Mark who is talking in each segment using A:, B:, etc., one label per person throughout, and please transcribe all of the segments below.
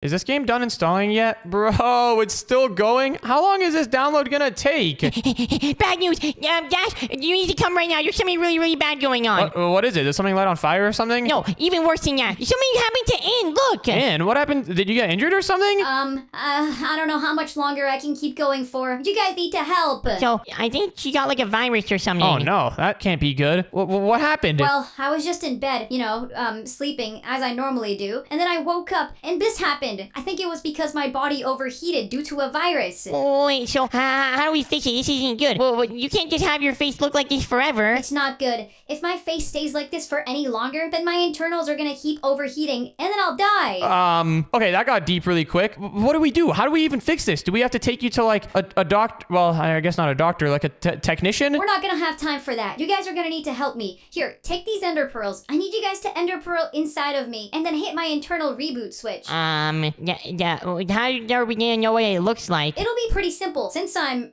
A: Is this game done installing yet? Bro, it's still going? How long is this download gonna take?
B: Bad news. Dash, you need to come right now. There's something really, really bad going on.
A: What is it? Is something light on fire or something?
B: No, even worse than that. Something happened to Ann. Look.
A: Ann, what happened? Did you get injured or something?
C: I don't know how much longer I can keep going for. You guys need to help.
B: So, I think she got like a virus or something.
A: Oh no, that can't be good. What happened?
C: Well, I was just in bed, sleeping as I normally do, and then I woke up and this happened. I think it was because my body overheated due to a virus.
B: Oh, wait, so how do we fix it? This isn't good. Well, you can't just have your face look like this forever.
C: It's not good. If my face stays like this for any longer, then my internals are gonna keep overheating, and then I'll die.
A: Okay, that got deep really quick. What do we do? How do we even fix this? Do we have to take you to like a doctor? Well, I guess not a doctor, like a technician?
C: We're not gonna have time for that. You guys are gonna need to help me. Here, take these ender pearls. I need you guys to ender pearl inside of me, and then hit my internal reboot switch.
B: Yeah. How are we gonna know what it looks like?
C: It'll be pretty simple. Since I'm,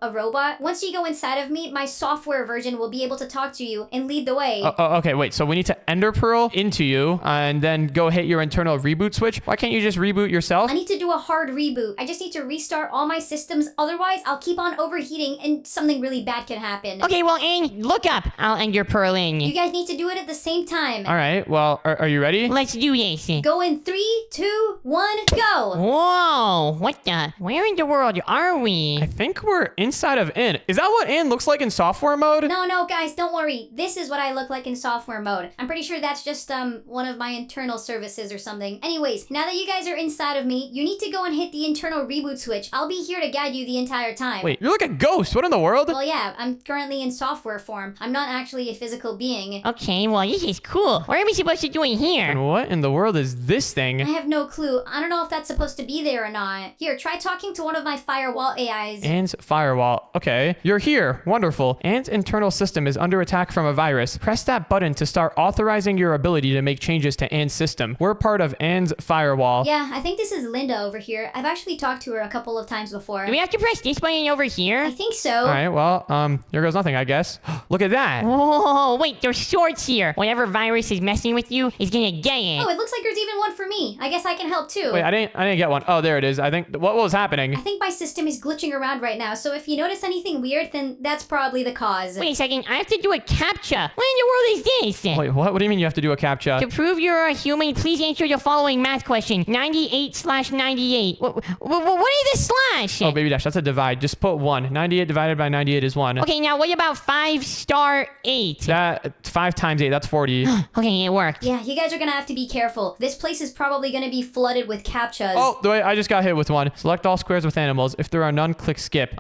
C: a robot, once you go inside of me, my software version will be able to talk to you and lead the way.
A: Okay, wait. So we need to ender pearl into you and then go hit your internal reboot switch. Why can't you just reboot yourself?
C: I need to do a hard reboot. I just need to restart all my systems. Otherwise, I'll keep on overheating and something really bad can happen.
B: Okay, well, Ann, look up. I'll end your pearl in.
C: You guys need to do it at the same time.
A: All right. Well, are you ready?
B: Let's do this.
C: Go in 3, 2, 1, go!
B: Whoa, what the? Where in the world are we?
A: I think we're inside of Ann. Is that what Ann looks like in software mode?
C: No, guys, don't worry. This is what I look like in software mode. I'm pretty sure that's just, one of my internal services or something. Anyways, now that you guys are inside of me, you need to go and hit the internal reboot switch. I'll be here to guide you the entire time.
A: Wait, you're like a ghost. What in the world?
C: Well, yeah, I'm currently in software form. I'm not actually a physical being.
B: Okay, well, this is cool. What are we supposed to do in here?
A: And what in the world is this thing?
C: I have no clue. I don't know if that's supposed to be there or not. Here, try talking to one of my firewall AIs.
A: Ann's firewall. Okay. You're here. Wonderful. Ann's internal system is under attack from a virus. Press that button to start authorizing your ability to make changes to Ann's system. We're part of Ann's firewall.
C: Yeah, I think this is Linda over here. I've actually talked to her a couple of times before.
B: Do we have to press this button over here?
C: I think so.
A: All right. Well, here goes nothing, I guess. Look at that.
B: Oh, wait, there's swords here. Whatever virus is messing with you is gonna get it.
C: Oh, it looks like there's even one for me. I guess I can help too.
A: Wait, I didn't get one. Oh, there it is. I think what was happening?
C: I think my system is glitching around right now, so if you notice anything weird, then that's probably the cause.
B: Wait a second, I have to do a CAPTCHA. What in the world is this?
A: Wait, what? What do you mean you have to do a CAPTCHA?
B: To prove you're a human, please answer the following math question. 98/98. What is this slash?
A: Oh, baby dash, that's a divide. Just put 1. 98 divided by 98 is 1.
B: Okay, now what about 5 star 8?
A: That 5 times 8, that's 40.
B: Okay, it worked.
C: Yeah, you guys are gonna have to be careful. This place is probably gonna be flooded with CAPTCHAs.
A: Oh, wait, I just got hit with one. Select all squares with animals. If there are none, click skip.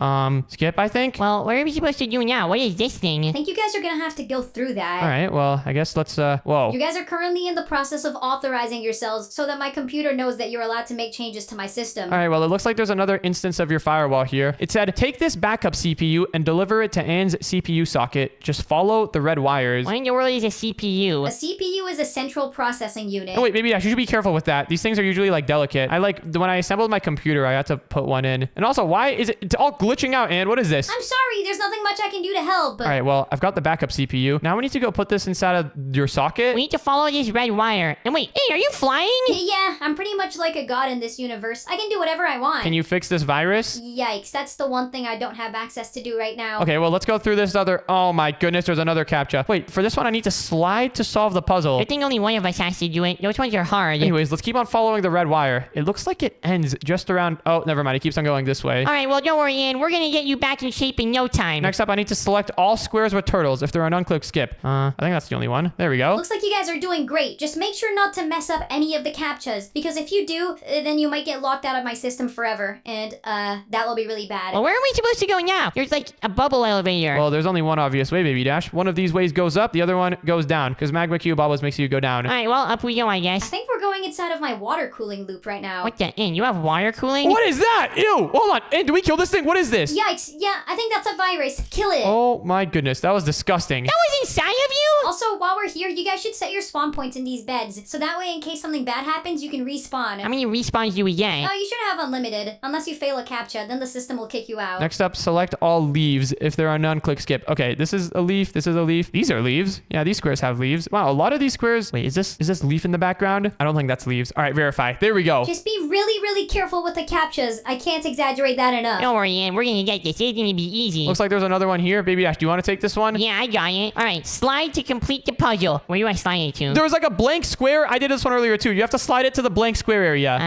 A: Skip, I think?
B: Well, what are we supposed to do now? What is this thing?
C: I think you guys are gonna have to go through that.
A: All right, well, I guess let's, whoa.
C: You guys are currently in the process of authorizing yourselves so that my computer knows that you're allowed to make changes to my system.
A: All right, well, it looks like there's another instance of your firewall here. It said, take this backup CPU and deliver it to Ann's CPU socket. Just follow the red wires.
B: What in the world is a CPU?
C: A CPU is a central processing unit.
A: Oh, wait, baby dash, you should be careful with that. These things are usually, like, delicate. When I assembled my computer, I had to put one in. And also, why is it's all glitching out, Ann? What is this?
C: I'm sorry, there's nothing much I can do to help.
A: All right, well, I've got the backup CPU. Now we need to go put this inside of your socket.
B: We need to follow this red wire. And wait, hey, are you flying?
C: Yeah, I'm pretty much like a god in this universe. I can do whatever I want.
A: Can you fix this virus?
C: Yikes, that's the one thing I don't have access to do right now.
A: Okay, well, let's go through this other... Oh, my goodness, there's another CAPTCHA. Wait, for this one, I need to slide to solve the puzzle.
B: I think only one of us has to do it. Those ones are hard.
A: Anyways, let's keep on following the red wire. It looks like it ends just around... Oh, never mind. It keeps on going this way.
B: All right, well, don't worry, Ann. We're gonna get you back in shape in no time.
A: Next up, I need to select all squares with turtles. If there are none, click skip. I think that's the only one. There we go.
C: Looks like you guys are doing great. Just make sure not to mess up any of the CAPTCHAs, because if you do, then you might get locked out of my system forever, and that will be really bad.
B: Well, where are we supposed to go now? There's like a bubble elevator.
A: Well, there's only one obvious way, baby dash. One of these ways goes up, the other one goes down, because magma cube always makes you go down.
B: All right, well, up we go, I
C: I
B: guess.
C: think we're going inside of my water cooling loop right now.
B: What the? Ann, you have water water cooling?
A: What is that? Ew. Hold on. And do we kill this thing? What is this?
C: Yikes. Yeah, I think that's a virus. Kill it.
A: Oh my goodness. That was disgusting.
B: That was inside of you?
C: Also, while we're here, you guys should set your spawn points in these beds. So that way, in case something bad happens, you can respawn.
B: How many respawns do we get?
C: Oh, you should have unlimited. Unless you fail a CAPTCHA, then the system will kick you out.
A: Next up, select all leaves. If there are none, click skip. Okay, this is a leaf. This is a leaf. These are leaves. Yeah, these squares have leaves. Wow, a lot of these squares. Wait, is this leaf in the background? I don't think that's leaves. All right, verify. There we go.
C: Just be really, really careful with the CAPTCHAs. I can't exaggerate that enough.
B: Don't worry, Ann. We're gonna get this. It's gonna be easy.
A: Looks like there's another one here. Baby Dash, do you want to take this one?
B: Yeah, I got it. All right, slide to complete the puzzle. Where do I slide it to?
A: There was like a blank square. I did this one earlier too. You have to slide it to the blank square area.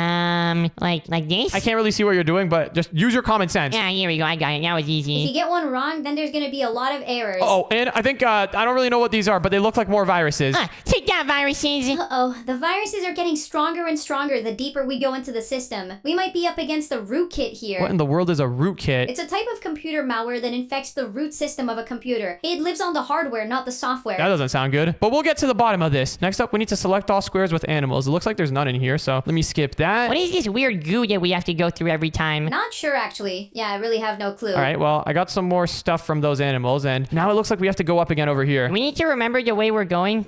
B: Like this?
A: I can't really see what you're doing, but just use your common sense.
B: Yeah, here we go. I got it. That was
C: If you
B: easy.
C: get one wrong, then there's gonna be a lot of errors.
A: Oh, and I think I don't really know what these are, but they look like more viruses.
B: Take that, viruses.
C: Uh-oh, the viruses are getting stronger and stronger the deeper we go into the system. We might be up against the rootkit here.
A: What in the world is a rootkit?
C: It's a type of computer malware that infects the root system of a computer. It lives on the hardware, not the software.
A: That doesn't sound good. But we'll get to the bottom of this. Next up, we need to select all squares with animals. It looks like there's none in here, so let me skip that.
B: What is this weird goo that we have to go through every time?
C: Not sure, actually. Yeah, I really have no clue.
A: All right, well, I got some more stuff from those animals, and now it looks like we have to go up again over here.
B: We need to remember the way we're going.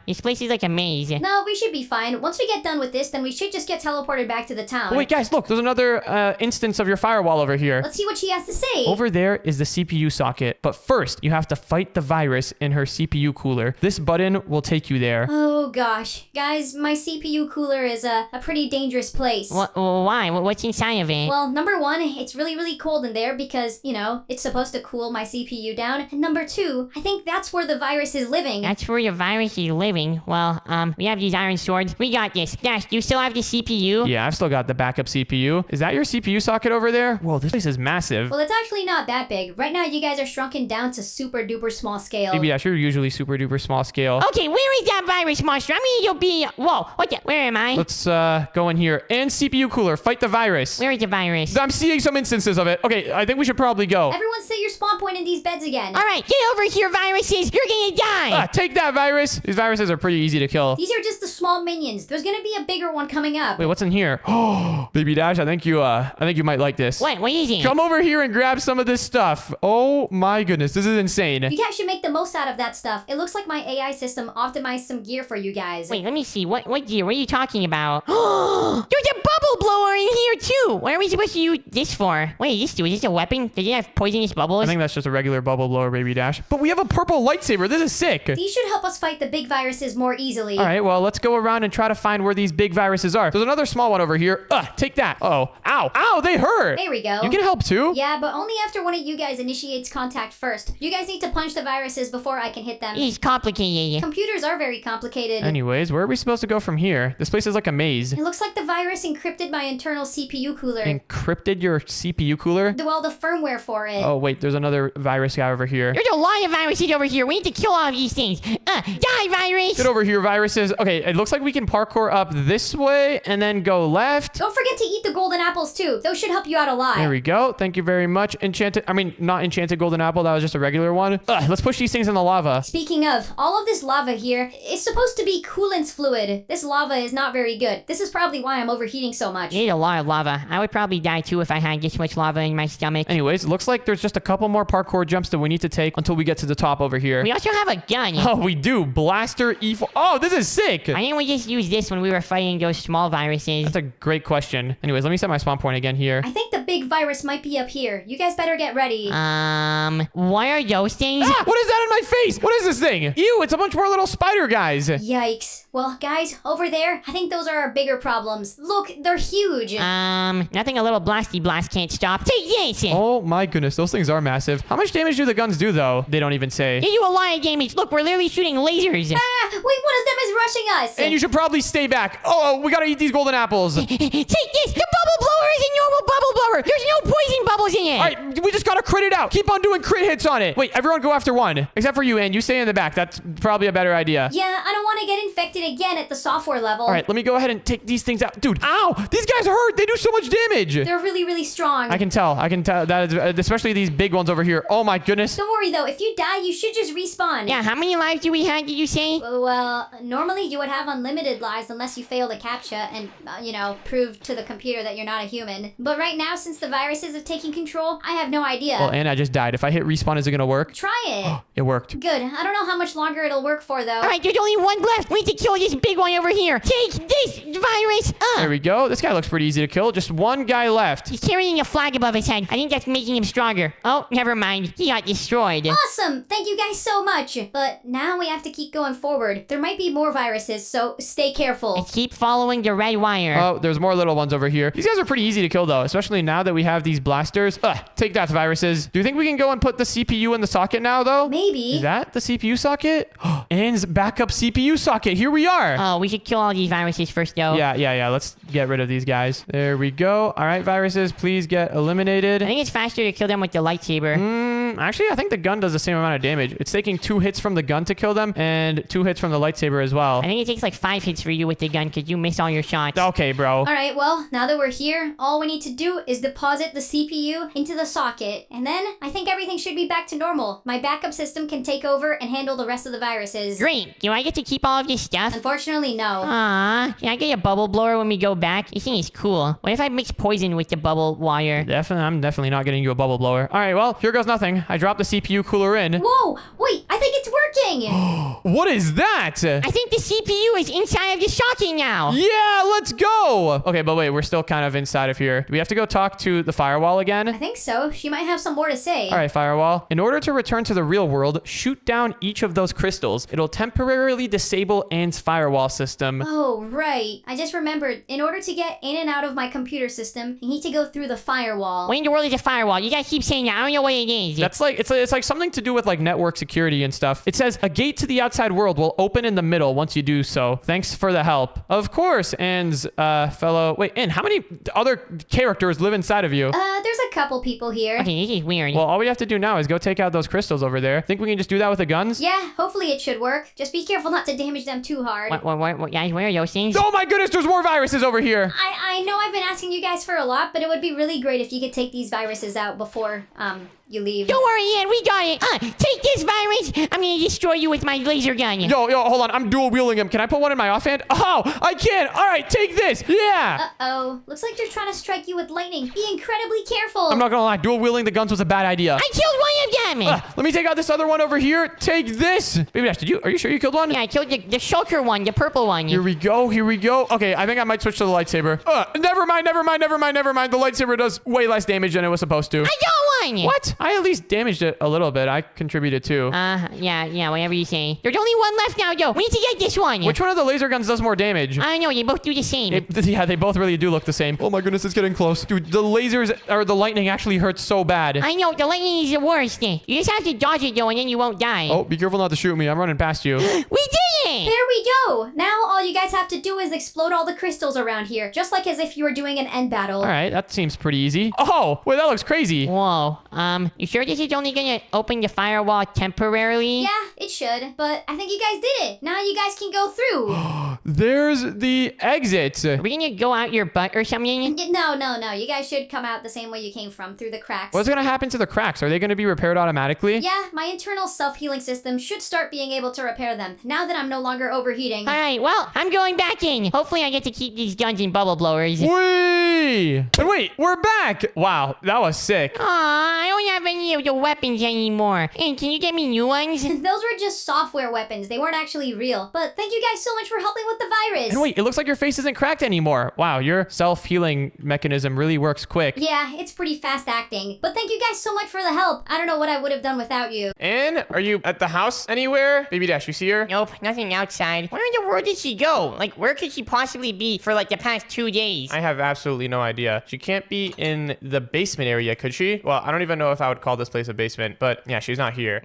B: This place is like a maze.
C: No, we should be fine. Once we get done with this, then we should just get teleported back to the town.
A: Oh, wait, guys, look, there's another instance of your firewall over here.
C: Let's see what she has to say.
A: Over there is the CPU socket, but first, you have to fight the virus in her CPU cooler. This button will take you there.
C: Oh gosh. Guys, my CPU cooler is a pretty dangerous place.
B: Why? What's inside of it?
C: Well, number one, it's really, really cold in there because, you know, it's supposed to cool my CPU down. And number two, I think that's where the virus is living.
B: That's where your virus is living. Well, we have these iron swords. We got this. Dash, do you still have the CPU?
A: Yeah, I've still got the backup CPU. Is that your CPU socket over there? Whoa, this place is massive.
C: Well, it's actually not that big. Right now, you guys are shrunken down to super duper small scale.
A: Maybe you're usually super duper small scale.
B: Okay, where is that virus monster? I mean, you'll be... Whoa, where am I?
A: Let's go in here. And CPU cooler, fight the virus.
B: Where is the virus?
A: I'm seeing some instances of it. Okay, I think we should probably go.
C: Everyone set your spawn point in these beds again.
B: All right, get over here, viruses. You're gonna die.
A: Take that, virus. These viruses are pretty easy to kill.
C: These are just the small minions. There's gonna be a bigger one coming up.
A: Wait, what's in here? Oh, Baby Dash, I think you might like this.
B: What is it?
A: Come over here and grab some of this stuff. Oh my goodness, this is insane.
C: You guys should make the most out of that stuff. It looks like my AI system optimized some gear for you guys.
B: Wait, let me see. What gear? What are you talking about? There's a bubble blower in here too. What are we supposed to use this for? What does this do? Is this a weapon? Does it have poisonous bubbles?
A: I think that's just a regular bubble blower, Baby Dash. But we have a purple lightsaber. This is sick.
C: These should help us fight the big viruses more easily.
A: All right, well, let's go around and try to find where these big viruses are. There's another small one over here. Take that. Oh, ow. Ow, they hurt.
C: There we go.
A: You can help too.
C: Yeah, but only after one of you guys initiates contact first. You guys need to punch the viruses before I can hit them.
B: It's complicated.
C: Computers are very complicated.
A: Anyways, where are we supposed to go from here? This place is like a maze.
C: It looks like the virus encrypted my internal CPU cooler.
A: Encrypted your CPU cooler?
C: Well, the firmware for it.
A: Oh, wait, there's another virus guy over here.
B: There's a lot of viruses over here. We need to kill all of these things. Die, virus!
A: Get over here, viruses. Okay, it looks like we can parkour up this way and then go left.
C: Don't forget to eat the golden apples too. Those should help you out a lot.
A: There we go. Thank you very much. Not enchanted golden apple. That was just a regular one. Let's push these things in the lava.
C: Speaking of, all of this lava here is supposed to be coolant fluid. This lava is not very good. This is probably why I'm overheating so much.
B: There's a lot of lava. I would probably die too if I had this much lava in my stomach.
A: Anyways, it looks like there's just a couple more parkour jumps that we need to take until we get to the top over here.
B: We also have a gun.
A: Oh, we do. Blaster E4. Oh, this is sick.
B: Why didn't we just use this when we were fighting those small viruses?
A: That's a great question. Anyways, let me set my spawn point again here.
C: I think the big virus might be up here. You guys better get ready.
B: What are those things?
A: What is that in my face? What is this thing? Ew, it's a bunch more little spider guys.
C: Yikes. Well, guys, over there, I think those are our bigger problems. Look, they're huge.
B: Nothing a little blasty blast can't stop. Take this!
A: Oh my goodness, those things are massive. How much damage do the guns do though? They don't even say.
B: They do a lot of damage. Look, we're literally shooting lasers.
C: Wait, one of them is rushing us.
A: And you should probably stay back. Oh, we gotta eat these golden apples.
B: Take this! The bubble blower is a normal bubble blower! There's no poison bubbles in it!
A: All right, we just gotta crit it out. Keep on doing crit hits on it. Wait, everyone go after one. Except for you, Ann. You stay in the back. That's probably a better idea.
C: Yeah, I don't want to get infected again at the software level.
A: All right, let me go ahead and take these things out. Dude, ow! These guys hurt. They do so much damage.
C: They're really, really strong.
A: I can tell. That is, especially these big ones over here. Oh my goodness.
C: Don't worry though, if you die, you should just respawn.
B: Yeah, how many lives do we have, did you say?
C: Well, normally you would have unlimited lives unless you failed a CAPTCHA and, prove to the computer that you're not a human. But right now, since the viruses have taken control, I have no idea.
A: Well, and I just died. If I hit respawn, is it gonna work?
C: Try it.
A: It worked.
C: Good. I don't know how much longer it'll work for though.
B: All right, there's only one left. We need to kill this big one over here. Take this virus.
A: There we go. This guy looks pretty easy to kill. Just one guy left.
B: He's carrying a flag above his head. I think that's making him stronger. Oh, never mind. He got destroyed.
C: Awesome! Thank you guys so much. But now we have to keep going forward. There might be more viruses, so stay careful.
B: Let's keep following the red wire.
A: Oh, there's more little ones over here. These guys are pretty easy to kill, though, especially now that we have these blasters. Take that, viruses. Do you think we can go and put the CPU in the socket now, though?
C: Maybe.
A: Is that the CPU socket? Ann's backup CPU socket. Here we are.
B: Oh, we should kill all these viruses first, though.
A: Yeah. Let's get rid of these guys. There we go. All right, viruses, please get eliminated.
B: I think it's faster to kill them with the lightsaber.
A: Actually, I think the gun does the same amount of damage. It's taking 2 hits from the gun to kill them and 2 hits from the lightsaber as well.
B: I think it takes like 5 hits for you with the gun because you miss all your shots.
A: Okay, bro.
C: Alright, well, now that we're here, all we need to do is deposit the CPU into the socket, and then I think everything should be back to normal. My backup system can take over and handle the rest of the viruses.
B: Great. Do I get to keep all of this stuff?
C: Unfortunately, no.
B: Can I get a bubble blower when we go back? This thing is cool. What if I mix poison with the bubble wire?
A: I'm definitely not getting you a bubble blower. All right, well, here goes nothing. I dropped the CPU cooler in.
C: Whoa! Wait, I think it's working!
A: What is that?
B: I think the CPU is inside of the socket now.
A: Yeah, let's go. Okay, but wait, we're still kind of inside of here. Do we have to go talk to the firewall
C: I
A: again?
C: think so. She might have some more to say.
A: All right, firewall. In order to return to the real world, shoot down each of those crystals. It'll temporarily disable Ann's firewall system.
C: Oh, right. I just remembered. In order to get in and out of my computer system, you need to go through the firewall.
B: What in the world is a firewall? You guys keep saying that. I don't know what it is.
A: That's like it's like something to do with like network security and stuff. It says a gate to the outside world will open in the middle once you do so. Thanks for the help. Of course, Ann's fellow. Wait, Ann, how many other characters live inside of you?
C: There's a couple people here.
B: Okay, this is weird.
A: Well, all we have to do now is go take out those crystals over there. Think we can just do that with the guns?
C: Yeah, hopefully it should work. Just be careful not to damage them too hard.
B: What, guys, where are those things?
A: Oh my goodness, there's more viruses over here.
C: I know I've been asking you guys for a lot, but it would be really great if you could take these viruses out before, you leave.
B: Don't worry, Ann, we got it. Take this virus. I'm gonna destroy you with my laser gun.
A: Yo, hold on. I'm dual wielding him. Can I put one in my offhand? Oh, I can. All right, take this. Yeah.
C: Uh-oh. Looks like they're trying to strike you with lightning. Be incredibly careful.
A: I'm not gonna lie. Dual wielding the guns was a bad idea.
B: I killed one of them.
A: Let me take out this other one over here. Take this. Baby Dash, are you sure you killed one?
B: Yeah, I killed the shulker one, the purple one.
A: Here we go. Okay, I think I might switch to the lightsaber. Never mind. The lightsaber does way less damage than it was supposed to.
B: I got one.
A: What? I at least damaged it a little bit. I contributed too.
B: Yeah, whatever you say. There's only one left now, yo. We need to get this one.
A: Which one of the laser guns does more damage?
B: I don't know, they both do the same.
A: Yeah, they both really do look the same. Oh my goodness, it's getting close. Dude, the lasers, or the lightning actually hurts so bad.
B: I know, the lightning is the worst. You just have to dodge it, though, and then you won't die.
A: Oh, be careful not to shoot me. I'm running past you.
B: We did it!
C: There we go. Now all you guys have to do is explode all the crystals around here, just like as if you were doing an end battle.
A: All right, that seems pretty easy. Oh, wait, that looks crazy.
B: Whoa, you sure this is only gonna open the firewall temporarily?
C: Yeah, it should, but I think you guys did it. Now you guys can go through.
A: There's the exit.
B: Are we gonna go out your butt or something?
C: No. You guys should come out the same way you came from, through the cracks.
A: What's gonna happen to the cracks? Are they gonna be repaired automatically?
C: Yeah, my internal self-healing system should start being able to repair them, now that I'm no longer overheating.
B: Alright, well, I'm going back in. Hopefully I get to keep these guns and bubble blowers.
A: Whee! And wait, we're back! Wow, that was sick.
B: Aw, I don't have any of the weapons anymore. And can you get me new ones?
C: Those were just software weapons. They weren't actually real. But thank you guys so much for helping with the virus.
A: And wait, it looks like your face isn't cracked anymore. Wow, your self-healing mechanism really works quick.
C: Yeah, it's pretty fast acting. But thank you guys so much for the help. I don't know what I would have done without you.
A: Ann, are you at the house anywhere? Baby Dash, you see her?
B: Nope, nothing nothing outside. Where in the world did she go? Like, where could she possibly be for like the past 2 days?
A: I have absolutely no idea. She can't be in the basement area, could she? Well, I don't even know if I would call this place a basement, but yeah, she's not here.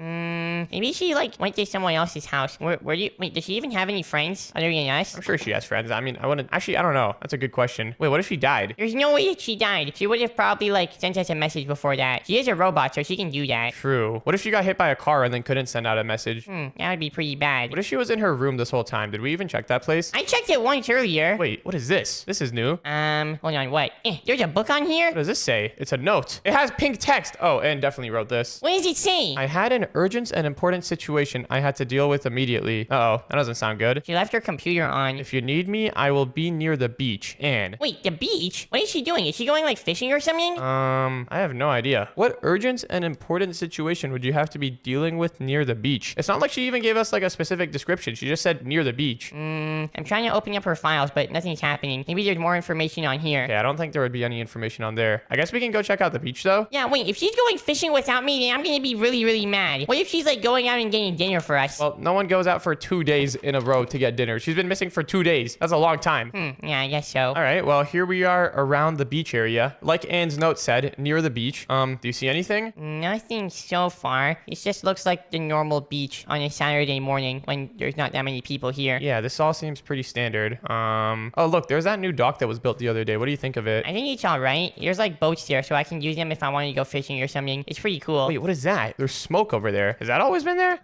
B: Maybe she like went to someone else's house. Where do you wait? Does she even have any friends other than us?
A: I'm sure she has friends. I mean, I wouldn't actually. I don't know. That's a good question. Wait, what if she died?
B: There's no way that she died. She would have probably like sent us a message before that. She is a robot, so she can do that.
A: True. What if she got hit by a car and then couldn't send out a message?
B: That would be pretty bad.
A: What if she was in her room this whole time? Did we even check that place?
B: I checked it once earlier.
A: Wait, what is this? This is new.
B: Hold on, what? There's a book on here?
A: What does this say? It's a note. It has pink text. Oh, and definitely wrote this.
B: What does it say?
A: I had an urgent and important situation I had to deal with immediately. Uh-oh, that doesn't sound good.
B: She left her computer on.
A: If you need me, I will be near the beach. And
B: Wait, the beach? What is she doing? Is she going like fishing or something?
A: I have no idea. What urgent and important situation would you have to be dealing with near the beach? It's not like she even gave us like a specific description. She just said near the beach.
B: I'm trying to open up her files, but nothing's happening. Maybe there's more information on here.
A: Okay, I don't think there would be any information on there. I guess we can go check out the beach though.
B: Yeah, wait, if she's going fishing without me, then I'm gonna be really, really mad. What if she's like going out and getting dinner for us?
A: Well, no one goes out for 2 days in a row to get dinner. She's been missing for 2 days. That's a long time.
B: Yeah, I guess so.
A: All right, well, here we are around the beach area. Like Anne's note said, near the beach. Do you see anything?
B: Nothing so far. It just looks like the normal beach on a Saturday morning when there's not that many people here.
A: Yeah, this all seems pretty standard. Oh, look, there's that new dock that was built the other day. What do you think of it?
B: I think it's alright. There's like boats there, so I can use them if I want to go fishing or something. It's pretty cool.
A: Wait, what is that? There's smoke over there. Has that always been there?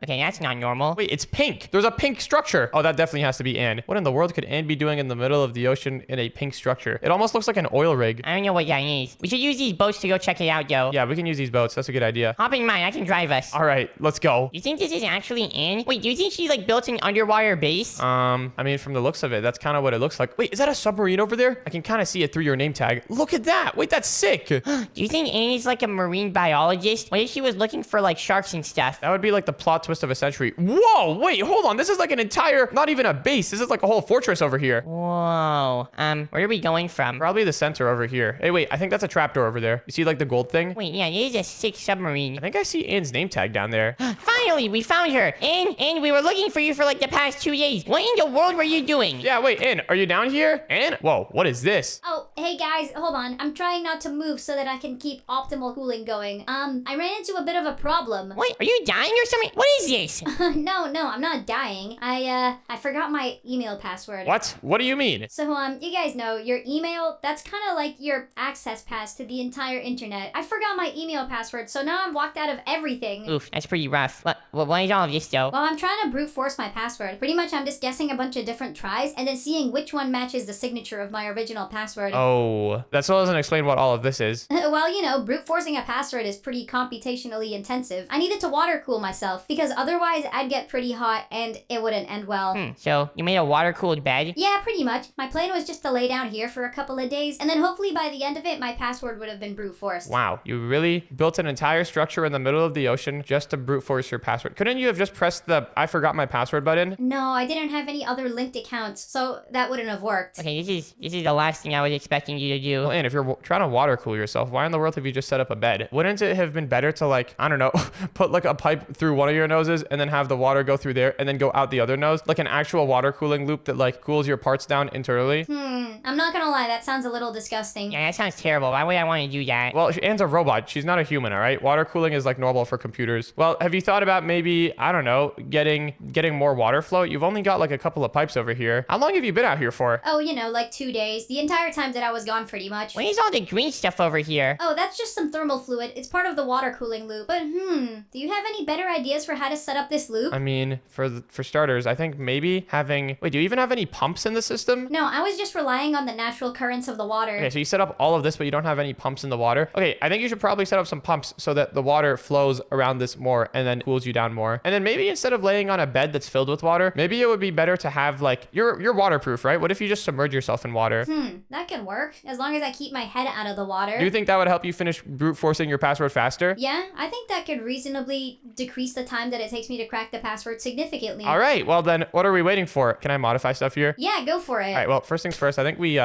B: Okay, that's not normal.
A: Wait, it's pink. There's a pink structure. Oh, that definitely has to be Anne. What in the world could Anne be doing in the middle of the ocean in a pink structure? It almost looks like an oil rig.
B: I don't know what that is. We should use these boats to go check it out, though.
A: Yeah, we can use these boats. That's a good idea.
B: Hop in mine. I can drive us.
A: All right, let's go.
B: You think this is actually Anne? Wait, do you think she like built an underwater base?
A: I mean, from the looks of it, that's kind of what it looks like. Wait, is that a submarine over there? I can kind of see it through your name tag. Look at that. Wait, that's sick.
B: Do you think Anne is like a marine biologist? What if she was looking for like sharks and stuff?
A: That would be like the plot twist of a century. Whoa, wait, hold on. This is like an entire, not even a base. This is like a whole fortress over here.
B: Whoa. Where are we going from?
A: Probably the center over here. Hey, wait, I think that's a trapdoor over there. You see like the gold thing?
B: Wait, yeah, it is a sick submarine.
A: I think I see Anne's name tag down there.
B: Finally, we found her. Anne, we were looking for you for like the past 2 days. What in the world were you doing?
A: Yeah, wait, Anne, are you down here? Anne? Whoa, what is this?
C: Oh, hey guys, hold on. I'm trying not to move so that I can keep optimal cooling going. I ran into a bit of a problem.
B: Wait, are you dying or something? What is this?
C: No, I'm not dying. I forgot my email password.
A: What? What do you mean?
C: So, you guys know, your email, that's kind of like your access pass to the entire internet. I forgot my email password, so now I'm locked out of everything.
B: Oof, that's pretty rough. What is all of this, though?
C: Well, I'm trying to brute force my password. Pretty much, I'm just guessing a bunch of different tries and then seeing which one matches the signature of my original password.
A: Oh, that still doesn't explain what all of this is.
C: Well, you know, brute forcing a password is pretty computationally intensive. I needed to water cool myself because otherwise I'd get pretty hot and it wouldn't end well.
B: So you made a water-cooled bed?
C: Yeah, pretty much. My plan was just to lay down here for a couple of days and then hopefully by the end of it, my password would have been brute forced.
A: Wow, you really built an entire structure in the middle of the ocean just to brute force your password. Couldn't you have just pressed the I forgot my password button?
C: No, I didn't have any other linked accounts, so that wouldn't have worked.
B: Okay, this is the last thing I was expecting you to do.
A: Well, and if you're trying to water cool yourself, why in the world have you just set up a bed? Wouldn't it have been better to like, I don't know, put like a pipe through one of your noses and then have the water go through there and then go out the other nose? Like an actual water cooling loop that like cools your parts down internally?
C: I'm not gonna lie, that sounds a little disgusting.
B: Yeah, that sounds terrible. Why would I want to do that?
A: Well, Anne's a robot. She's not a human, all right? Water cooling is like normal for computers. Well, have you thought about maybe, I don't know, getting more water flow? You've only got like a couple of pipes over here. How long have you been out here for?
C: Oh, you know, like 2 days. The entire time that I was gone pretty much.
B: What is all the green stuff over here?
C: Oh, that's just some thermal fluid. It's part of the water cooling loop. But do you have any better ideas for how to set up this loop?
A: I mean, for starters, I think maybe having... Wait, do you even have any pumps in the system?
C: No, I was just relying on the natural currents of the water.
A: Okay, so you set up all of this, but you don't have any pumps in the water. Okay, I think you should probably set up some pumps so that the water flows around this more and then cools you down more. And then maybe instead of laying on a bed that's filled with water, maybe it would be better to have like... You're waterproof, right? What if you just submerge yourself in water?
C: That could work, as long as I keep my head out of the water.
A: Do you think that would help you finish brute forcing your password faster?
C: Yeah, I think that could reasonably decrease the time that it takes me to crack the password significantly.
A: All right, well then, what are we waiting for? Can I modify stuff here?
C: Yeah, go for it.
A: All right, well, first things first, I think we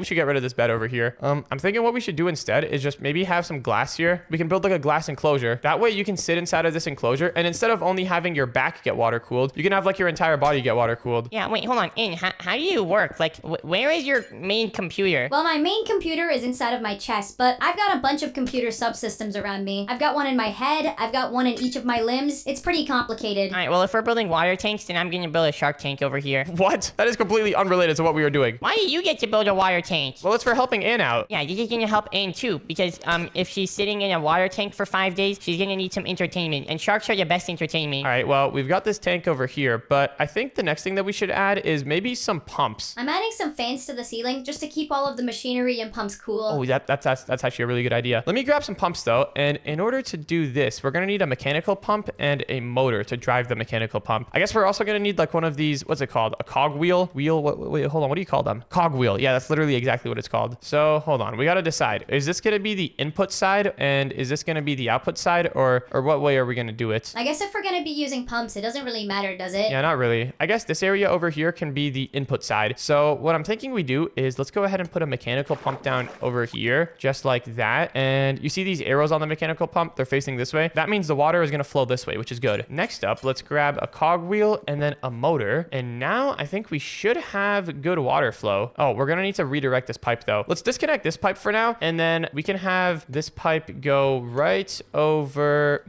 A: should get rid of this bed over here. I'm thinking what we should do instead is just maybe have some glass here. We can build like a glass enclosure. That way you can sit inside of this enclosure, and instead of only having your back get water cooled, you can have like your entire body get water cooled.
B: Yeah, wait, hold on. In, how do you work? Like, where is your main computer?
C: Well, my main computer is inside of my chest, but I've got a bunch of computer subsystems around me. I've got one in my head, I've got one in each of my limbs. It's pretty complicated.
B: All right, well, if we're building water tanks, then I'm gonna build a shark tank over here.
A: What? That is completely unrelated to what we were doing.
B: Why do you get to build a water tank?
A: Well, it's for helping Ann out.
B: Yeah, this is gonna help Anne too, because if she's sitting in a water tank for 5 days, she's gonna need some entertainment, and sharks are the best entertainment.
A: All right, well, we've got this tank over here, but I think the next thing that we should add is maybe some pumps.
C: I'm adding some fans to the ceiling just to keep all of the machinery and pumps cool.
A: Oh, that's actually a really good idea. Let me grab some pumps though, and in order to do this, we're gonna need a mechanical pump and a motor to drive the mechanical pump. I guess we're also gonna need like one of these, what's it called? A cog wheel? Wait, hold on, what do you call them? Cog wheel. Yeah, that's literally exactly what it's called. So hold on, we gotta decide. Is this gonna be the input side, and is this gonna be the output side, or what way are we gonna do it?
C: I guess if we're gonna be using pumps, it doesn't really matter, does it?
A: Yeah, not really. I guess this area over here can be the input side. So what I'm thinking we do is let's go ahead and put a mechanical pump down over here, just like that. And you see these arrows on the mechanical pump? They're facing this way. That means the water is gonna flow this way, which is good. Next up, let's grab a cog wheel and then a motor. And now I think we should have good water flow. Oh, we're gonna need to redirect this pipe though. Let's disconnect this pipe for now, and then we can have this pipe go right over,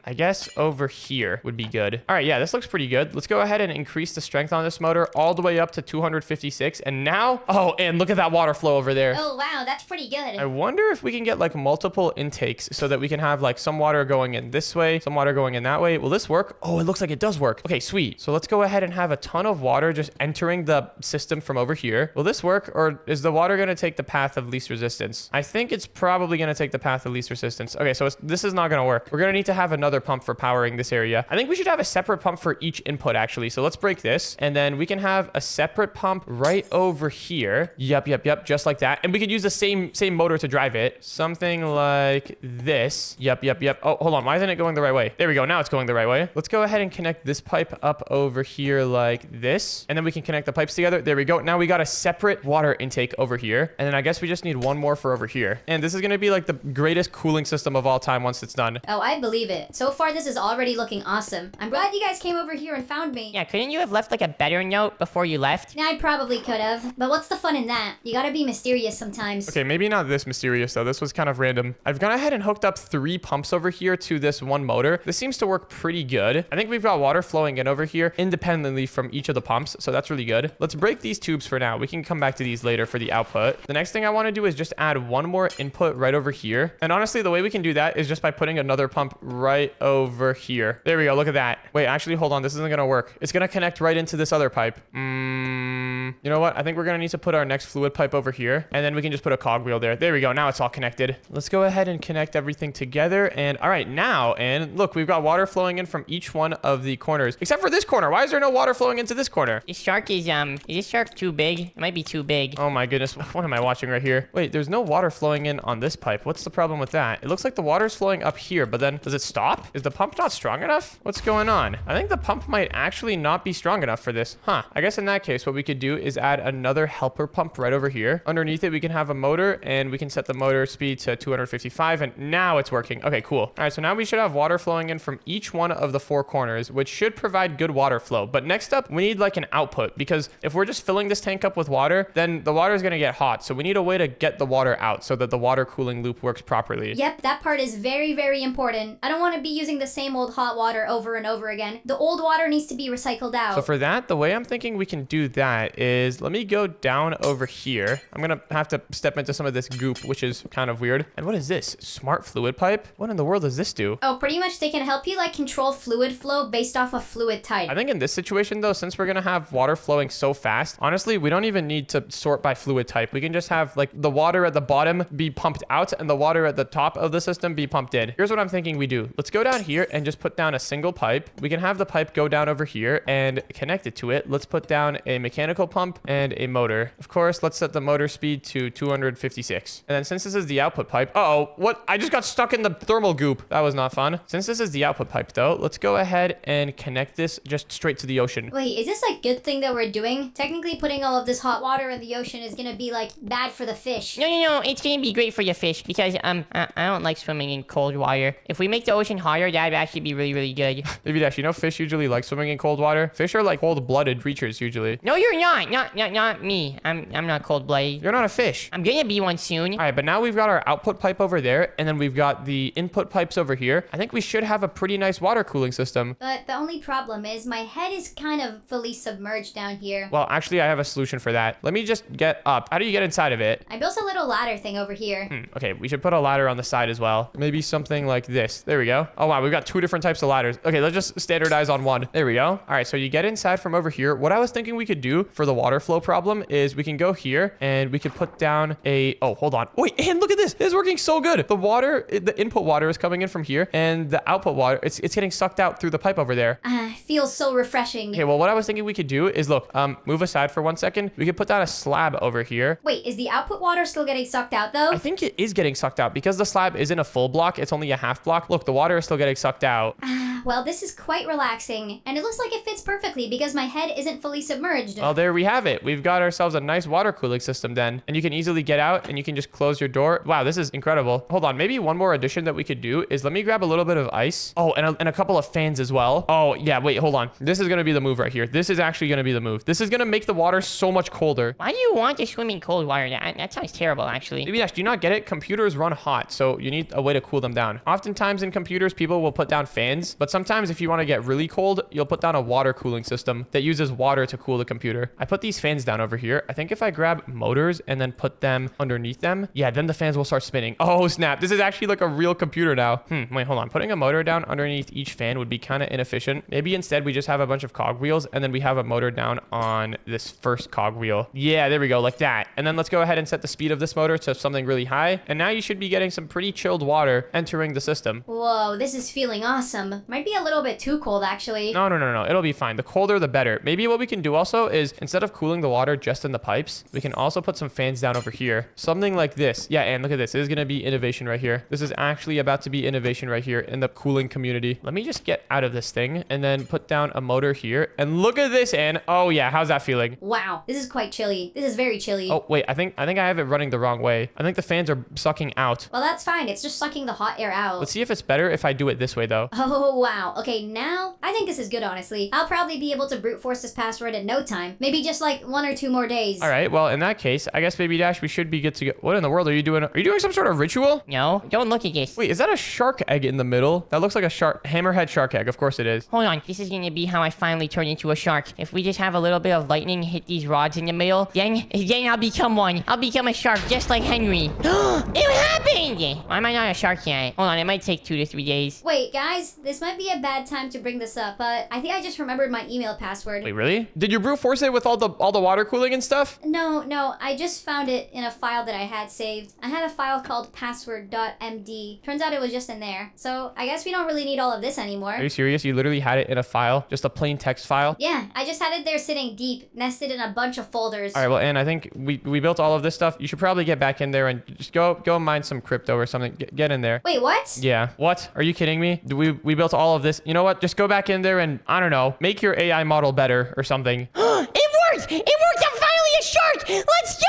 A: I guess over here would be good. All right, yeah, this looks pretty good. Let's go ahead and increase the strength on this motor all the way up to 256. And now, oh, and look at that water flow over there.
C: Oh, wow, that's pretty good.
A: I wonder if we can get like multiple intakes so that we can have like some water going in this way, some water going in that way. Will this work? Oh, it looks like it does work. Okay, sweet. So let's go ahead and have a ton of water just entering the system from over here. Will this work, or is the water going to take the path of least resistance? I think it's probably going to take the path of least resistance. Okay, so this is not going to work. We're going to need to have another pump for powering this area. I think we should have a separate pump for each input actually. So let's break this, and then we can have a separate pump right over here. Yep, just like that. And we could use the same motor to drive it. Something like this. Yep. Oh, hold on. Why isn't it going the right way? There we go. Now it's going the right way. Let's go ahead and connect this pipe up over here like this. And then we can connect the pipes together. There we go. Now we got a separate water intake over here. And then I guess we just need one more for over here. And this is going to be like the greatest cooling system of all time once it's done.
C: Oh, I believe it. So far, this is already looking awesome. I'm glad you guys came over here and found me.
B: Yeah, couldn't you have left like a better note before you left?
C: I probably could have, but what's the fun in that? You gotta be mysterious sometimes.
A: Okay, maybe not this mysterious though. This was kind of random. I've gone ahead and hooked up 3 pumps over here to this one motor. This seems to work pretty good. I think we've got water flowing in over here independently from each of the pumps, so that's really good. Let's break these tubes for now. We can come back to these later for the output. The next thing I want to do is just add one more input right over here. And honestly, the way we can do that is just by putting another pump right over here. There we go. Look at that. Wait, actually, hold on. This isn't going to work. It's going to connect right into this other pipe. You know what? I think we're going to need to put our next fluid pipe over here, and then we can just put a cogwheel there. There we go. Now it's all connected. Let's go ahead and connect everything together. And all right, now, and look, we've got water flowing in from each one of the corners, except for this corner. Why is there no water flowing into this corner?
B: This shark is this shark too big? It might be too big.
A: Oh my goodness. What am I watching right here? Wait, there's no water flowing in on this pipe. What's the problem with that? It looks like the water's flowing up here, but then does it stop? Is the pump not strong enough? What's going on? I think the pump might actually not be strong enough for this. Huh. I guess in that case, what we could do is add another helper pump right over here. Underneath it, we can have a motor, and we can set the motor speed to 255, and now it's working. Okay, cool. All right, so now we should have water flowing in from each one of the 4 corners, which should provide good water flow. But next up, we need like an output, because if we're just filling this tank up with water, then the water is going to get hot. So we need a way to get the water out so that the water cooling loop works properly.
C: Yep, that part is very, very important. I don't want to be using the same old hot water over and over again. The old water needs to be recycled out.
A: So for that, the way I'm thinking we can do that is, let me go down over here. I'm going to have to step into some of this goop, which is kind of weird. And what is this? Smart fluid pipe? What in the world does this do?
C: Oh, pretty much they can help you like control fluid flow based off of fluid type.
A: I think in this situation though, since we're going to have water flowing so fast, honestly, we don't even need to sort by fluid type. We can just have like the water at the bottom be pumped out and the water at the top of the system be pumped in. Here's what I'm thinking we do. Let's go down here and just put down a single pipe. We can have the pipe go down over here and connect it to it. Let's put down a mechanical pump and a motor. Of course, let's set the motor speed to 256. And then since this is the output pipe, what? I just got stuck in the thermal goop. That was not fun. Since this is the output pipe though, let's go ahead and connect this just straight to the ocean.
C: Wait, is this a good thing that we're doing? Technically, putting all of this hot water in the ocean is gonna be like bad for the fish.
B: No, it's gonna be great for the fish because I don't like swimming in cold water. If we make the ocean hotter, that'd actually be really, really good.
A: Maybe Dash, you know fish usually like swimming in cold water? Fish are like cold-blooded creatures usually.
B: No, you're not. Not me. I'm not cold-blooded.
A: You're not a fish.
B: I'm gonna be one soon.
A: All right, but now we've got our output pipe over there, and then we've got the input pipes over here. I think we should have a pretty nice water cooling system.
C: But the only problem is my head is kind of fully submerged down here.
A: Well, actually, I have a solution for that. Let me just get up. How do you get inside of it?
C: I built a little ladder thing over here.
A: Okay, we should put a ladder on the side as well. Maybe something like this. There we go. Oh, wow, we've got 2 different types of ladders. Okay, let's just standardize on one. There we go. All right, so you get inside from over here. What I was thinking we could do for the water flow problem is we can go here and we could put down a... Oh, hold on. Wait, and look at this. This is working so good. The water, the input water is coming in from here, and the output water, it's getting sucked out through the pipe over there.
C: Feels so refreshing.
A: Okay, well, what I was thinking we could do is, look, move aside for 1 second. We could put down a slab over here.
C: Wait, is the output water still getting sucked out though?
A: I think it is getting sucked out because the slab isn't a full block. It's only a half block. Look, the water is still getting sucked out.
C: Well, this is quite relaxing, and it looks like it fits perfectly because my head isn't fully submerged.
A: Well, there we have it. We've got ourselves a nice water cooling system then, and you can easily get out and you can just close your door. Wow, this is incredible. Hold on, maybe one more addition that we could do is let me grab a little bit of ice. Oh, and a couple of fans as well. Oh, yeah, wait, hold on. This is going to be the move right here. This is actually going to be the move. This is going to make the water so much colder.
B: Why do you want to swim in cold water? That sounds terrible, actually.
A: Maybe Dash, do you not get it? Computers run hot, so you need a way to cool them down. Oftentimes in computers, people will put down fans, but sometimes if you want to get really cold, you'll put down a water cooling system that uses water to cool the computer. I put these fans down over here. I think if I grab motors and then put them underneath them, yeah, then the fans will start spinning. Oh, snap. This is actually like a real computer now. Wait, hold on. Putting a motor down underneath each fan would be kind of inefficient. Maybe instead we just have a bunch of cogwheels and then we have a motor down on this first cogwheel. Yeah, there we go, like that. And then let's go ahead and set the speed of this motor to something really high. And now you should be getting some pretty chilled water entering the system.
C: Whoa, this is feeling awesome. Might be a little bit too cold, actually.
A: No. It'll be fine. The colder, the better. Maybe what we can do also is instead of cooling the water just in the pipes, we can also put some fans down over here. Something like this. Yeah, and look at this. This is going to be innovation right here. This is actually about to be innovation right here in the cooling community. Let me just get out of this thing and then put down a motor here. And look at this, Anne. Oh, yeah. How's that feeling?
C: Wow, this is quite chilly. This is very chilly.
A: Oh, wait. I think I have it running the wrong way. I think the fans are sucking out.
C: Well, that's fine. It's just sucking the hot air out.
A: Let's see if it's better if I do it this way, though.
C: Oh, wow. Okay, now I think this is good, honestly. I'll probably be able to brute force this password in no time. Maybe just like 1 or 2 more days.
A: All right. Well, in that case, I guess, Baby Dash, we should be good to go. What in the world are you doing? Are you doing some sort of ritual?
B: No, don't look at this.
A: Wait, is that a shark egg in the middle? That looks like a hammerhead shark egg. Of course it is.
B: Hold on, this is gonna be how I finally turn into a shark. If we just have a little bit of lightning hit these rods in the middle, then I'll become one. I'll become a shark just like Henry. It happened! Why am I not a shark yet? Hold on, it might take 2 to 3 days.
C: Wait, guys, this might be a bad time to bring this up, but I think I just remembered my email password.
A: Wait, really? Did you brute force it with all the water cooling and stuff?
C: No, I just found it in a file that I had saved. I had a file called password.md. Turns out it was just in there. So I guess we don't really need all of this anymore.
A: Are you serious? You literally had it in a file? Just a plain text file?
C: Yeah, I just had it there sitting deep, nested in a bunch of folders.
A: All right, well, Anne, I think we built all of this stuff. You should probably get back in there and just go mine some crypto or something. Get in there.
C: Wait, what?
A: Yeah. What? Are you kidding me? We built all of this. You know what? Just go back in there and, I don't know, make your AI model better or something.
B: It worked! It worked! I'm finally a shark! Let's go!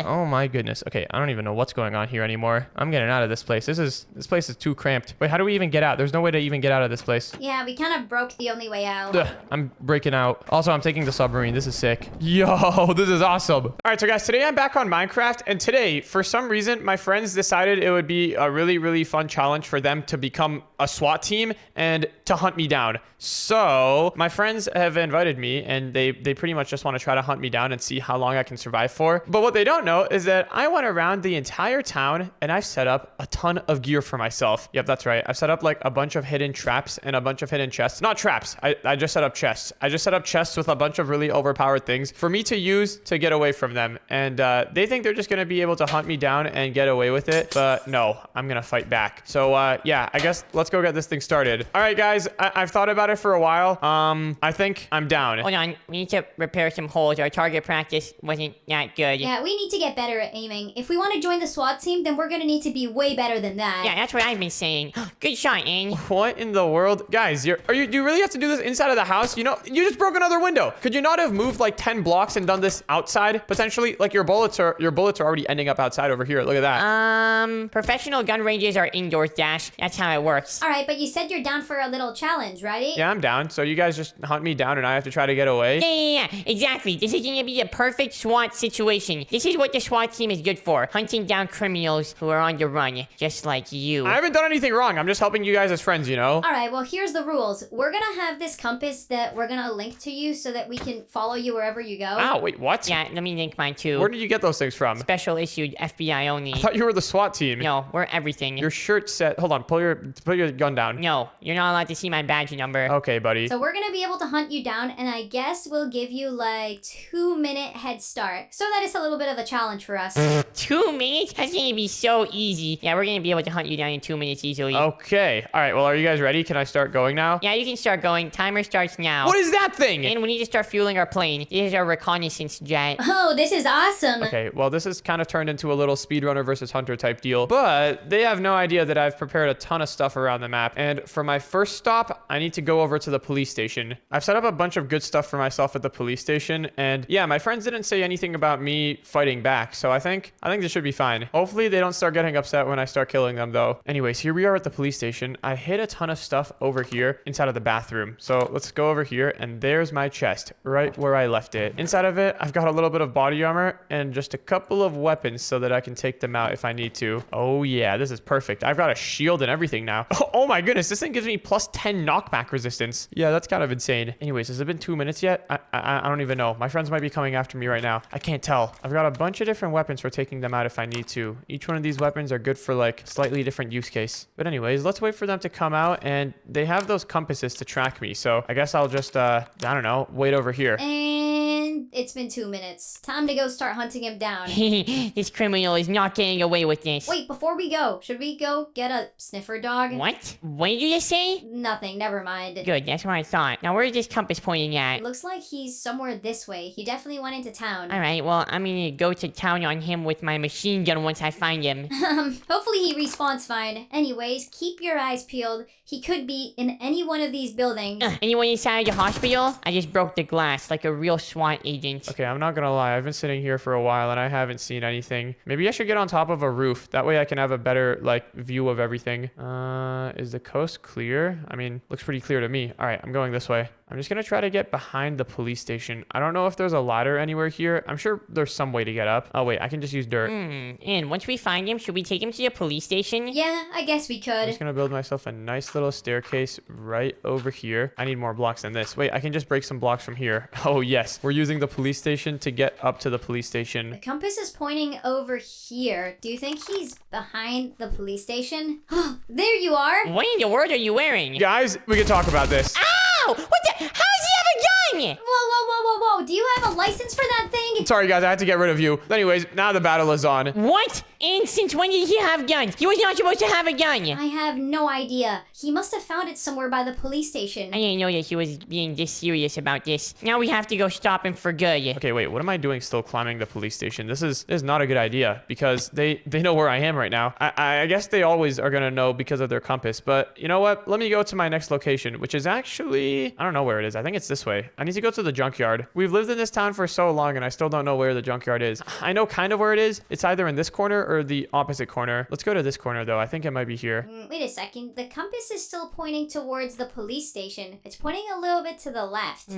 A: Oh my goodness. Okay, I don't even know what's going on here anymore. I'm getting out of this place. This place is too cramped. Wait, how do we even get out? There's no way to even get out of this place.
C: Yeah, we kind of broke the only way out.
A: Ugh, I'm breaking out. Also, I'm taking the submarine. This is sick. Yo, this is awesome. All right, so guys, today I'm back on Minecraft, and today, for some reason, my friends decided it would be a really, really fun challenge for them to become a SWAT team and to hunt me down. So my friends have invited me, and they pretty much just want to try to hunt me down and see how long I can survive for. But what they don't don't know is that I went around the entire town and I've set up a ton of gear for myself. Yep, that's right. I've set up like a bunch of hidden traps and a bunch of hidden chests. Not traps. I just set up chests. I just set up chests with a bunch of really overpowered things for me to use to get away from them. And they think they're just going to be able to hunt me down and get away with it. But no, I'm going to fight back. So yeah, I guess let's go get this thing started. All right, guys, I've thought about it for a while. I think I'm down.
B: Hold on, we need to repair some holes. Our target practice wasn't that good.
C: Yeah, we need to get better at aiming. If we want to join the SWAT team, then we're gonna need to be way better than that.
B: Yeah, that's what I've been saying. Good shot, Aang.
A: What in the world? Guys, do you really have to do this inside of the house? You know, you just broke another window. Could you not have moved like 10 blocks and done this outside, potentially? Like your bullets are already ending up outside over here. Look at that.
B: Professional gun ranges are indoors, Dash. That's how it works.
C: All right, but you said you're down for a little challenge, right?
A: Yeah, I'm down. So you guys just hunt me down and I have to try to get away?
B: Yeah, exactly. This is gonna be a perfect SWAT situation. This is what the SWAT team is good for. Hunting down criminals who are on the run, just like you.
A: I haven't done anything wrong. I'm just helping you guys as friends, you know?
C: All right, well, here's the rules. We're gonna have this compass that we're gonna link to you so that we can follow you wherever you go.
A: Wow, wait, what?
B: Yeah, let me link mine too.
A: Where did you get those things from?
B: Special issued FBI only.
A: I thought you were the SWAT team.
B: No, we're everything.
A: Your shirt said, hold on, put your gun down.
B: No, you're not allowed to see my badge number.
A: Okay, buddy.
C: So we're gonna be able to hunt you down, and I guess we'll give you like 2-minute head start. So that is a little bit of a challenge for us.
B: 2 minutes? That's gonna be so easy. Yeah, we're gonna be able to hunt you down in 2 minutes easily.
A: Okay. All right, well, are you guys ready? Can I start going now?
B: Yeah, you can start going. Timer starts now.
A: What is that thing?
B: And we need to start fueling our plane. This is our reconnaissance jet.
C: Oh, this is awesome.
A: Okay, well, this has kind of turned into a little speedrunner versus hunter type deal, but they have no idea that I've prepared a ton of stuff around the map. And for my first stop, I need to go over to the police station. I've set up a bunch of good stuff for myself at the police station, and yeah, my friends didn't say anything about me fighting back, so I think this should be fine. Hopefully they don't start getting upset when I start killing them though. Anyways, here we are at the police station. I hid a ton of stuff over here inside of the bathroom. So let's go over here, and there's my chest right where I left it. Inside of it, I've got a little bit of body armor and just a couple of weapons so that I can take them out if I need to. Oh yeah, this is perfect. I've got a shield and everything now. Oh my goodness, this thing gives me plus 10 knockback resistance. Yeah, that's kind of insane. Anyways, has it been 2 minutes yet? I don't even know. My friends might be coming after me right now. I can't tell. I've got a bunch of different weapons for taking them out if I need to. Each one of these weapons are good for like slightly different use case. But anyways, let's wait for them to come out, and they have those compasses to track me. So I guess I'll just, I don't know, wait over here.
C: And it's been 2 minutes. Time to go start hunting him down.
B: This criminal is not getting away with this.
C: Wait, before we go, should we go get a sniffer dog?
B: What? What did you just say?
C: Nothing, never mind.
B: Good, that's what I thought. Now, where is this compass pointing at?
C: It looks like he's somewhere this way. He definitely went into town.
B: Alright, well, I'm gonna go to town on him with my machine gun once I find him.
C: Hopefully he respawns fine. Anyways, keep your eyes peeled. He could be in any one of these buildings.
B: Anyone inside the hospital? I just broke the glass like a real SWAT agent.
A: Okay, I'm not gonna lie. I've been sitting here for a while and I haven't seen anything. Maybe I should get on top of a roof. That way I can have a better, like, view of everything. Is the coast clear? I mean, looks pretty clear to me. All right, I'm going this way. I'm just gonna try to get behind the police station. I don't know if there's a ladder anywhere here. I'm sure there's some way to get up. Oh wait, I can just use dirt.
B: And once we find him, should we take him to the police station?
C: Yeah, I guess we
A: I'm
C: could.
A: just gonna build myself a nice little staircase right over here. I need more blocks than this. Wait, I can just break some blocks from here. Oh yes, we're using the police station to get up to the police station.
C: The compass is pointing over here. Do you think he's behind the police station? There you are!
B: What in the world are you wearing?
A: Guys, we can talk about this.
B: Ow! What the? How does he have a gun?
C: Whoa. Do you have a license for that thing?
A: Sorry guys, I had to get rid of you. Anyways, now the battle is on.
B: What? And since when did he have guns? He was not supposed to have a gun.
C: I have no idea. He must have found it somewhere by the police station.
B: I didn't know that he was being this serious about this. Now we have to go stop him for good.
A: Okay, wait, what am I doing still climbing the police station? This is not a good idea because they know where I am right now. I guess they always are gonna know because of their compass, but you know what? Let me go to my next location, which is actually, I don't know where it is. I think it's this way. I need to go to the junkyard. We've lived in this town for so long and I still don't know where the junkyard is. I know kind of where it is. It's either in this corner or the opposite corner. Let's go to this corner though. I think it might be here.
C: Wait a second. The compass is still pointing towards the police station. It's pointing a little bit to the left.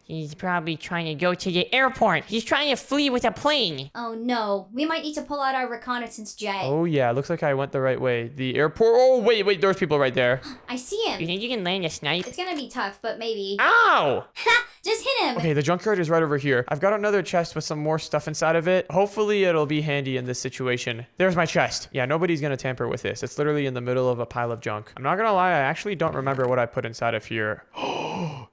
B: He's probably trying to go to the airport. He's trying to flee with a plane.
C: Oh no. We might need to pull out our reconnaissance jet.
A: Oh yeah, looks like I went the right way. The airport. Oh wait, there's people right there.
C: I see
B: You
C: him.
B: think you can land a snipe?
C: It's gonna be tough, but maybe.
A: Ow!
C: Just hit him.
A: Okay, the junkyard is right over here. I've got another chest with some more stuff inside of it. Hopefully it'll be handy in this situation. There's my chest. Yeah, nobody's gonna tamper with this. It's literally in the middle of a pile of junk. I'm not gonna lie, I actually don't remember what I put inside of here.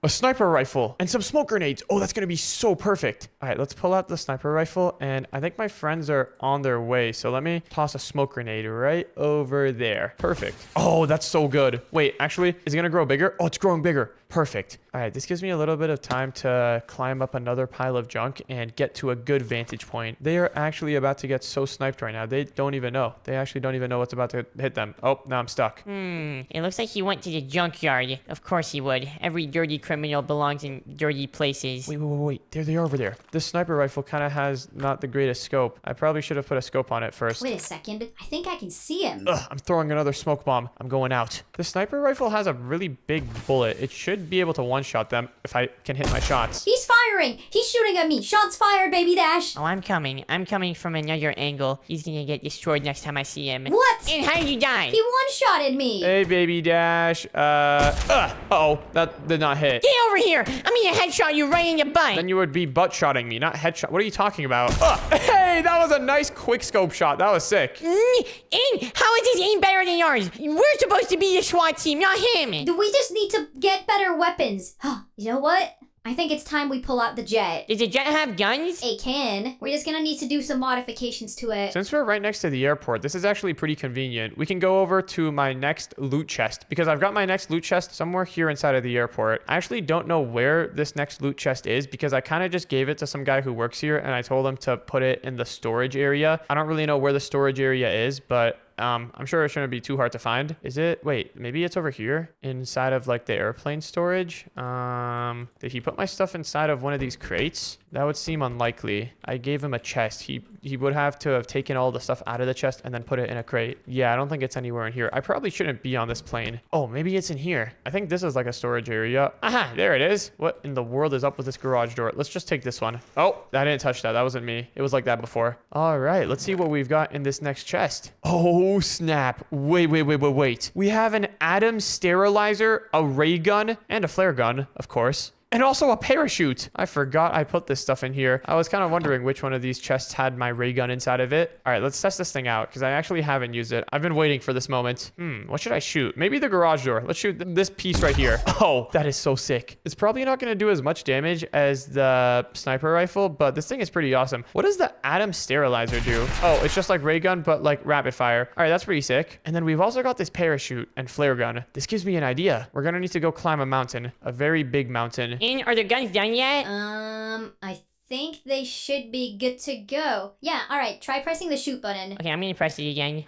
A: A sniper rifle and some smoke grenades. Oh, that's gonna be so perfect. All right, let's pull out the sniper rifle, and I think my friends are on their way. So let me toss a smoke grenade right over there. Perfect. Oh, that's so good. Wait, actually, is it gonna grow bigger? Oh, it's growing bigger. Perfect. All right, this gives me a little bit of time to climb up another pile of junk and get to a good vantage point. They are actually about to get so sniped right now. They don't even know. They actually don't even know what's about to hit them. Oh, now I'm stuck.
B: It looks like he went to the junkyard. Of course he would. Every dirty criminal belongs in dirty places.
A: Wait. There they are over there. This sniper rifle kind of has not the greatest scope. I probably should have put a scope on it first.
C: Wait a second. I think I can see him.
A: Ugh, I'm throwing another smoke bomb. I'm going out. The sniper rifle has a really big bullet. It should be able to one-shot them if I can hit my shots.
C: He's firing. He's shooting at me. Shots fired, baby Dash.
B: Oh, I'm coming. I'm coming from another angle. He's gonna get destroyed next time I see him.
C: What?
B: And how did you die?
C: He one-shotted me.
A: Hey, baby Dash. Uh-oh. That did not hit.
B: Get over here! I'm gonna headshot you right in the butt!
A: Then you would be butt-shotting me, not headshot. What are you talking about? Hey, that was a nice quick scope shot. That was sick.
B: And how is his aim better than yours? We're supposed to be the SWAT team, not him!
C: Do we just need to get better weapons? You know what? I think it's time we pull out the jet.
B: Does the jet have guns?
C: It can. We're just gonna need to do some modifications to it.
A: Since we're right next to the airport, this is actually pretty convenient. We can go over to my next loot chest because I've got my next loot chest somewhere here inside of the airport. I actually don't know where this next loot chest is because I kind of just gave it to some guy who works here and I told him to put it in the storage area. I don't really know where the storage area is, but I'm sure it shouldn't be too hard to find. Is it? Wait, maybe it's over here inside of like the airplane storage. Did he put my stuff inside of one of these crates? That would seem unlikely. I gave him a chest. He would have to have taken all the stuff out of the chest and then put it in a crate. Yeah, I don't think it's anywhere in here. I probably shouldn't be on this plane. Oh, maybe it's in here. I think this is like a storage area. Aha, there it is. What in the world is up with this garage door? Let's just take this one. Oh, I didn't touch that. That wasn't me. It was like that before. All right, let's see what we've got in this next chest. Oh, snap. Wait. We have an atom sterilizer, a ray gun, and a flare gun, of course. And also a parachute. I forgot I put this stuff in here. I was kind of wondering which one of these chests had my ray gun inside of it. All right, let's test this thing out because I actually haven't used it. I've been waiting for this moment. What should I shoot? Maybe the garage door. Let's shoot this piece right here. Oh, that is so sick. It's probably not going to do as much damage as the sniper rifle, but this thing is pretty awesome. What does the atom sterilizer do? Oh, it's just like ray gun, but like rapid fire. All right, that's pretty sick. And then we've also got this parachute and flare gun. This gives me an idea. We're going to need to go climb a mountain, a very big mountain.
B: And are the guns done yet?
C: I think they should be good to go. Yeah, alright, try pressing the shoot button.
B: Okay, I'm gonna press it again.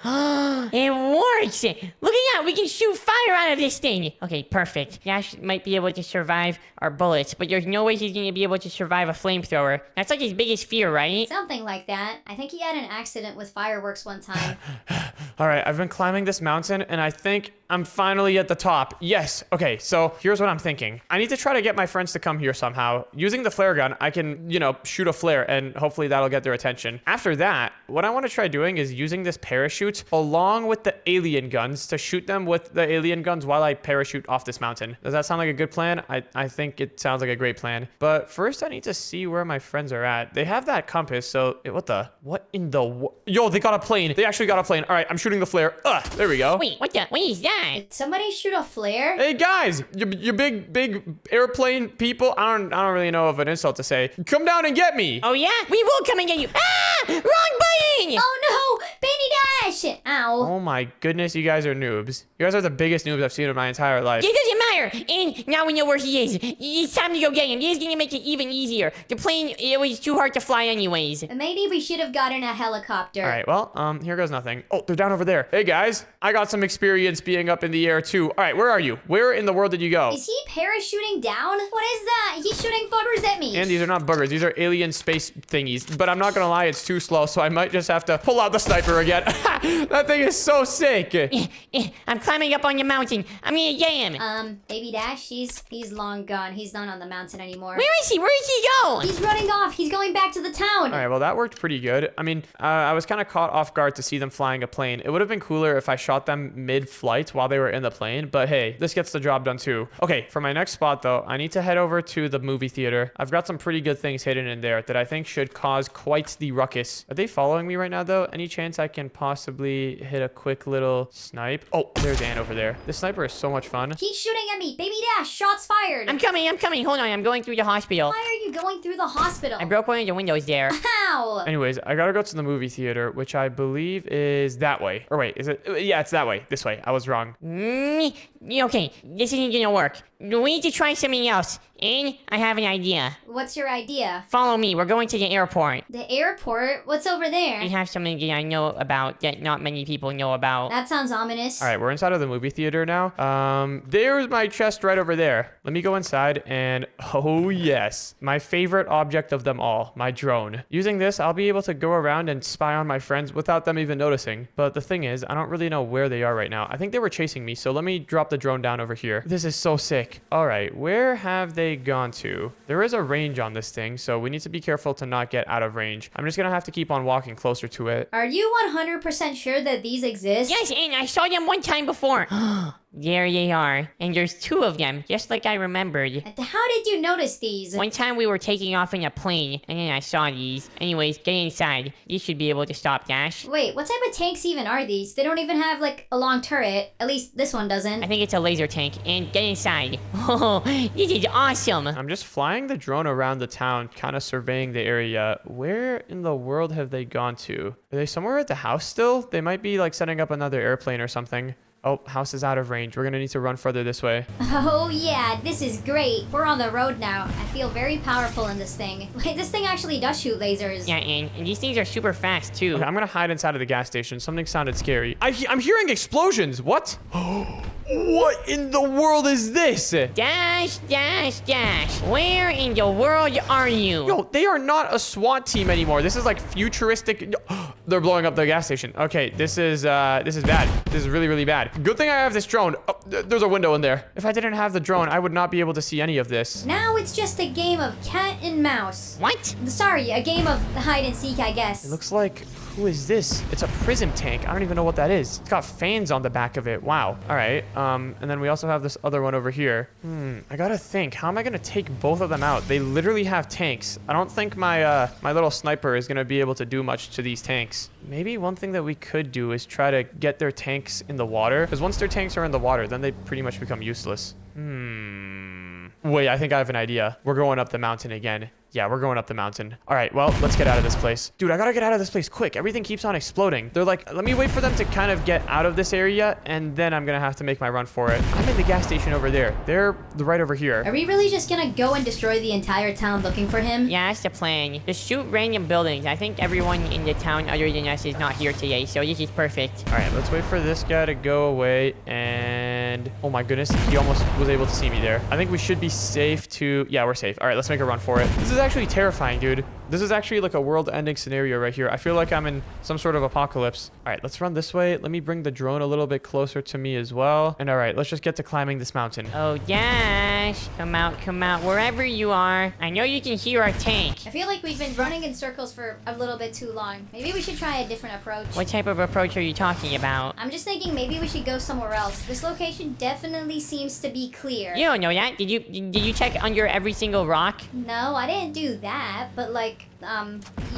B: It works! Look at that, we can shoot fire out of this thing! Okay, perfect. Dash might be able to survive our bullets, but there's no way he's gonna be able to survive a flamethrower. That's like his biggest fear, right?
C: Something like that. I think he had an accident with fireworks one time.
A: All right, I've been climbing this mountain and I think I'm finally at the top. Yes. Okay, so here's what I'm thinking. I need to try to get my friends to come here somehow. Using the flare gun, I can, shoot a flare and hopefully that'll get their attention. After that, what I want to try doing is using this parachute along with the alien guns to shoot them with the alien guns while I parachute off this mountain. Does that sound like a good plan? I think it sounds like a great plan. But first I need to see where my friends are at. They have that compass, so what in the yo, they got a plane. They actually got a plane. All right, I'm shooting the flare. There we go.
B: Wait, what is that?
C: Did somebody shoot a flare?
A: Hey guys, you big airplane people. I don't really know of an insult to say. Come down and get me.
B: Oh yeah? We will come and get you. Ah! Wrong button!
C: Oh no! Baby Dash! Ow.
A: Oh my goodness, you guys are noobs. You guys are the biggest noobs I've seen in my entire life.
B: It doesn't matter. And now we know where he is. It's time to go get him. This is gonna make it even easier. The plane, it was too hard to fly anyways.
C: Maybe we should have gotten a helicopter.
A: All right, well, here goes nothing. Oh, they're down over there. Hey guys, I got some experience being up in the air too. All right, where are you? Where in the world did you go?
C: Is he parachuting down? What is that? He's shooting boogers at me.
A: And these are not boogers. These are alien space thingies. But I'm not gonna lie, it's too slow, so I might just have to pull out the sniper again. That thing is so sick.
B: I'm climbing up on your mountain. I'm gonna get him.
C: Baby Dash, he's long gone. He's not on the mountain anymore.
B: Where is he? Where did he go?
C: He's running off. He's going back to the town.
A: All right, well, that worked pretty good. I mean, I was kind of caught off guard to see them flying a plane. It would have been cooler if I shot them mid-flight while they were in the plane, but hey, this gets the job done too. Okay, for my next spot though, I need to head over to the movie theater. I've got some pretty good things hidden in there that I think should cause quite the ruckus. Are they following me right now though? Any chance I can possibly hit a quick little snipe? Oh, there's Ann over there. This sniper is so much fun.
C: He's shooting at me. Baby Dash, shots fired.
B: I'm coming. Hold on, I'm going through the hospital.
C: Why are you going through the hospital?
B: I broke one of the windows there.
C: Ow!
A: Anyways, I gotta go to the movie theater, which I believe is that way. Or wait, is it? Yeah, it's that way. This way. I was wrong.
B: Okay, this isn't gonna work. We need to try something else. And I have an idea.
C: What's your idea?
B: Follow me, we're going to the airport.
C: The airport? What's over
B: We
C: there?
B: have something that I know about that not many people know about.
C: That sounds ominous.
A: All right, we're inside of the movie theater now. There's my chest right over there. Let me go inside and oh yes, my favorite object of them all, my drone. Using this, I'll be able to go around and spy on my friends without them even noticing. But the thing is, I don't really know where they are right now. I think they were chasing me, so let me drop the drone down over here. This is so sick. All right, where have they gone to? There is a range on this thing, so we need to be careful to not get out of range. I'm just gonna have to keep on walking closer to it.
C: Are you 100% sure that these exist?
B: Yes, and I saw them one time before. There they are. And there's two of them, just like I remembered.
C: And how did you notice these?
B: One time we were taking off in a plane, and then I saw these. Anyways, get inside. You should be able to stop Dash.
C: Wait, what type of tanks even are these? They don't even have, like, a long turret. At least this one doesn't.
B: I think it's a laser tank. And get inside. Oh, this is awesome.
A: I'm just flying the drone around the town, kind of surveying the area. Where in the world have they gone to? Are they somewhere at the house still? They might be like setting up another airplane or something. Oh, house is out of range. We're gonna need to run further this way.
C: Oh yeah, this is great. We're on the road now. I feel very powerful in this thing. Wait, this thing actually does shoot lasers.
B: Yeah, and these things are super fast, too.
A: Okay, I'm gonna hide inside of the gas station. Something sounded scary. I'm hearing explosions. What? What in the world is this?
B: Dash, Dash, Dash. Where in the world are you?
A: Yo, they are not a SWAT team anymore. This is like futuristic. They're blowing up the gas station. Okay, this is bad. This is really, really bad. Good thing I have this drone. Oh, there's a window in there. If I didn't have the drone, I would not be able to see any of this.
C: Now it's just a game of cat and mouse.
B: What?
C: Sorry, a game of hide and seek, I guess.
A: It looks like, who is this? It's a prism tank. I don't even know what that is. It's got fans on the back of it. Wow. All right. And then we also have this other one over here. I gotta think. How am I gonna take both of them out? They literally have tanks. I don't think my my little sniper is gonna be able to do much to these tanks. Maybe one thing that we could do is try to get their tanks in the water. Because once their tanks are in the water, then they pretty much become useless. Wait, I think I have an idea. We're going up the mountain again. Yeah, we're going up the mountain. All right, well, let's get out of this place. Dude, I gotta get out of this place quick. Everything keeps on exploding. They're like, let me wait for them to kind of get out of this area, and then I'm gonna have to make my run for it. I'm in the gas station over there. They're right over here.
C: Are we really just gonna go and destroy the entire town looking for him?
B: Yeah, that's the plan. Just shoot random buildings. I think everyone in the town other than us is not here today, so this is perfect.
A: All right, let's wait for this guy to go away, and oh my goodness, he almost was able to see me there. I think we should be safe to, yeah, we're safe. All right, let's make a run for it. This is actually terrifying, dude. This is actually like a world-ending scenario right here. I feel like I'm in some sort of apocalypse. All right, let's run this way. Let me bring the drone a little bit closer to me as well. And all right, let's just get to climbing this mountain.
B: Oh, Dash. Come out, wherever you are. I know you can hear our tank.
C: I feel like we've been running in circles for a little bit too long. Maybe we should try a different approach.
B: What type of approach are you talking about?
C: I'm just thinking maybe we should go somewhere else. This location definitely seems to be clear.
B: You don't know that. Did you check under every single rock?
C: No, I didn't do that, but like,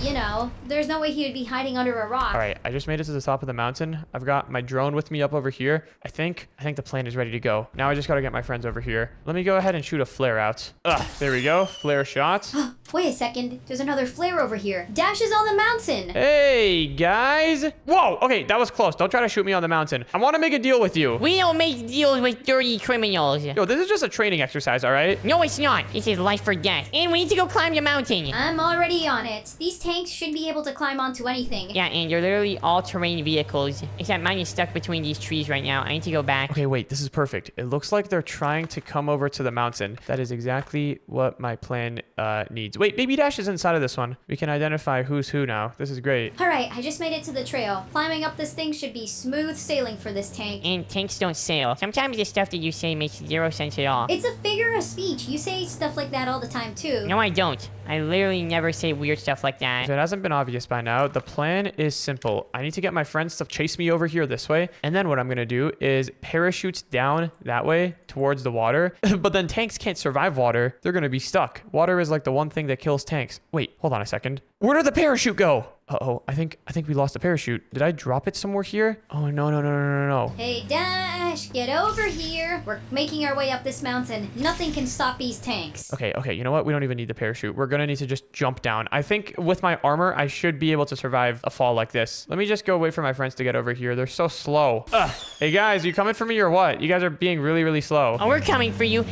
C: you know, there's no way he would be hiding under a rock.
A: All right, I just made it to the top of the mountain. I've got my drone with me up over here. I think the plane is ready to go. Now I just gotta get my friends over here. Let me go ahead and shoot a flare out. There we go, flare shot.
C: Wait a second, there's another flare over here. Dash is on the mountain.
A: Hey, guys. Whoa, okay, that was close. Don't try to shoot me on the mountain. I want to make a deal with you.
B: We don't make deals with dirty criminals.
A: Yo, this is just a training exercise, all right?
B: No, it's not. This is life or death. And we need to go climb the mountain.
C: I'm already on on it. These tanks should be able to climb onto anything.
B: Yeah, and they're literally all-terrain vehicles. Except mine is stuck between these trees right now. I need to go back.
A: Okay, wait, this is perfect. It looks like they're trying to come over to the mountain. That is exactly what my plan needs. Wait, Baby Dash is inside of this one. We can identify who's who now. This is great.
C: Alright, I just made it to the trail. Climbing up this thing should be smooth sailing for this tank.
B: And tanks don't sail. Sometimes the stuff that you say makes 0 sense at all.
C: It's a figure of speech. You say stuff like that all the time too.
B: No, I don't. I literally never say weird stuff like
A: If
B: that.
A: it hasn't been obvious by now, the plan is simple. I need to get my friends to chase me over here this way. And then what I'm going to do is parachutes down that way towards the water. But then tanks can't survive water. They're going to be stuck. Water is like the one thing that kills tanks. Wait, hold on a second. Where did the parachute go? Uh-oh, I think we lost the parachute. Did I drop it somewhere here? Oh, no.
C: Hey, Dash, get over here. We're making our way up this mountain. Nothing can stop these tanks.
A: Okay, you know what? We don't even need the parachute. We're gonna need to just jump down. I think with my armor, I should be able to survive a fall like this. Let me just go wait for my friends to get over here. They're so slow. Ugh. Hey guys, you coming for me or what? You guys are being really, really slow.
B: Oh, we're coming for you.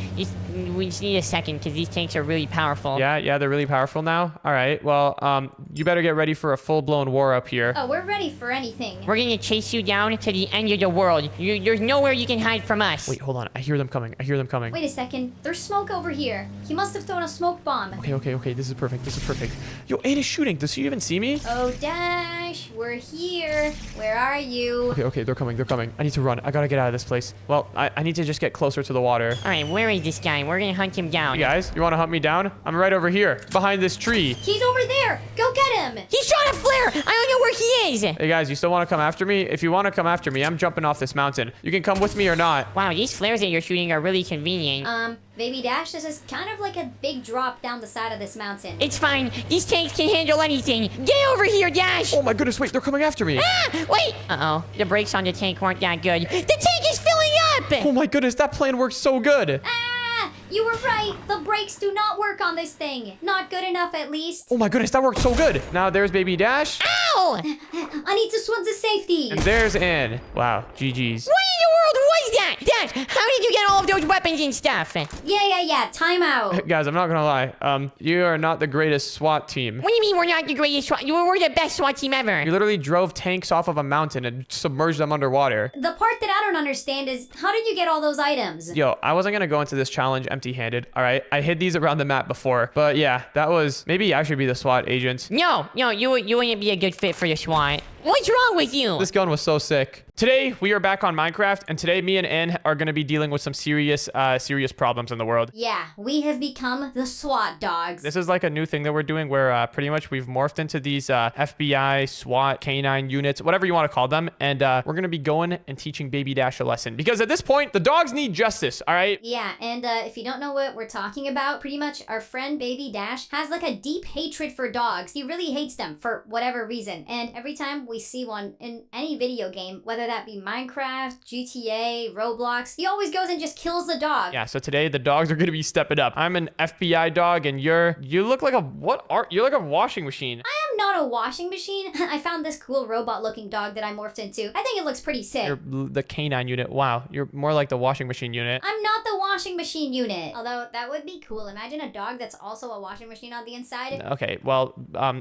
B: We just need a second because these tanks are really powerful.
A: Yeah, they're really powerful now. All right, well, you better get ready for a full-blown war up here.
C: Oh, we're ready for anything.
B: We're gonna chase you down to the end of the world. There's nowhere you can hide from us.
A: Wait, hold on. I hear them coming.
C: Wait a second. There's smoke over here. He must have thrown a smoke bomb.
A: Okay. This is perfect. Yo, Anne is shooting. Does she even see me?
C: Oh, Dash, we're here. Where are you?
A: Okay, they're coming. I need to run. I gotta get out of this place. Well, I need to just get closer to the water.
B: All right, where is this guy? We're gonna hunt him down.
A: You guys, you want to hunt me down? I'm right over here, behind this tree.
C: He's over there. Go get him.
B: He shot a flare. I don't know where he is.
A: Hey guys, you still want to come after me? If you want to come after me, I'm jumping off this mountain. You can come with me or not.
B: Wow, these flares that you're shooting are really convenient.
C: Baby Dash, this is kind of like a big drop down the side of this mountain.
B: It's fine. These tanks can handle anything. Get over here, Dash.
A: Oh my goodness, wait, they're coming after me.
B: Ah, wait. Uh-oh. The brakes on the tank weren't that good. The tank is filling up.
A: Oh my goodness, that plan works so good.
C: Ah, you were right. The brakes do not work on this thing. Not good enough, at least.
A: Oh my goodness, that worked so good. Now there's Baby Dash.
B: Ow!
C: I need to swim to safety.
A: And there's Anne. Wow, GG's.
B: What in the world was that? Dash, how did you get all of those weapons and stuff?
C: Yeah. Time out.
A: Guys, I'm not gonna lie. You are not the greatest SWAT team.
B: What do you mean we're not the greatest SWAT? We're the best SWAT team ever.
A: You literally drove tanks off of a mountain and submerged them underwater.
C: The part that I don't understand is how did you get all those items?
A: Yo, I wasn't gonna go into this challenge empty-handed, all right? I hid these around the map before, but yeah, that was... Maybe I should be the SWAT agent.
B: No, you wouldn't be a good fit for the SWAT. What's wrong with you?
A: This gun was so sick. Today, we are back on Minecraft, and today me and Ann are gonna be dealing with some serious problems in the world.
C: Yeah, we have become the SWAT dogs.
A: This is like a new thing that we're doing where pretty much we've morphed into these FBI, SWAT, K9 units, whatever you want to call them, and we're gonna be going and teaching Baby Dash a lesson. Because at this point, the dogs need justice, all right?
C: Yeah, and if you don't know what we're talking about, pretty much our friend Baby Dash has like a deep hatred for dogs. He really hates them for whatever reason, and every time we see one in any video game, whether that be Minecraft, GTA, Roblox, he always goes and just kills the dog.
A: Yeah, so today the dogs are gonna be stepping up. I'm an FBI dog, and you look like you're like a washing machine.
C: I am not a washing machine. I found this cool robot-looking dog that I morphed into. I think it looks pretty sick.
A: You're the K9 unit. Wow, you're more like the washing machine unit.
C: I'm not the washing machine unit. Although that would be cool. Imagine a dog that's also a washing machine on the inside.
A: Okay, well,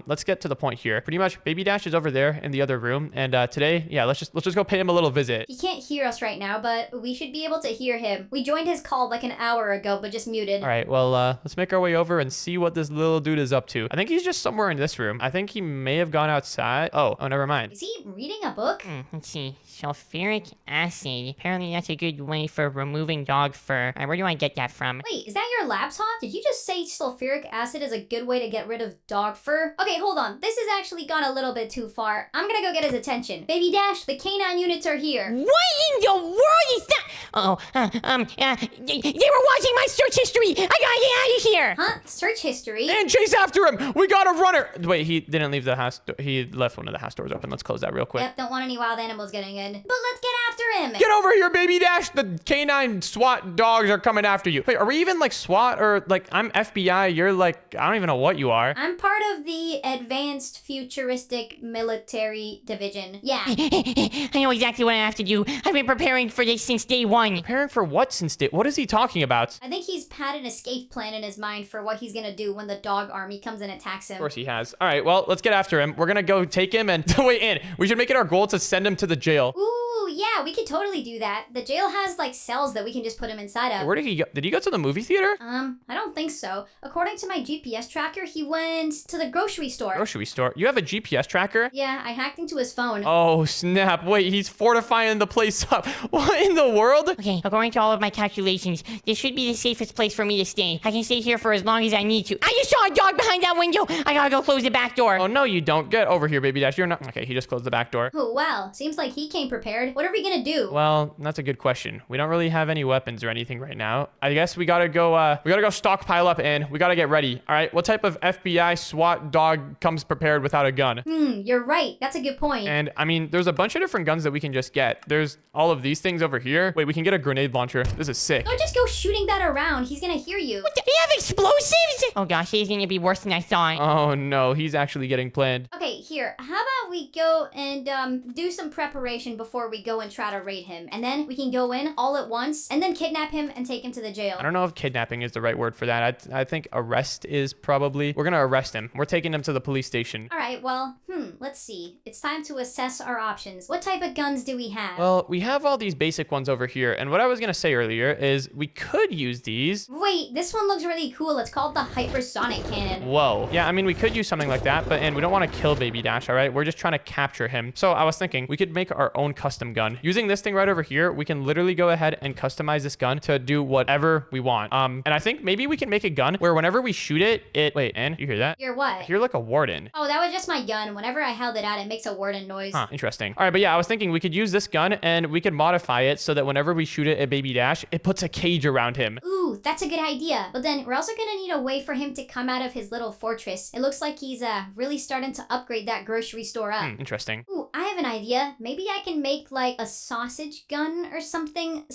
A: let's get to the point here. Pretty much, Baby Dash is over there in the other room, and today, yeah, let's just go pay him a little visit.
C: He can't hear us right now, but we should be able to hear him. We joined his call like an hour ago, but just muted.
A: All right, well, let's make our way over and see what this little dude is up to. I think he's just somewhere in this room. I think he may have gone outside. Oh, never mind.
C: Is he reading a book?
B: Let's see. Sulfuric acid. Apparently that's a good way for removing dog fur. Where do I get that from?
C: Wait, is that your laptop? Did you just say sulfuric acid is a good way to get rid of dog fur? Okay, hold on. This has actually gone a little bit too far. I'm gonna go get his attention. Baby Dash, the K9 units are here.
B: What in the world is that? They were watching my search history. I gotta get out of here.
C: Huh? Search history?
A: And chase after him! We got a runner! Wait, he didn't leave the house. He left one of the house doors open. Let's close that real quick.
C: Yep, don't want any wild animals getting in. But let's get after him.
A: Get over here, Baby Dash. The canine SWAT dogs are coming after you. Wait, are we even like SWAT or like I'm FBI? You're like, I don't even know what you are.
C: I'm part of the Advanced Futuristic Military Division. Yeah.
B: I know exactly what I have to do. I've been preparing for this since day one.
A: Preparing for what since day? What is he talking about?
C: I think he's had an escape plan in his mind for what he's gonna do when the dog army comes and attacks him.
A: Of course he has. All right, well, let's get after him. We're gonna go take him and wait in. We should make it our goal to send him to the jail.
C: Ooh, yeah, we could totally do that. The jail has like cells that we can just put him inside of.
A: Where did he go? Did he go to the movie theater?
C: I don't think so. According to my GPS tracker, he went to the grocery store.
A: Grocery store. You have a GPS tracker?
C: Yeah, I hacked into his phone.
A: Oh, snap. Wait, he's fortifying the place up. What in the world?
B: Okay, according to all of my calculations, this should be the safest place for me to stay. I can stay here for as long as I need to. I just saw a dog behind that window. I gotta go close the back door.
A: Oh, no, you don't. Get over here, Baby Dash. You're not. Okay, he just closed the back door.
C: Oh, well, seems like he came prepared. What are we gonna do?
A: Well, that's a good question. We don't really have any weapons or anything right now. I guess we gotta go stockpile up and we gotta get ready. All right, what type of FBI SWAT dog comes prepared without a gun?
C: You're right. That's a good point.
A: And I mean, there's a bunch of different guns that we can just get. There's all of these things over here. Wait, we can get a grenade launcher. This is sick.
C: Don't just go shooting that around. He's gonna hear you.
B: They have explosives? Oh gosh, this is gonna be worse than I thought.
A: Oh no, he's actually getting planned.
C: Okay, here. How about we go and do some preparation before we go and try to raid him, and then we can go in all at once and then kidnap him and take him to the jail.
A: I don't know if kidnapping is the right word for that. I think arrest is probably. We're gonna arrest him. We're taking him to the police station.
C: All right. Well, let's see. It's time to assess our options. What type of guns do we have?
A: Well, we have all these basic ones over here, and what I was gonna say earlier is we could use these.
C: Wait, this one looks really cool. It's called the hypersonic cannon.
A: Whoa. Yeah, I mean, we could use something like that, and we don't want to kill Baby Dash, all right? We're just trying to capture him. So I was thinking we could make our own custom gun. Using this thing right over here, we can literally go ahead and customize this gun to do whatever we want. And I think maybe we can make a gun where whenever we shoot it, wait, Ann, you hear that?
C: You're what?
A: I hear like a warden.
C: Oh, that was just my gun. Whenever I held it out, it makes a warden noise.
A: Huh, interesting. All right, but yeah, I was thinking we could use this gun and we could modify it so that whenever we shoot it at Baby Dash, it puts a cage around him.
C: Ooh, that's a good idea. But then we're also gonna need a way for him to come out of his little fortress. It looks like he's really starting to upgrade that grocery store up.
A: Interesting.
C: Ooh, I have an idea. Maybe I can make like a sausage gun or something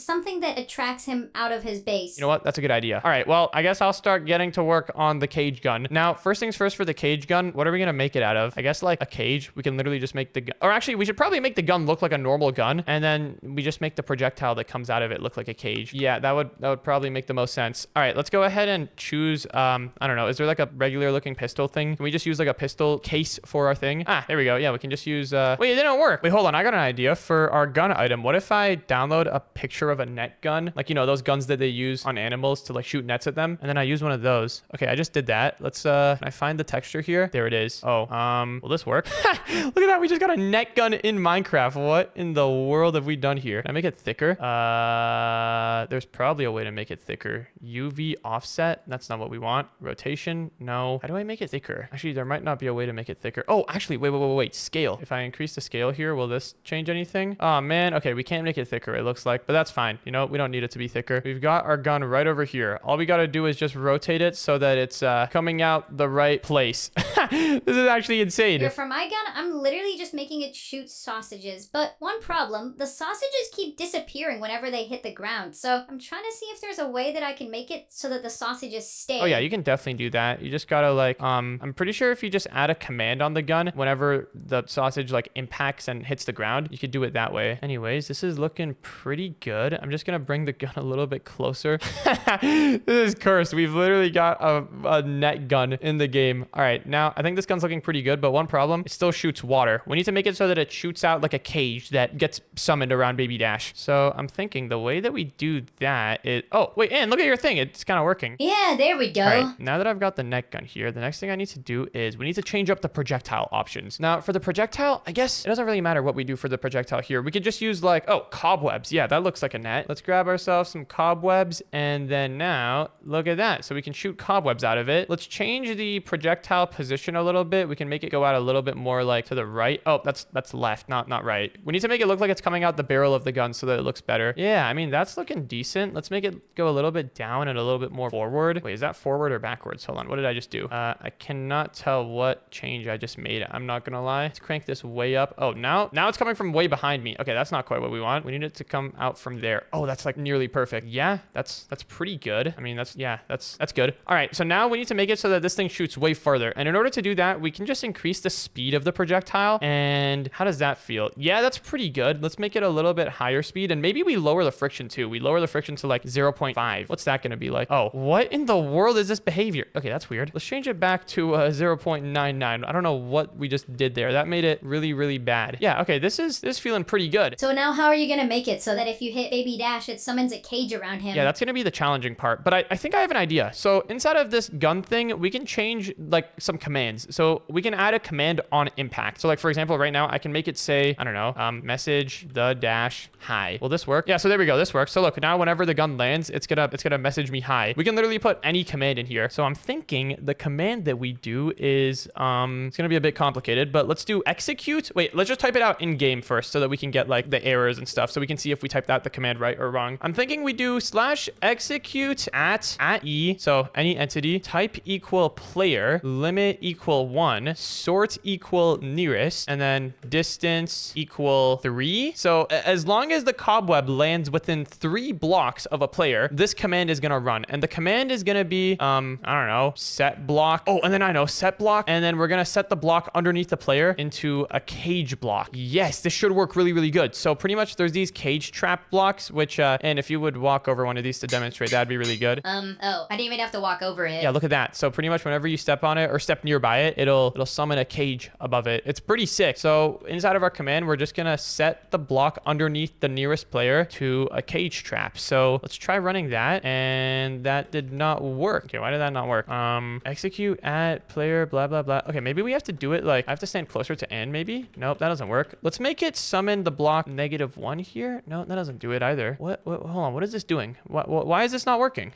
C: that attracts him out of his base.
A: You know what? That's a good idea. All right, well, I guess I'll start getting to work on the cage gun. Now, first things first for the cage gun, what are we gonna make it out of? I guess like a cage. We can literally just make the gun. Or actually, we should probably make the gun look like a normal gun, and then we just make the projectile that comes out of it look like a cage. Yeah, that would probably make the most sense. All right, let's go ahead and choose, I don't know, is there like a regular looking pistol thing? Can we just use like a pistol case for our thing? Ah, there we go. Yeah, we can just use, wait, it didn't work. Wait, hold on. I got an idea for our gun item. What if I download a picture of a net gun? Like, you know, those guns that they use on animals to like shoot nets at them. And then I use one of those. Okay, I just did that. Let's, can I find the texture here? There it is. Oh, will this work? Look at that. We just got a net gun in Minecraft. What in the world have we done here? Can I make it thicker? There's probably a way to make it thicker. UV offset. That's not what we want. Rotation. No. How do I make it thicker? Actually, there might not be a way to make it thicker. Oh, actually, wait. Scale. If I increase the scale here, will this change anything? Oh, man. Okay, we can't make it thicker, it looks like, but that's fine. You know, we don't need it to be thicker. We've got our gun right over here. All we got to do is just rotate it so that it's coming out the right place. This is actually insane.
C: Here, for my gun, I'm literally just making it shoot sausages. But one problem, the sausages keep disappearing whenever they hit the ground. So I'm trying to see if there's a way that I can make it so that the sausages stay.
A: Oh yeah, you can definitely do that. You just gotta like, I'm pretty sure if you just add a command on the gun, whenever the sausage like impacts and hits the ground, you could do it that way. Anyways, this is looking pretty good. I'm just gonna bring the gun a little bit closer. This is cursed. We've literally got a net gun in the game. All right, now I think this gun's looking pretty good, but one problem, it still shoots water. We need to make it so that it shoots out like a cage that gets summoned around Baby Dash. So I'm thinking the way that we do that is, oh, wait, Ann, look at your thing. It's kind of working.
C: Yeah, there we go.
A: All right, now that I've got the net gun here, the next thing I need to do is we need to change up the projectile options. Now, for the projectile, I guess it doesn't really matter what we do for the projectile here. We could just use like, oh, cobwebs. Yeah, that looks like a net. Let's grab ourselves some cobwebs, and then now, look at that. So we can shoot cobwebs out of it. Let's change the projectile position a little bit. We can make it go out a little bit more like to the right. Oh, that's left, not right. We need to make it look like it's coming out the barrel of the gun so that it looks better. Yeah, I mean, that's looking decent. Let's make it go a little bit down and a little bit more forward. Wait, is that forward or backwards? Hold on, what did I just do? I cannot tell what change I just made. I'm not gonna lie. Let's crank this way up. Oh, now it's coming from way behind me. me. Okay, that's not quite what we want. We need it to come out from there. Oh, that's like nearly perfect. Yeah, that's pretty good. I mean, that's good. All right, so now we need to make it so that this thing shoots way further. And in order to do that, we can just increase the speed of the projectile. And how does that feel? Yeah, that's pretty good. Let's make it a little bit higher speed. And maybe we lower the friction too. We lower the friction to like 0.5. What's that going to be like? Oh, what in the world is this behavior? Okay, that's weird. Let's change it back to 0.99. I don't know what we just did there. That made it really, really bad. Yeah, okay, this is feeling pretty good.
C: So now how are you gonna make it so that if you hit Baby Dash, it summons a cage around him?
A: Yeah, that's gonna be the challenging part. But I think I have an idea. So inside of this gun thing, we can change like some commands. So we can add a command on impact. So like, for example, right now I can make it say, I don't know, message the dash hi. Will this work? Yeah, so there we go. This works. So look, now whenever the gun lands, it's gonna message me hi. We can literally put any command in here. So I'm thinking the command that we do is, it's gonna be a bit complicated, but let's do execute. Wait, let's just type it out in game first so that we can get like the errors and stuff. So we can see if we typed out the command right or wrong. I'm thinking we do /execute at E. So any entity, type equal player, limit equal 1, sort equal nearest, and then distance equal 3. So as long as the cobweb lands within 3 blocks of a player, this command is gonna run. And the command is gonna be, I don't know, set block. Oh, and then I know set block. And then we're gonna set the block underneath the player into a cage block. Yes, this should work really, really good. So pretty much there's these cage trap blocks, which, and if you would walk over one of these to demonstrate, that'd be really good.
C: Oh, I didn't even have to walk over it.
A: Yeah, look at that. So pretty much whenever you step on it or step nearby it, it'll summon a cage above it. It's pretty sick. So inside of our command, we're just gonna set the block underneath the nearest player to a cage trap. So let's try running that, and that did not work. Okay, why did that not work? Execute at player, blah, blah, blah. Okay, maybe we have to do it like, I have to stand closer to N maybe? Nope, that doesn't work. Let's make it summon the block -1 here. No, that doesn't do it either. What hold on, what is this doing? Why is this not working?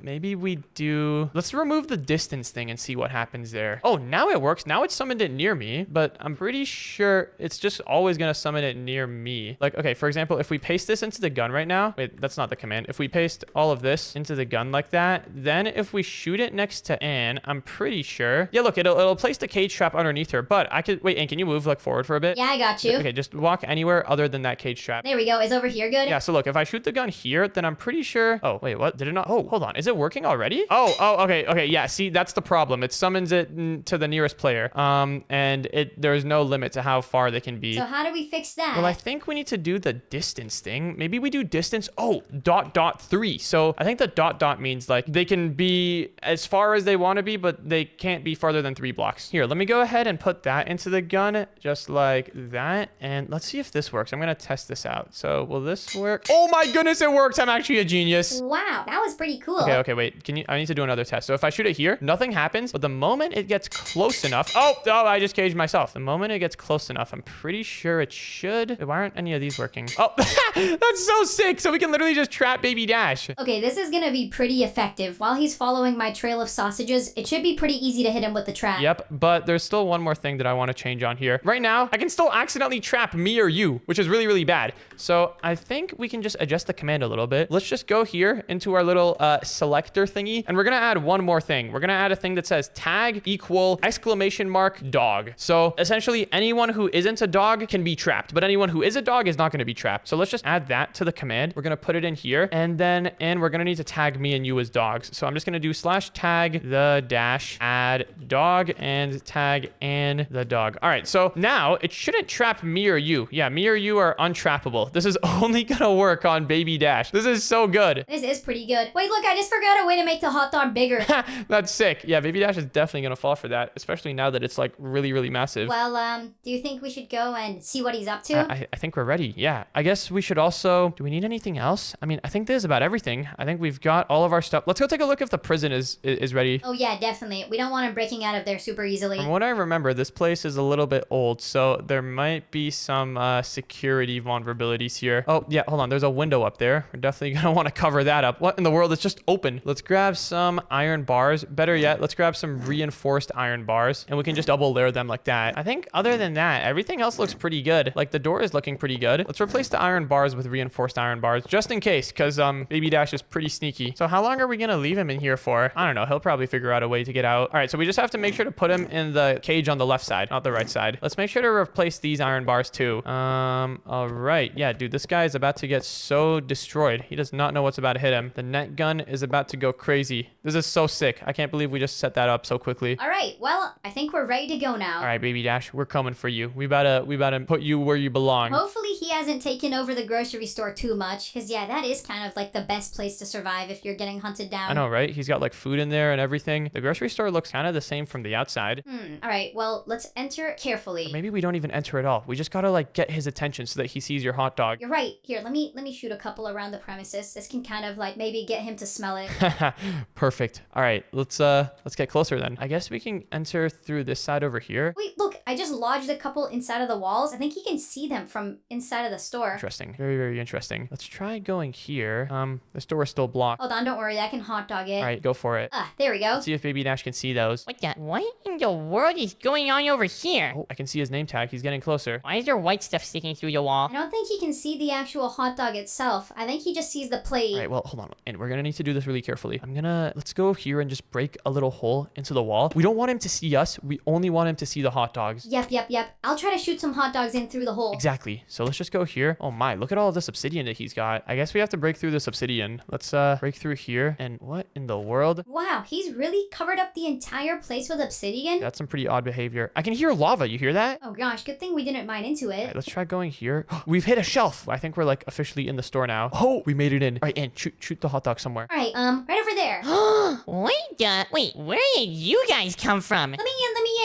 A: Maybe we do, let's remove the distance thing and see what happens there. Oh, now it works. Now it summoned it near me, but I'm pretty sure it's just always gonna summon it near me. Like, okay, for example, if we paste this into the gun right now, wait, that's not the command. If we paste all of this into the gun like that, then if we shoot it next to Anne, I'm pretty sure, yeah, look, it'll place the cage trap underneath her, but I could, wait, Anne, can you move like forward for a bit?
C: Yeah, I got you.
A: Okay, just walk anywhere other than that cage trap.
C: There we go. Is over here good?
A: Yeah, so look, if I shoot the gun here, then I'm pretty sure, oh, wait, what? Did it not? Oh, hold on. Is it working already? Oh, okay, yeah, see, that's the problem. It summons it to the nearest player, and there's no limit to how far they can be.
C: So how do we fix that?
A: Well, I think we need to do the distance thing. Maybe we do distance, .3. So I think the dot means like they can be as far as they want to be, but they can't be farther than 3 blocks. Here, let me go ahead and put that into the gun just like that. And let's see if this works. I'm going to test this out. So will this work? Oh my goodness, it works. I'm actually a genius.
C: Wow, that was pretty cool.
A: Okay, wait. I need to do another test. So if I shoot it here, nothing happens. But the moment it gets close enough, oh, I just caged myself. The moment it gets close enough, I'm pretty sure it should. Wait, why aren't any of these working? Oh, that's so sick. So we can literally just trap Baby Dash.
C: Okay, this is gonna be pretty effective. While he's following my trail of sausages, it should be pretty easy to hit him with the trap.
A: Yep, but there's still one more thing that I want to change on here. Right now, I can still accidentally trap me or you, which is really, really bad. So I think we can just adjust the command a little bit. Let's just go here into our little selector thingy, and we're gonna add one more thing. We're gonna add a thing that says tag equal !dog. So essentially, anyone who isn't a dog can be trapped, but anyone who is a dog is not gonna be trapped. So let's just add that to the command. We're gonna put it in here, and we're gonna need to tag me and you as dogs. So I'm just gonna do /tag the dash add dog and tag and the dog. All right, so now it shouldn't trap me or you. Yeah, me or you are untrappable. This is only gonna work on Baby Dash. This is so good.
C: This is pretty good. Wait, look, I just forgot a way to make the hot dog bigger.
A: That's sick. Yeah, Baby Dash is definitely gonna fall for that, especially now that it's like really, really massive.
C: Well, do you think we should go and see what he's up to?
A: I think we're ready. Yeah, I guess we should also, do we need anything else? I mean, I think this is about everything. I think we've got all of our stuff. Let's go take a look if the prison is ready.
C: Oh yeah, definitely. We don't want him breaking out of there super easily.
A: From what I remember, this place is a little bit old, so there might be some security vulnerabilities here. Oh yeah, hold on. There's a window up there. We're definitely gonna want to cover that up. What in the world? It's just open. Let's grab some iron bars. Better yet, let's grab some reinforced iron bars, and we can just double layer them like that. I think other than that, everything else looks pretty good. Like the door is looking pretty good. Let's replace the iron bars with reinforced iron bars, just in case, because Baby Dash is pretty sneaky. So how long are we gonna leave him in here for? I don't know. He'll probably figure out a way to get out. All right, so we just have to make sure to put him in the cage on the left side, not the right side. Let's make sure to replace these iron bars bars too. All right. Yeah, dude, this guy is about to get so destroyed. He does not know what's about to hit him. The net gun is about to go crazy. This is so sick. I can't believe we just set that up so quickly.
C: All right, well, I think we're ready to go now.
A: All right, Baby Dash, we're coming for you. We better put you where you belong.
C: Hopefully he hasn't taken over the grocery store too much, because yeah, that is kind of like the best place to survive if you're getting hunted down.
A: I know, right? He's got like food in there and everything. The grocery store looks kind of the same from the outside.
C: All right, well, let's enter carefully.
A: Or maybe we don't even enter at all. We just gotta like get his attention so that he sees your hot dog.
C: You're right. Here, let me shoot a couple around the premises. This can kind of like maybe get him to smell it.
A: Perfect. All right, let's get closer then. I guess we can enter through this side over here.
C: Wait, look, I just lodged a couple inside of the walls. I think he can see them from inside of the store.
A: Interesting. Very, very interesting. Let's try going here. This door is still blocked.
C: Hold on, don't worry, I can hot dog it.
A: All right, go for it.
C: Ah, there we go.
A: Let's see if Baby Dash can see those.
B: What in the world is going on over here?
A: Oh, I can see his name tag. He's getting closer.
B: Why is there white stuff sticking through the wall?
C: I don't think he can see the actual hot dog itself. I think he just sees the plate.
A: All right, well, hold on. And we're gonna need to do this really carefully. Let's go here and just break a little hole into the wall. We don't want him to see us. We only want him to see the hot dogs.
C: Yep. I'll try to shoot some hot dogs in through the hole.
A: Exactly. So let's just go here. Oh my, look at all of this obsidian that he's got. I guess we have to break through this obsidian. Let's break through here. And what in the world?
C: Wow, he's really covered up the entire place with obsidian?
A: That's some pretty odd behavior. I can hear lava. You hear that?
C: Oh gosh, good thing we didn't mine into it.
A: All right, let's try going here. We've hit a shelf. I think we're like officially in the store now. Oh, we made it in. All right, and shoot the hot dog somewhere.
C: All right, right over there.
B: Wait, where did you guys come from?
C: Let me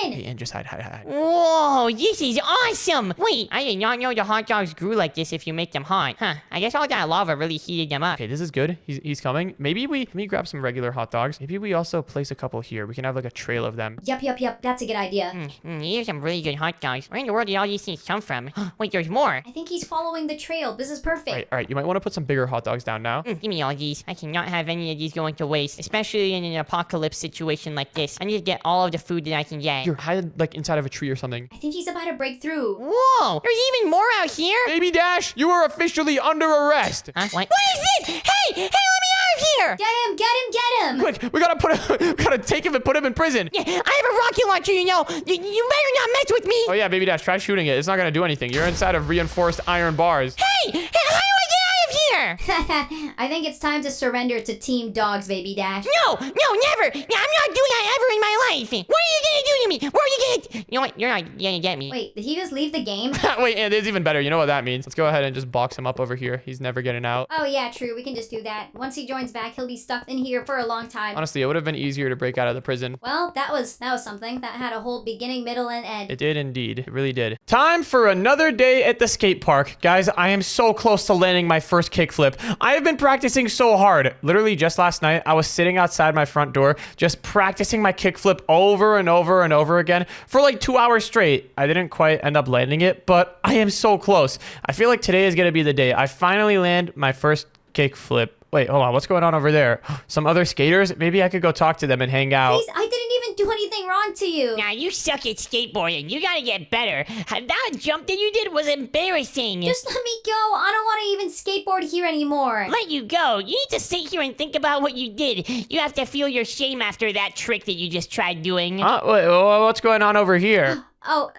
C: in.
A: Hey, and just hide.
B: Whoa, this is awesome! Wait, I did not know the hot dogs grew like this if you make them hot. Huh, I guess all that lava really heated them up.
A: Okay, this is good. He's coming. Maybe let me grab some regular hot dogs. Maybe we also place a couple here. We can have like a trail of them.
C: Yep, that's a good idea.
B: These are some really good hot dogs. Where in the world did all these things come from? Wait, there's more.
C: I think he's following the trail. This is perfect.
A: All right. You might want to put some bigger hot dogs down now.
B: Give me all these. I cannot have any of these going to waste, especially in an apocalypse situation like this. I need to get all of the food that I can get.
A: Here, hide like inside of a tree or something.
C: I think he's about to break through.
B: Whoa, there's even more out here?
A: Baby Dash, you are officially under arrest.
B: Huh? What is this? Hey, let me out of here!
C: Get him!
A: Quick, we gotta take him and put him in prison.
B: Yeah, I have a rocket launcher, you know. You better not mess with me.
A: Oh yeah, Baby Dash, try shooting it. It's not gonna do anything. You're inside of reinforced iron bars.
B: Hey, how do I get out of here?
C: I think it's time to surrender to Team Dogs, Baby Dash.
B: No, never. I'm not doing that ever in my life. What are you gonna do to me? What are you gonna? You know what? You're not gonna get me.
C: Wait, did he just leave the game?
A: Wait, and it's even better. You know what that means? Let's go ahead and just box him up over here. He's never getting out.
C: Oh yeah, true. We can just do that. Once he joins back, he'll be stuck in here for a long time.
A: Honestly, it would have been easier to break out of the prison.
C: Well, that was something. That had a whole beginning, middle, and end.
A: It did indeed. It really did. Time for another day at the skate park. Guys, I am so close to landing my first kickflip. I have been practicing so hard. Literally just last night, I was sitting outside my front door, just practicing my kickflip over and over and over again for like 2 hours straight. I didn't quite end up landing it, but I am so close. I feel like today is going to be the day I finally land my first kickflip. Wait, hold on. What's going on over there? Some other skaters? Maybe I could go talk to them and hang out.
C: Please, I didn't even do anything wrong to you.
B: Nah, you suck at skateboarding. You gotta get better. That jump that you did was embarrassing.
C: Just let me go. I don't want to even skateboard here anymore.
B: Let you go. You need to sit here and think about what you did. You have to feel your shame after that trick that you just tried doing.
A: Wait, what's going on over here?
C: Oh,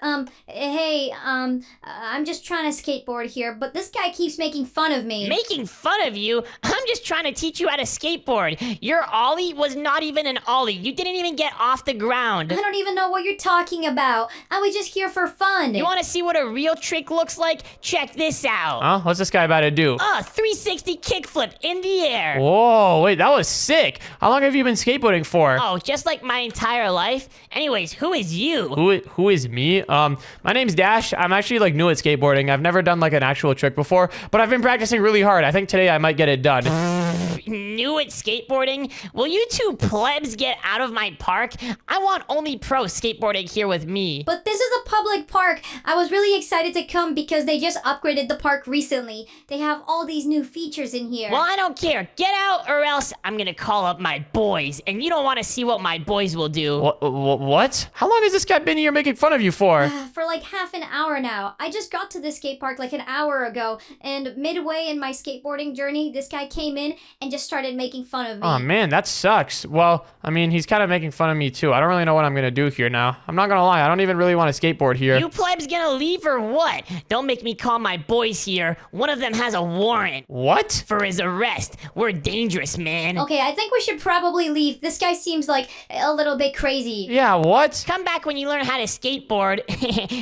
C: hey, I'm just trying to skateboard here, but this guy keeps making fun of me.
B: Making fun of you? I'm just trying to teach you how to skateboard. Your ollie was not even an ollie. You didn't even get off the ground.
C: I don't even know what you're talking about. I was just here for fun.
B: You want to see what a real trick looks like? Check this out.
A: Huh? What's this guy about to do?
B: 360 kickflip in the air.
A: Whoa, wait, that was sick. How long have you been skateboarding for?
B: Oh, just like my entire life. Anyways, who is you?
A: Who is me? My name's Dash. I'm actually like new at skateboarding. I've never done like an actual trick before, but I've been practicing really hard. I think today I might get it done.
B: New at skateboarding? Will you two plebs get out of my park? I want only pro skateboarding here with me.
C: But this is a public park. I was really excited to come because they just upgraded the park recently. They have all these new features in here.
B: Well, I don't care. Get out or else I'm gonna call up my boys, and you don't want to see what my boys will do.
A: What? How long has this guy been here making fun of you for?
C: For like half an hour now. I just got to this skate park like an hour ago, and midway in my skateboarding journey, this guy came in and just started started making fun of me.
A: Oh, man, that sucks. Well, I mean, he's kind of making fun of me, too. I don't really know what I'm going to do here now. I'm not going to lie. I don't even really want to skateboard here.
B: You plebs gonna leave or what? Don't make me call my boys here. One of them has a warrant
A: What?
B: for his arrest. We're dangerous, man.
C: Okay, I think we should probably leave. This guy seems like a little bit crazy.
A: Yeah, what?
B: Come back when you learn how to skateboard,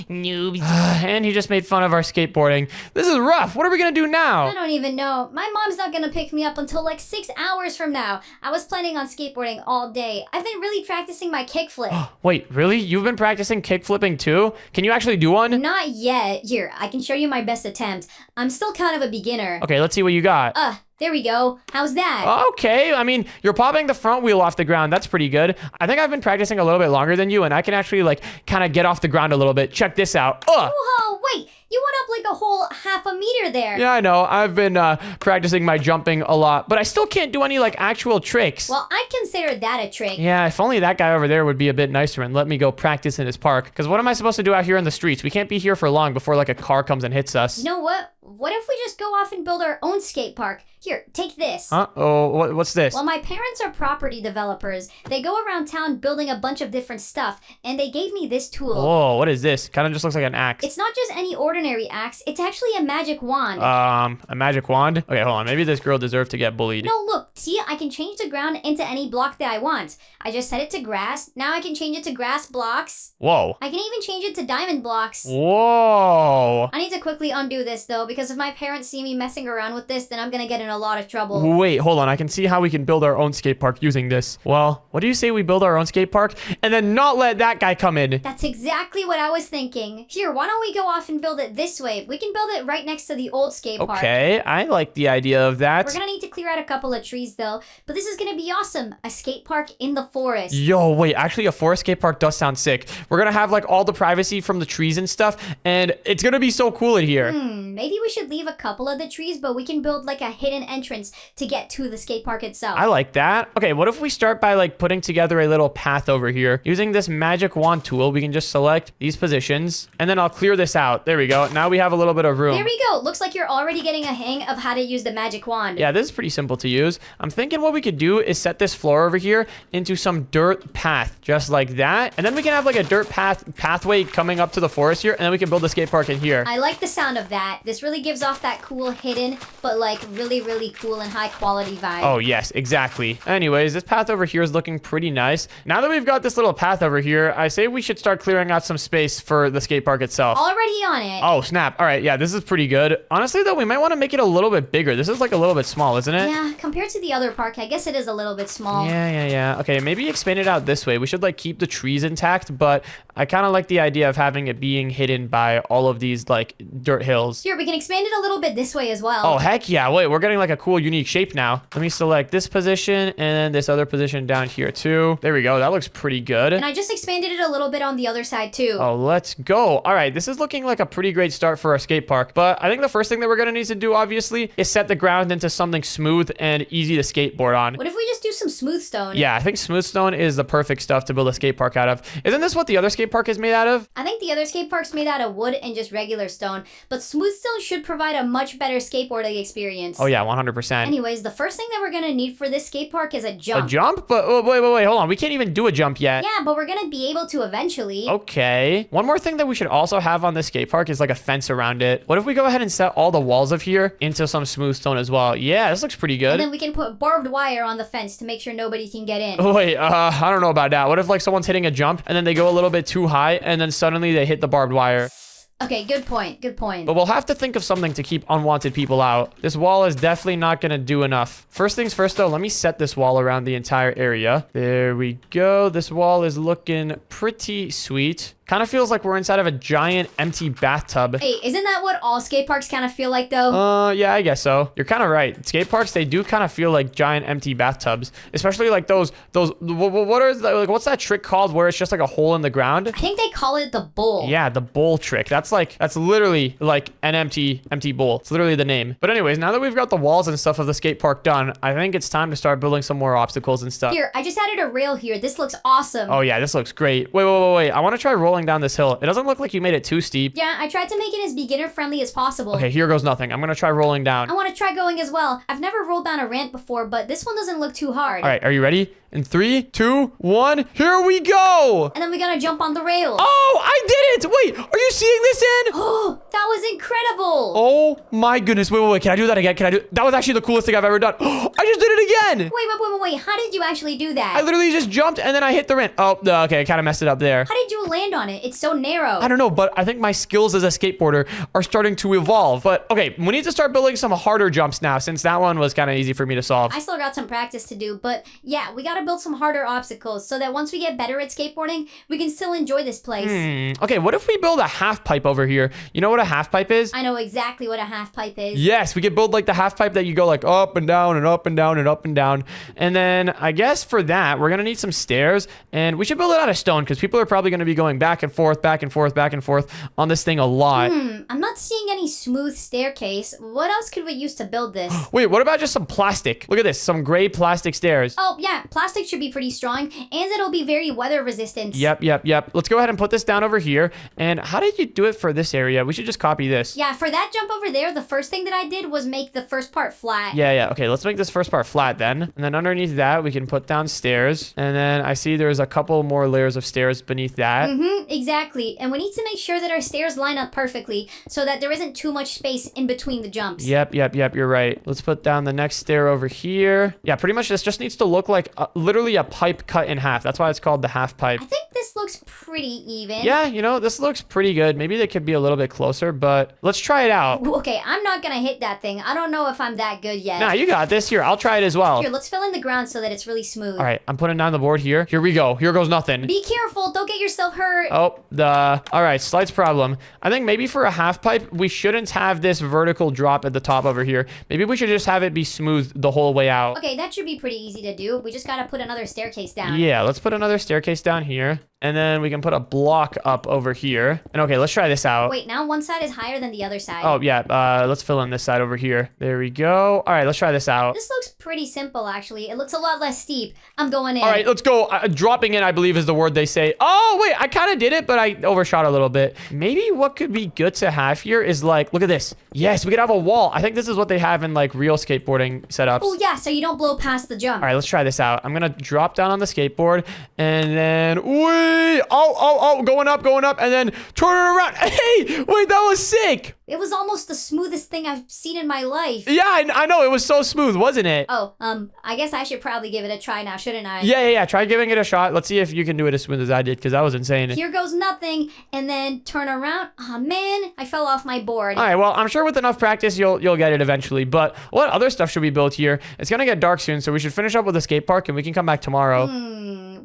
B: noobs.
A: And he just made fun of our skateboarding. This is rough. What are we going to do
C: I
A: now?
C: don't even know. My mom's not gonna pick me up until like 6 hours from now. I was planning on skateboarding all day. I've been really practicing my kickflip.
A: Wait, really? You've been practicing kickflipping, too? Can you actually do one?
C: Not yet. Here, I can show you my best attempt. I'm still kind of a beginner.
A: Okay, let's see what you got.
C: There we go. How's that?
A: Okay, I mean, you're popping the front wheel off the ground. That's pretty good. I think I've been practicing a little bit longer than you, and I can actually, like, kind of get off the ground a little bit. Check this out.
C: Whoa, wait. You went up like a whole half a meter there.
A: Yeah, I know. I've been practicing my jumping a lot, but I still can't do any, like, actual tricks.
C: Well, I'd consider that a trick.
A: Yeah, if only that guy over there would be a bit nicer and let me go practice in his park. Because what am I supposed to do out here in the streets? We can't be here for long before, like, a car comes and hits us.
C: You know what? What if we just go off and build our own skate park? Here, take this.
A: Uh-oh, what's this?
C: Well, my parents are property developers. They go around town building a bunch of different stuff, and they gave me this tool.
A: Whoa, what is this? Kind of just looks like an axe.
C: It's not just any ordinary axe, it's actually a magic wand.
A: A magic wand? Okay, hold on. Maybe this girl deserved to get bullied.
C: No, look, see, I can change the ground into any block that I want. I just set it to grass. Now I can change it to grass blocks.
A: Whoa.
C: I can even change it to diamond blocks.
A: Whoa.
C: I need to quickly undo this, though, because if my parents see me messing around with this, then I'm gonna get in a lot of trouble.
A: Wait, hold on. I can see how we can build our own skate park using this. Well, what do you say we build our own skate park and then not let that guy come in?
C: That's exactly what I was thinking. Here, why don't we go off and build it this way? We can build it right next to the old skate park.
A: Okay, I like the idea of that.
C: We're gonna need to clear out a couple of trees, though, but this is gonna be awesome. A skate park in the forest.
A: Yo, wait, actually a forest skate park does sound sick. We're gonna have like all the privacy from the trees and stuff, and it's gonna be so cool in here.
C: Maybe we should leave a couple of the trees, but we can build like a hidden entrance to get to the skate park itself.
A: I like that. Okay, what if we start by like putting together a little path over here? Using this magic wand tool, we can just select these positions, and then I'll clear this out. There we go. Now we have a little bit of room.
C: There we go. Looks like you're already getting a hang of how to use the magic wand.
A: Yeah, this is pretty simple to use. I'm thinking what we could do is set this floor over here into some dirt path, just like that. And then we can have like a dirt pathway coming up to the forest here, and then we can build a skate park in here.
C: I like the sound of that. This really gives off that cool hidden, but like really, really cool and high quality vibe.
A: Oh, yes, exactly. Anyways, this path over here is looking pretty nice. Now that we've got this little path over here, I say we should start clearing out some space for the skate park itself.
C: Already on it.
A: Oh, snap. All right, yeah, this is pretty good. Honestly, though, we might want to make it a little bit bigger. This is like a little bit small, isn't it?
C: Yeah, compared to the other park, I guess it is a little bit small.
A: Yeah. Okay, maybe expand it out this way. We should like keep the trees intact, but I kind of like the idea of having it being hidden by all of these like dirt hills.
C: Here, we can expand it a little bit this way as well.
A: Oh, heck yeah. Wait, we're getting like a cool, unique shape now. Let me select this position and then this other position down here too. There we go. That looks pretty good.
C: And I just expanded it a little bit on the other side too.
A: Oh, let's go. All right, this is looking like a pretty great start for our skate park, but I think the first thing that we're going to need to do, obviously, is set the ground into something smooth and easy to skateboard on.
C: What if we just do some smooth stone?
A: Yeah, I think smooth stone is the perfect stuff to build a skate park out of. Isn't this what the other skate park is made out of?
C: I think the other skate park's made out of wood and just regular stone, but smooth stone should provide a much better skateboarding experience.
A: Oh yeah, 100%.
C: Anyways, the first thing that we're gonna need for this skate park is a jump.
A: A jump? But wait, hold on. We can't even do a jump yet.
C: Yeah, but we're gonna be able to eventually.
A: Okay. One more thing that we should also have on this skate park is like a fence around it. What if we go ahead and set all the walls of here into some smooth stone as well? Yeah, this looks pretty good.
C: And then we can put barbed wire on the fence to make sure nobody can get in.
A: Oh, wait, I don't know about that. What if like someone's hitting a jump and then they go a little bit too high and then suddenly they hit the barbed wire?
C: Okay, good point. Good point.
A: But we'll have to think of something to keep unwanted people out. This wall is definitely not going to do enough. First things first, though, let me set this wall around the entire area. There we go. This wall is looking pretty sweet. Kind of feels like we're inside of a giant empty bathtub.
C: Hey, isn't that what all skate parks kind of feel like, though?
A: Yeah, I guess so. You're kind of right. Skate parks, they do kind of feel like giant empty bathtubs, especially like those. What are like? What's that trick called where it's just like a hole in the ground?
C: I think they call it the bowl.
A: Yeah, the bowl trick. That's literally like an empty bowl. It's literally the name. But anyways, now that we've got the walls and stuff of the skate park done, I think it's time to start building some more obstacles and stuff.
C: Here, I just added a rail here. This looks awesome.
A: Oh yeah, this looks great. Wait. I want to try rolling rolling down this hill. It doesn't look like you made it too steep.
C: Yeah, I tried to make it as beginner friendly as possible.
A: Okay, here goes nothing. I'm gonna try rolling down.
C: I want to try going as well. I've never rolled down a ramp before, but this one doesn't look too hard.
A: All right, are you ready? In 3, 2, 1, here we go!
C: And then we gotta jump on the rail.
A: Oh, I did it! Wait, are you seeing this in?
C: Oh, that was incredible.
A: Oh my goodness, wait, can I do that again? That was actually the coolest thing I've ever done. I just did it again!
C: Wait, how did you actually do that?
A: I literally just jumped and then I hit the ramp. Oh, okay, I kind of messed it up there.
C: How did you land on it? It's so narrow.
A: I don't know, but I think my skills as a skateboarder are starting to evolve. But okay, we need to start building some harder jumps now, since that one was kind of easy for me to solve.
C: I still got some practice to do, but yeah, we gotta build some harder obstacles so that once we get better at skateboarding, we can still enjoy this place.
A: Okay, what if we build a half pipe over here? You know what a half pipe is?
C: I know exactly what a half pipe is.
A: Yes, we could build like the half pipe that you go like up and down and up and down and up and down. And then I guess for that, we're going to need some stairs, and we should build it out of stone because people are probably going to be going back and forth, back and forth, back and forth on this thing a lot.
C: I'm not seeing any smooth staircase. What else could we use to build this?
A: Wait, what about just some plastic? Look at this, some gray plastic stairs.
C: Oh, yeah, plastic should be pretty strong, and it'll be very weather resistant.
A: Yep. Let's go ahead and put this down over here. And how did you do it for this area? We should just copy this.
C: Yeah, for that jump over there, the first thing that I did was make the first part flat.
A: Yeah. Okay, let's make this first part flat then. And then underneath that, we can put down stairs. And then I see there's a couple more layers of stairs beneath that.
C: Exactly. And we need to make sure that our stairs line up perfectly so that there isn't too much space in between the jumps.
A: Yep, you're right. Let's put down the next stair over here. Yeah, pretty much this just needs to look like literally a pipe cut in half. That's why it's called the half pipe.
C: I think this looks pretty even.
A: Yeah, this looks pretty good. Maybe they could be a little bit closer, but let's try it out.
C: Okay, I'm not gonna hit that thing. I don't know if I'm that good yet.
A: Nah, you got this. Here, I'll try it as well.
C: Here, let's fill in the ground so that it's really smooth.
A: All right, I'm putting down the board here. Here we go. Here goes nothing.
C: Be careful. Don't get yourself hurt.
A: Oh, all right, slight problem. I think maybe for a half pipe, we shouldn't have this vertical drop at the top over here. Maybe we should just have it be smooth the whole way out.
C: Okay, that should be pretty easy to do. We just gotta put another staircase down.
A: Yeah, let's put another staircase down here. And then we can put a block up over here. And okay, let's try this out.
C: Wait, now one side is higher than the other side.
A: Oh, yeah. Let's fill in this side over here. There we go. All right, let's try this out.
C: This looks pretty simple, actually. It looks a lot less steep. I'm going in.
A: All right, let's go. Dropping in, I believe, is the word they say. Oh, wait, I kind of did it, but I overshot a little bit. Maybe what could be good to have here is like, look at this. Yes, we could have a wall. I think this is what they have in like real skateboarding setups.
C: Oh, yeah, so you don't blow past the jump.
A: All right, let's try this out. I'm going to drop down on the skateboard and then, whee! Oh, going up, and then turn it around. Hey, wait, that was sick.
C: It was almost the smoothest thing I've seen in my life.
A: Yeah, I know. It was so smooth, wasn't it?
C: Oh, I guess I should probably give it a try now, shouldn't I?
A: Yeah. Try giving it a shot. Let's see if you can do it as smooth as I did, because that was insane.
C: Here goes nothing, and then turn around. Oh man, I fell off my board.
A: All right, well, I'm sure with enough practice, you'll get it eventually. But what other stuff should we build here? It's gonna get dark soon, so we should finish up with the skate park, and we can come back tomorrow.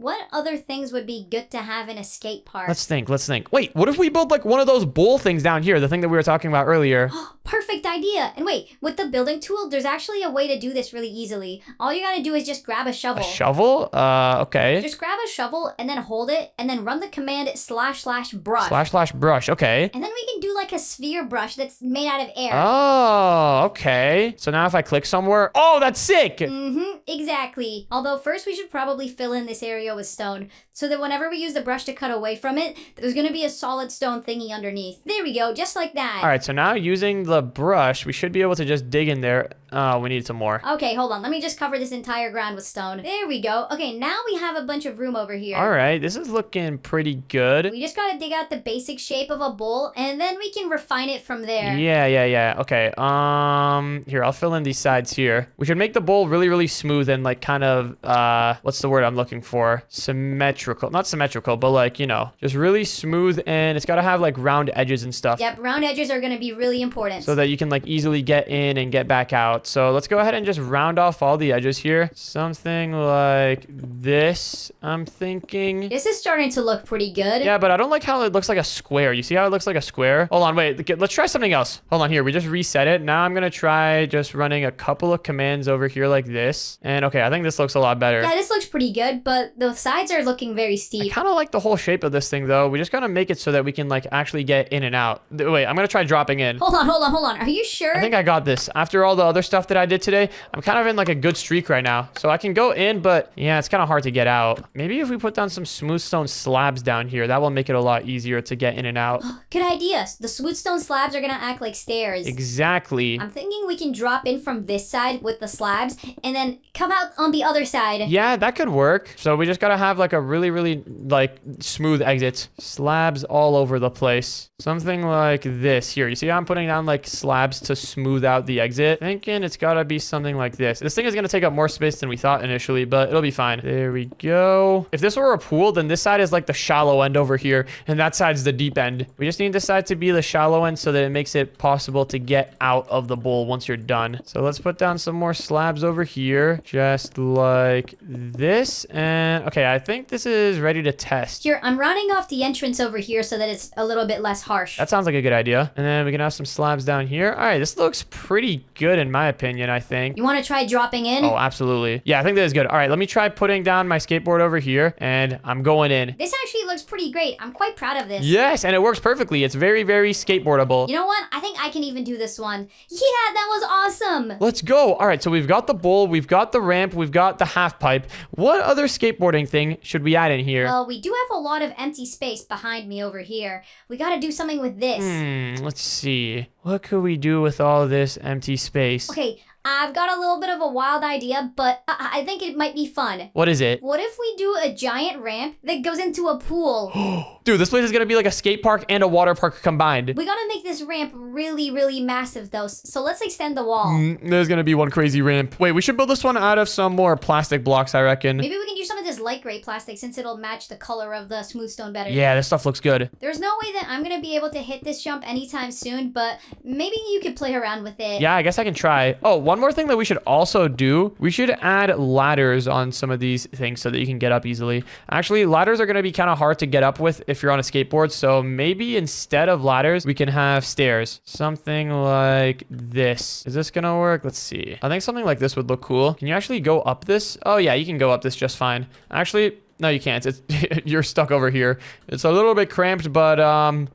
C: What other things would be good to have in a skate park?
A: Let's think. Wait, what if we build like one of those bowl things down here? The thing that we were talking about earlier.
C: Perfect idea. And wait, with the building tool, there's actually a way to do this really easily. All you gotta do is just grab a shovel.
A: A shovel? Okay.
C: Just grab a shovel and then hold it and then run the command //brush.
A: //brush, okay.
C: And then we can do like a sphere brush that's made out of air.
A: Oh, okay. So now if I click somewhere, oh, that's sick.
C: Exactly. Although first we should probably fill in this area with stone so that whenever we use the brush to cut away from it, there's gonna be a solid stone thingy underneath. There we go, just like that.
A: All right, so now using the brush, we should be able to just dig in there. Oh, we need some more.
C: Okay, hold on. Let me just cover this entire ground with stone. There we go. Okay, now we have a bunch of room over here.
A: All right, this is looking pretty good.
C: We just gotta dig out the basic shape of a bowl, and then we can refine it from there.
A: Yeah. Okay, here, I'll fill in these sides here. We should make the bowl really, really smooth and like kind of, what's the word I'm looking for? Symmetrical. Not symmetrical, but like, just really smooth, and it's gotta have like round edges and stuff.
C: Yep, round edges are gonna be really important.
A: So that you can like easily get in and get back out. So let's go ahead and just round off all the edges here. Something like this, I'm thinking.
C: This is starting to look pretty good.
A: Yeah, but I don't like how it looks like a square. You see how it looks like a square? Hold on, wait. Let's try something else. Hold on here. We just reset it. Now I'm going to try just running a couple of commands over here like this. And okay, I think this looks a lot better.
C: Yeah, this looks pretty good, but the sides are looking very
A: I
C: steep.
A: kind of like the whole shape of this thing, though. We just got to make it so that we can like actually get in and out. Wait, I'm going to try dropping in.
C: Hold on. Are you sure?
A: I think I got this. After all the other stuff stuff that I did today, I'm kind of in like a good streak right now. So I can go in, but yeah, it's kind of hard to get out. Maybe if we put down some smooth stone slabs down here, that will make it a lot easier to get in and out.
C: Good idea. The smooth stone slabs are gonna act like stairs.
A: Exactly.
C: I'm thinking we can drop in from this side with the slabs and then come out on the other side.
A: Yeah, that could work. So we just gotta have like a really, really like smooth exit. Slabs all over the place. Something like this. Here, you see how I'm putting down like slabs to smooth out the exit? Thinking it's gotta be something like this. This thing is gonna take up more space than we thought initially, but it'll be fine. There we go. If this were a pool, then this side is like the shallow end over here, and that side's the deep end. We just need this side to be the shallow end so that it makes it possible to get out of the bowl once you're done. So let's put down some more slabs over here, just like this. And okay, I think this is ready to test.
C: Here, I'm rounding off the entrance over here so that it's a little bit less harsh.
A: That sounds like a good idea. And then we can have some slabs down here. All right, this looks pretty good in my opinion, I think.
C: You want to try dropping in?
A: Oh, absolutely. Yeah, I think that is good. All right, let me try putting down my skateboard over here, and I'm going in.
C: This actually looks pretty great. I'm quite proud of this.
A: Yes, and it works perfectly. It's very, very skateboardable.
C: You know what? I think I can even do this one. Yeah, that was awesome.
A: Let's go. All right, so we've got the bowl, we've got the ramp, we've got the half pipe. What other skateboarding thing should we add in here?
C: Well, we do have a lot of empty space behind me over here. We gotta do something with this.
A: Let's see. What could we do with all this empty space?
C: Okay, I've got a little bit of a wild idea, but I think it might be fun.
A: What is it?
C: What if we do a giant ramp that goes into a pool?
A: Dude, this place is gonna be like a skate park and a water park combined.
C: We gotta make this ramp really, really massive though, so let's extend the wall.
A: There's gonna be one crazy ramp. Wait, we should build this one out of some more plastic blocks, I reckon.
C: Maybe we can use some of this light gray plastic since it'll match the color of the smooth stone better.
A: Yeah, this stuff looks good.
C: There's no way that I'm gonna be able to hit this jump anytime soon, but maybe you could play around with it.
A: Yeah, I guess I can try. Oh, one more thing that we should also do. We should add ladders on some of these things so that you can get up easily. Actually, ladders are going to be kind of hard to get up with if you're on a skateboard. So maybe instead of ladders, we can have stairs. Something like this. Is this going to work? Let's see. I think something like this would look cool. Can you actually go up this? Oh, yeah, you can go up this just fine. Actually, no, you can't. It's you're stuck over here. It's a little bit cramped, but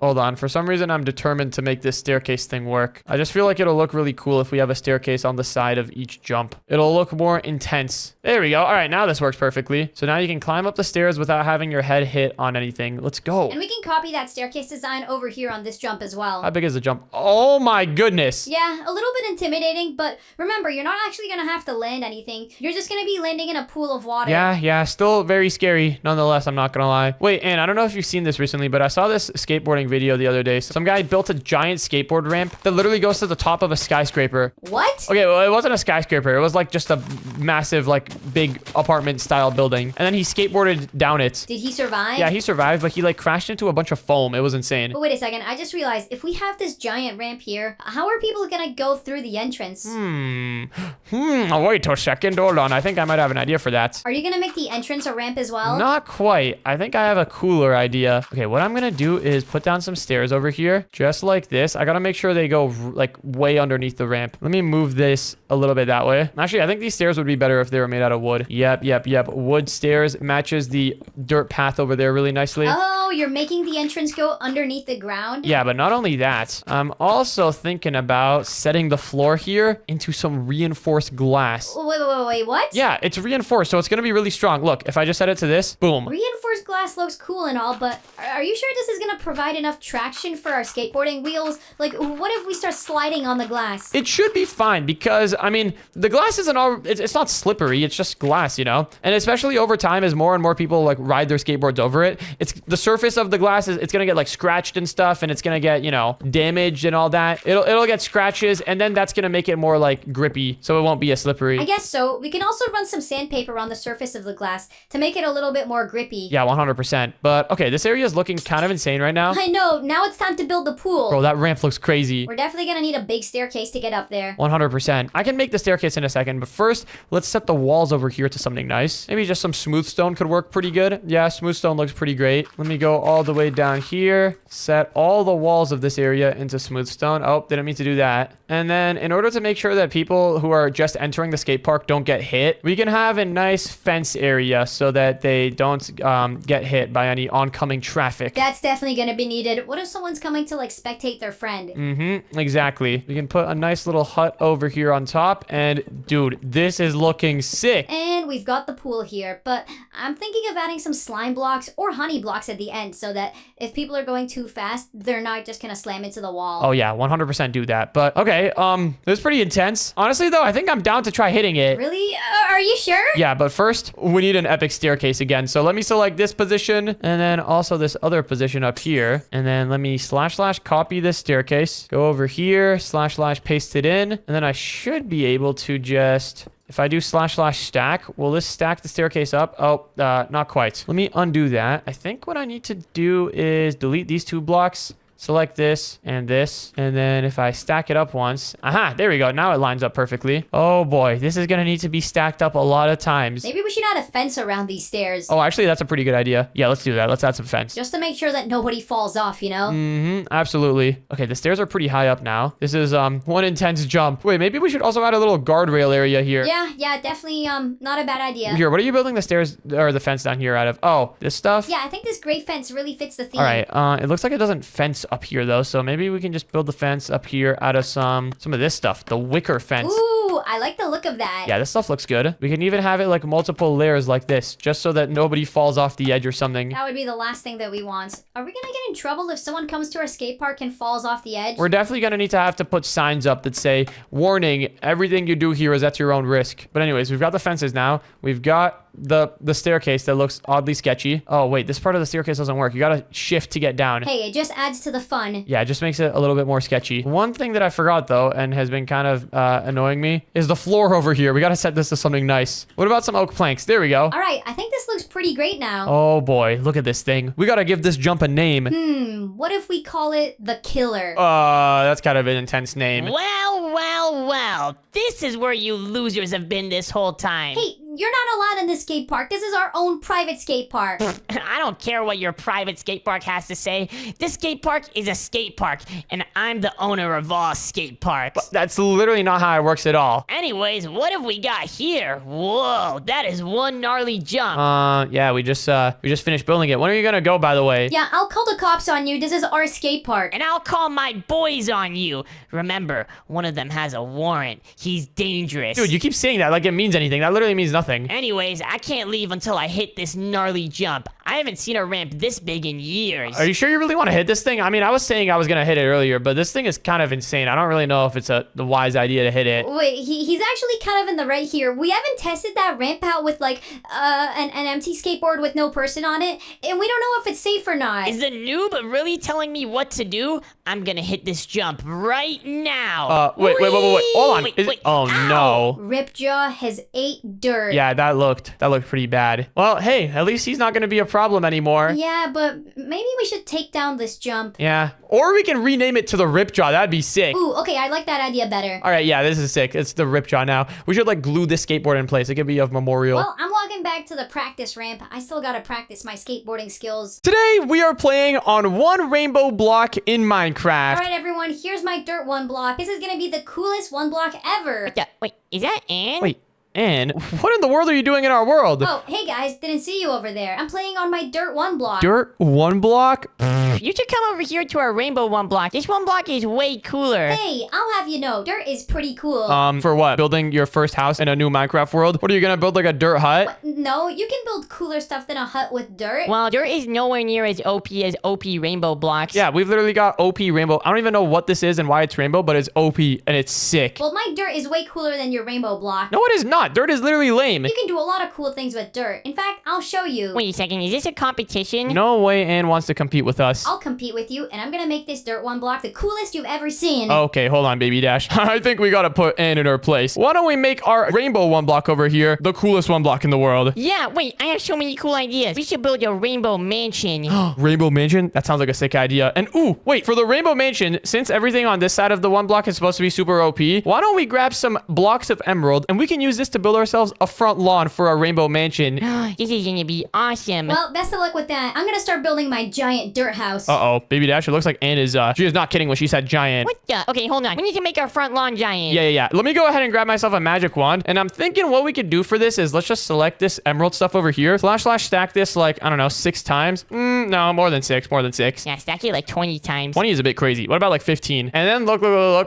A: hold on. For some reason, I'm determined to make this staircase thing work. I just feel like it'll look really cool if we have a staircase on the side of each jump. It'll look more intense. There we go. All right, now this works perfectly. So now you can climb up the stairs without having your head hit on anything. Let's go.
C: And we can copy that staircase design over here on this jump as well.
A: How big is the jump? Oh my goodness.
C: Yeah, a little bit intimidating, but remember, you're not actually gonna have to land anything. You're just gonna be landing in a pool of water.
A: Yeah, still very scary. Nonetheless, I'm not gonna lie. Wait, and I don't know if you've seen this recently, but I saw this skateboarding video the other day. Some guy built a giant skateboard ramp that literally goes to the top of a skyscraper.
C: What?
A: Okay, well, it wasn't a skyscraper. It was like just a massive, like, big apartment style building. And then he skateboarded down it.
C: Did he survive?
A: Yeah, he survived, but he like crashed into a bunch of foam. It was insane.
C: But wait a second, I just realized if we have this giant ramp here, how are people gonna go through the entrance?
A: Wait a second. Hold on. I think I might have an idea for that.
C: Are you gonna make the entrance a ramp as well?
A: Not quite. I think I have a cooler idea. Okay, what I'm gonna do is put down some stairs over here, just like this. I gotta make sure they go like way underneath the ramp. Let me move this a little bit that way. Actually, I think these stairs would be better if they were made out of wood. Yep. Wood stairs matches the dirt path over there really nicely.
C: Oh, you're making the entrance go underneath the ground?
A: Yeah, but not only that, I'm also thinking about setting the floor here into some reinforced glass.
C: Wait, what?
A: Yeah, it's reinforced, so it's gonna be really strong. Look, if I just set it to this, boom.
C: Reinforced glass looks cool and all, but are you sure this is gonna provide enough traction for our skateboarding wheels? Like, what if we start sliding on the glass?
A: It should be fine because, I mean, the glass isn't all, it's not slippery, it's just glass, you know? And especially over time, as more and more people like ride their skateboards over it, it's the surface of the glass it's gonna get like scratched and stuff, and it's gonna get, you know, damaged and all that. It'll get scratches, and then that's gonna make it more like grippy, so it won't be as slippery.
C: I guess so. We can also run some sandpaper on the surface of the glass to make it a little bit more grippy.
A: Yeah, 100%. But okay, this area is looking kind of insane right now.
C: I know. Now it's time to build the pool.
A: Bro, that ramp looks crazy.
C: We're definitely gonna need a big staircase to get up there.
A: 100%. I can make the staircase in a second, but first, let's set the walls over here to something nice. Maybe just some smooth stone could work pretty good. Yeah, smooth stone looks pretty great. Let me go all the way down here, set all the walls of this area into smooth stone. Oh, didn't mean to do that. And then in order to make sure that people who are just entering the skate park don't get hit, we can have a nice fence area so that they don't get hit by any oncoming traffic.
C: That's definitely gonna be needed. What if someone's coming to like spectate their friend?
A: Mm-hmm, exactly. We can put a nice little hut over here on top, and dude, this is looking sick.
C: And we've got the pool here, but I'm thinking of adding some slime blocks or honey blocks at the end so that if people are going too fast, they're not just gonna slam into the wall.
A: Oh yeah, 100% do that. But okay, it was pretty intense. Honestly though, I think I'm down to try hitting it.
C: Really? Are you sure?
A: Yeah, but first, we need an epic staircase again. So let me select this position, and then also this other position up here. And then let me / copy this staircase. Go over here, / paste it in. And then I should be able to just... If I do / stack, will this stack the staircase up? Oh, not quite. Let me undo that. I think what I need to do is delete these 2 blocks. Select this, and then if I stack it up once, aha, there we go. Now it lines up perfectly. Oh boy, this is gonna need to be stacked up a lot of times.
C: Maybe we should add a fence around these stairs.
A: Oh, actually, that's a pretty good idea. Yeah, let's do that. Let's add some fence.
C: Just to make sure that nobody falls off, you know?
A: Mm-hmm, absolutely. Okay, the stairs are pretty high up now. This is one intense jump. Wait, maybe we should also add a little guardrail area here.
C: Yeah, definitely not a bad idea.
A: Here, what are you building the stairs or the fence down here out of? Oh, this stuff?
C: Yeah, I think this gray fence really fits the theme.
A: All right, it looks like it doesn't fence up here though, so maybe we can just build the fence up here out of some of this stuff, the wicker fence.
C: Ooh, I like the look of that.
A: Yeah, this stuff looks good. We can even have it like multiple layers like this, just so that nobody falls off the edge or something.
C: That would be the last thing that we want. Are we gonna get in trouble if someone comes to our skate park and falls off the edge?
A: We're definitely gonna need to have to put signs up that say, warning, everything you do here is at your own risk. But anyways, we've got the fences now. We've got the staircase that looks oddly sketchy. Oh wait, this part of the staircase doesn't work. You gotta shift to get down.
C: Hey, it just adds to the fun.
A: Yeah, it just makes it a little bit more sketchy. One thing that I forgot though, and has been kind of annoying me, is the floor over here. We gotta set this to something nice. What about some oak planks? There we go.
C: All right, I think this looks pretty great now.
A: Oh boy, look at this thing. We gotta give this jump a name.
C: What if we call it the Killer?
A: That's kind of an intense name.
B: Well. This is where you losers have been this whole time.
C: Hey, you're not allowed in this skate park. This is our own private skate park.
B: I don't care what your private skate park has to say. This skate park is a skate park, and I'm the owner of all skate parks.
A: That's literally not how it works at all.
B: Anyways, what have we got here? Whoa, that is one gnarly jump.
A: Yeah, we just finished building it. When are you gonna go, by the way?
C: Yeah, I'll call the cops on you. This is our skate park.
B: And I'll call my boys on you. Remember, one of them has a warrant. He's dangerous.
A: Dude, you keep saying that like it means anything. That literally means nothing.
B: Anyways, I can't leave until I hit this gnarly jump. I haven't seen a ramp this big in years.
A: Are you sure you really want to hit this thing? I mean, I was saying I was gonna hit it earlier, but this thing is kind of insane. I don't really know if it's the wise idea to hit it.
C: Wait, he's actually kind of in the right here. We haven't tested that ramp out with like an empty skateboard with no person on it, and we don't know if it's safe or not.
B: Is the noob really telling me what to do? I'm gonna hit this jump right now.
A: Wait. Hold on.
B: Wait.
A: Oh no.
C: Ripjaw has ate dirt.
A: Yeah, that looked pretty bad. Well, hey, at least he's not gonna be a problem anymore.
C: Yeah, but maybe we should take down this jump.
A: Yeah. Or we can rename it to the Ripjaw. That'd be sick.
C: Ooh, okay, I like that idea better.
A: All right, yeah, this is sick. It's the Ripjaw now. We should like glue this skateboard in place. It could be of memorial.
C: Well, I'm walking back to the practice ramp. I still gotta practice my skateboarding skills.
A: Today, we are playing on one rainbow block in Minecraft.
C: All right, everyone, here's my dirt 1 block. This is gonna be the coolest 1 block ever.
B: Wait, is that Anne?
A: Wait, Anne, what in the world are you doing in our world?
C: Oh, hey guys, didn't see you over there. I'm playing on my dirt 1 block.
A: Dirt 1 block?
B: You should come over here to our rainbow 1 block. This 1 block is way cooler.
C: Hey, I'll have you know, dirt is pretty cool.
A: For what? Building your first house in a new Minecraft world? What are you gonna build, like a dirt hut?
C: No, you can build cooler stuff than a hut with dirt.
B: Well, dirt is nowhere near as OP as OP rainbow blocks.
A: Yeah, we've literally got OP rainbow. I don't even know what this is and why it's rainbow, but it's OP and it's sick.
C: Well, my dirt is way cooler than your rainbow block.
A: No, it is not. Dirt is literally lame.
C: You can do a lot of cool things with dirt. In fact, I'll show you.
B: Wait a second, is this a competition?
A: No way Anne wants to compete with us.
C: I'll compete with you, and I'm gonna make this dirt 1 block the coolest you've ever seen.
A: Okay, hold on, Baby Dash. I think we gotta put Anne in her place. Why don't we make our rainbow 1 block over here the coolest 1 block in the world?
B: Yeah, wait, I have so many cool ideas. We should build a rainbow mansion.
A: Rainbow mansion? That sounds like a sick idea. And ooh, wait, for the rainbow mansion, since everything on this side of the 1 block is supposed to be super OP, why don't we grab some blocks of emerald and we can use this to build ourselves a front lawn for our rainbow mansion.
B: This is gonna be awesome.
C: Well, best of luck with that. I'm gonna start building my giant dirt house.
A: Uh-oh, Baby Dash, it looks like Anne is, she is not kidding when she said giant.
B: What the? Okay, hold on. We need to make our front lawn giant.
A: Yeah. Let me go ahead and grab myself a magic wand. And I'm thinking what we could do for this is let's just select this emerald stuff over here. / stack this like, I don't know, 6 times. No, more than 6.
B: Yeah, stack it like 20 times.
A: 20 is a bit crazy. What about like 15? And then look.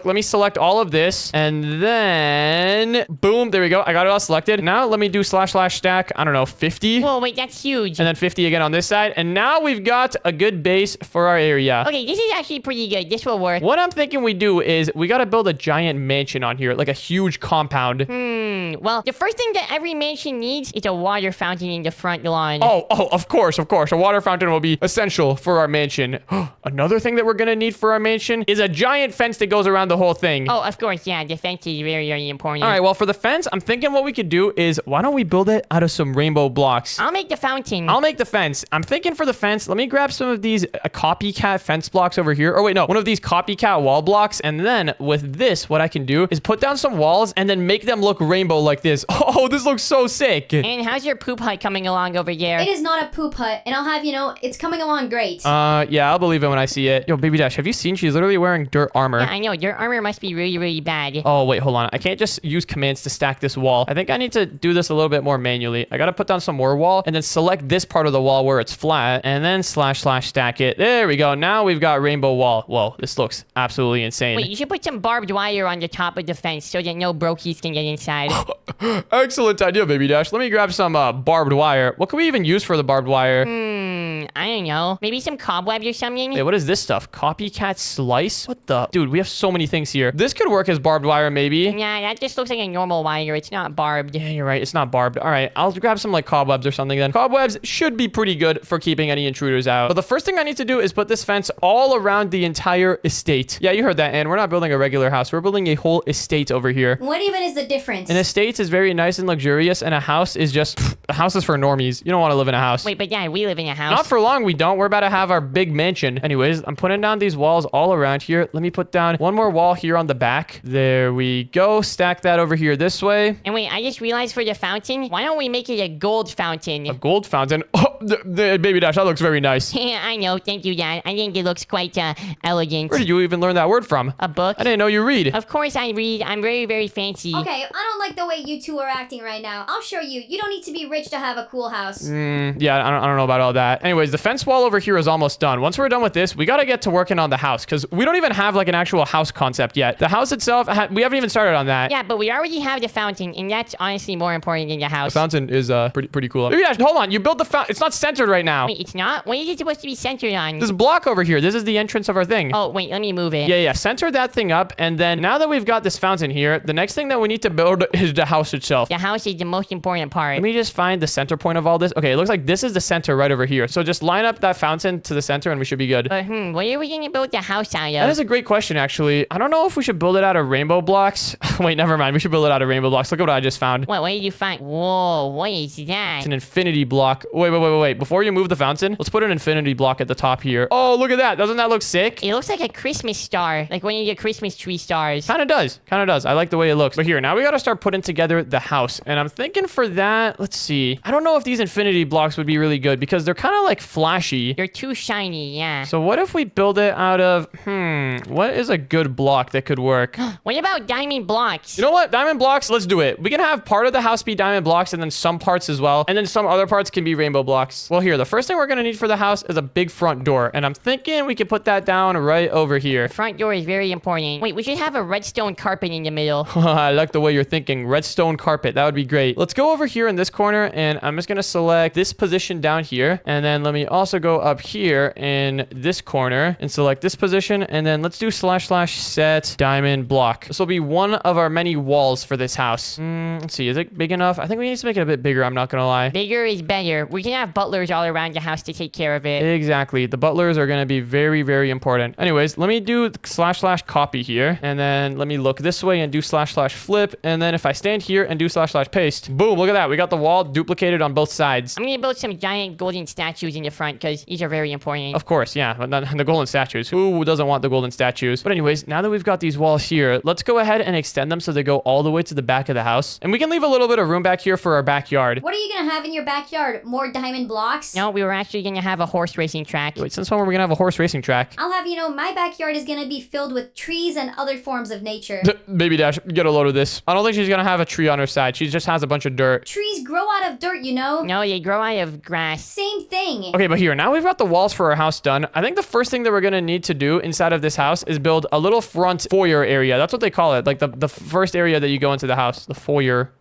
A: Let me select all of this. And then, boom, there we go. I got it all selected. Now let me do / stack, I don't know, 50.
B: Whoa, wait, that's huge.
A: And then 50 again on this side. And now we've got a good base for our area.
B: Okay, this is actually pretty good. This will work.
A: What I'm thinking we do is we got to build a giant mansion on here, like a huge compound.
B: Well, the first thing that every mansion needs is a water fountain in the front lawn.
A: Oh, of course. A water fountain will be essential for our mansion. Another thing that we're going to need for our mansion is a giant fence that goes around the whole thing.
B: Oh, of course, yeah. The fence is very, very important.
A: All right, well, for the fence, I'm thinking what we could do is why don't we build it out of some rainbow blocks?
B: I'll make the fountain.
A: I'll make the fence. I'm thinking for the fence, let me grab some of these copycat fence blocks over here. Or wait, no, one of these copycat wall blocks. And then with this, what I can do is put down some walls and then make them look rainbow like this. Oh, this looks so sick.
B: And how's your poop hut coming along over there?
C: It is not a poop hut, and I'll have you know, it's coming along great.
A: Yeah, I'll believe it when I see it. Yo, Baby Dash, have you seen? She's literally wearing dirt armor.
B: Yeah, I know. Your armor must be really, really bad.
A: Oh, wait, hold on. I can't just use commands to stack this wall. I think I need to do this a little bit more manually. I gotta put down some more wall and then select this part of the wall where it's flat and then / stack it. There we go. Now we've got rainbow wall. Whoa, this looks absolutely insane.
B: Wait, you should put some barbed wire on the top of the fence so that no brokies can get inside.
A: Excellent idea, Baby Dash. Let me grab some barbed wire. What can we even use for the barbed wire?
B: I don't know. Maybe some cobwebs or something?
A: Hey, what is this stuff? Copycat slice? What the? Dude, we have so many things here. This could work as barbed wire, maybe.
B: Yeah, that just looks like a normal wire. It's not barbed.
A: Yeah, you're right. It's not barbed. All right, I'll grab some like cobwebs or something then. Cobwebs should be pretty good for keeping any intruders out. But the first thing I need to do is put this fence all around the entire estate. Yeah, you heard that, Anne. We're not building a regular house. We're building a whole estate over here.
C: What even is the difference?
A: An estate is very nice and luxurious, and a house is just... a house is for normies. You don't want to live in a house.
B: Wait, but yeah, we live in a house.
A: Not for long, we don't. We're about to have our big mansion. Anyways, I'm putting down these walls all around here. Let me put down one more wall here on the back. There we go. Stack that over here this way.
B: And wait, I just realized for the fountain, why don't we make it a gold fountain?
A: A gold fountain. Oh, Baby Dash, that looks very nice.
B: Yeah, I know. Thank you, Dad. I think it looks quite elegant.
A: Where did you even learn that word from?
B: A book.
A: I didn't know you read.
B: Of course I read. I'm very, very fancy.
C: Okay, I don't like the way you two are acting right now. I'll show you. You don't need to be rich to have a cool house.
A: Yeah, I don't know about all that. Anyways, the fence wall over here is almost done. Once we're done with this, we got to get to working on the house because we don't even have like an actual house concept yet. The house itself, we haven't even started on that.
B: Yeah, but we already have the fountain, and that's honestly more important than the house.
A: The fountain is pretty cool. Maybe hold on. You built the fountain. It's not centered right now.
B: Wait, it's not? What is it supposed to be centered on?
A: This block over here. This is the entrance of our thing.
B: Oh, wait, let me move it.
A: Yeah. Center that thing up. And then now that we've got this fountain here, the next thing that we need to build is the house itself.
B: The house is the most important part.
A: Let me just find the center point of all this. Okay, it looks like this is the center right over here. So just line up that fountain to the center and we should be good.
B: But what are we going to build the house out of?
A: That is a great question, actually. I don't know if we should build it out of rainbow blocks. Wait, never mind. We should build it out of rainbow blocks. Look at what I just found.
B: What did you find? Whoa, what is that?
A: It's an infinity block. Wait. Before you move the fountain, let's put an infinity block at the top here. Oh, look at that. Doesn't that look sick?
B: It looks like a Christmas star. Like one of your Christmas tree stars.
A: Kind of does. I like the way it looks. But here, now we got to start putting together the house. And I'm thinking for that, let's see. I don't know if these infinity blocks would be really good because they're kind of like flashy.
B: They're too shiny, yeah.
A: So what if we build it out of, what is a good block that could work?
B: What about diamond blocks?
A: You know what? Diamond blocks, let's do it. We can have part of the house be diamond blocks and then some parts as well. And then some other parts can be rainbow blocks. Well, here, the first thing we're going to need for the house is a big front door. And I'm thinking we could put that down right over here.
B: The front door is very important. Wait, we should have a redstone carpet in the middle.
A: I like the way you're thinking. Redstone carpet. That would be great. Let's go over here in this corner and I'm just going to select this position down here. And then let me also go up here in this corner and select this position. And then let's do / set diamond block. This will be one of our many walls for this house. Let's see. Is it big enough? I think we need to make it a bit bigger. I'm not going to lie.
B: Bigger is better. We can have butlers all around the house to take care of it.
A: Exactly. The butlers are going to be very, very important. Anyways, let me do / copy here. And then let me look this way and do / flip. And then if I stand here and do / paste, boom, look at that. We got the wall duplicated on both sides.
B: I'm going to build some giant golden statues in the front because these are very important.
A: Of course, yeah. But the golden statues. Who doesn't want the golden statues? But anyways, now that we've got these walls here, let's go ahead and extend them so they go all the way to the back of the house. And we can leave a little bit of room back here for our backyard.
C: What are you gonna have in your backyard? More diamond blocks?
B: No, we were actually going to have a horse racing track.
A: Wait, since when were we gonna have a horse racing track?
C: I'll have you know, my backyard is gonna be filled with trees and other forms of nature.
A: Baby Dash, get a load of this. I don't think she's gonna have a tree on her side. She just has a bunch of dirt.
C: Trees grow out of dirt, you know?
B: No, they grow out of grass.
C: Same thing.
A: Okay, but here, now we've got the walls for our house done. I think the first thing that we're gonna need to do inside of this house is build a little front foyer area. That's what they call it. Like the first area that you go into the house. The foyer.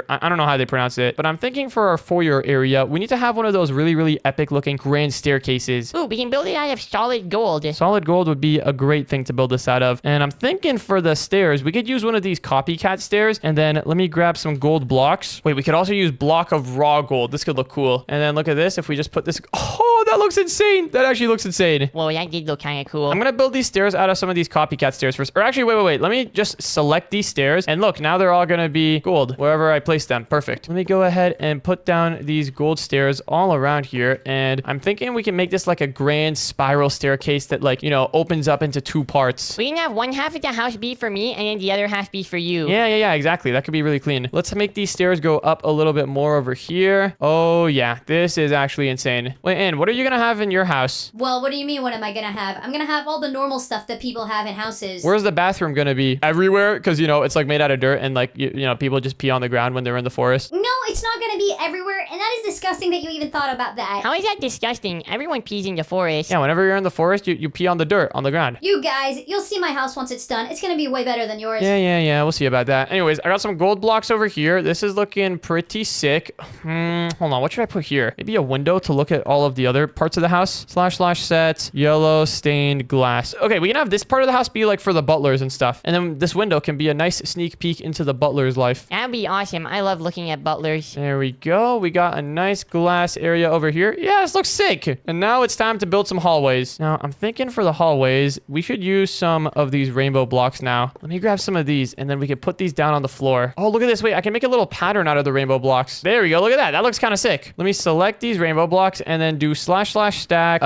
A: I don't know how they pronounce it, but I'm thinking for our foyer area, we need to have one of those really, really epic looking grand staircases.
B: Ooh, we can build it out of solid gold.
A: Solid gold would be a great thing to build this out of. And I'm thinking for the stairs, we could use one of these copycat stairs. And then let me grab some gold blocks. Wait, we could also use block of raw gold. This could look cool. And then look at this. If we just put this, oh, that looks insane. That actually looks insane.
B: Whoa, that did look kind of cool.
A: I'm going to build these stairs out of some of these copycat stairs first. Or actually, wait. Let me just select these stairs. And look, now they're all going to be gold wherever I place them. Perfect. Let me go ahead and put down these gold stairs all around here. And I'm thinking we can make this like a grand spiral staircase that like, you know, opens up into two parts.
B: We can have one half of the house be for me and then the other half be for you.
A: Yeah, exactly. That could be really clean. Let's make these stairs go up a little bit more over here. Oh, yeah. This is actually insane. Wait, Ann, what are you going to have in your house?
C: Well, what do you mean, what am I gonna have? I'm gonna have all the normal stuff that people have in houses.
A: Where's the bathroom going to be? Everywhere? Because, you know, it's like made out of dirt and like, you know, people just pee on the ground when they're in the forest.
C: No, it's not gonna be everywhere, and that is disgusting that you even thought about that.
B: How is that disgusting? Everyone pees in the forest.
A: Yeah, whenever you're in the forest, you pee on the dirt, on the ground.
C: You guys, you'll see my house once it's done. It's gonna be way better than yours.
A: Yeah. We'll see about that. Anyways, I got some gold blocks over here. This is looking pretty sick. Hold on. What should I put here? Maybe a window to look at all of the other parts of the house. / set yellow stained glass. Okay, we can have this part of the house be like for the butlers and stuff. And then this window can be a nice sneak peek into the butler's life.
B: That'd be awesome. I love looking at butlers.
A: There we go. We got a nice glass area over here. Yeah, this looks sick. And now it's time to build some hallways. Now, I'm thinking for the hallways, we should use some of these rainbow blocks now. Let me grab some of these, and then we can put these down on the floor. Oh, look at this. Wait, I can make a little pattern out of the rainbow blocks. There we go. Look at that. That looks kind of sick. Let me select these rainbow blocks, and then do / stack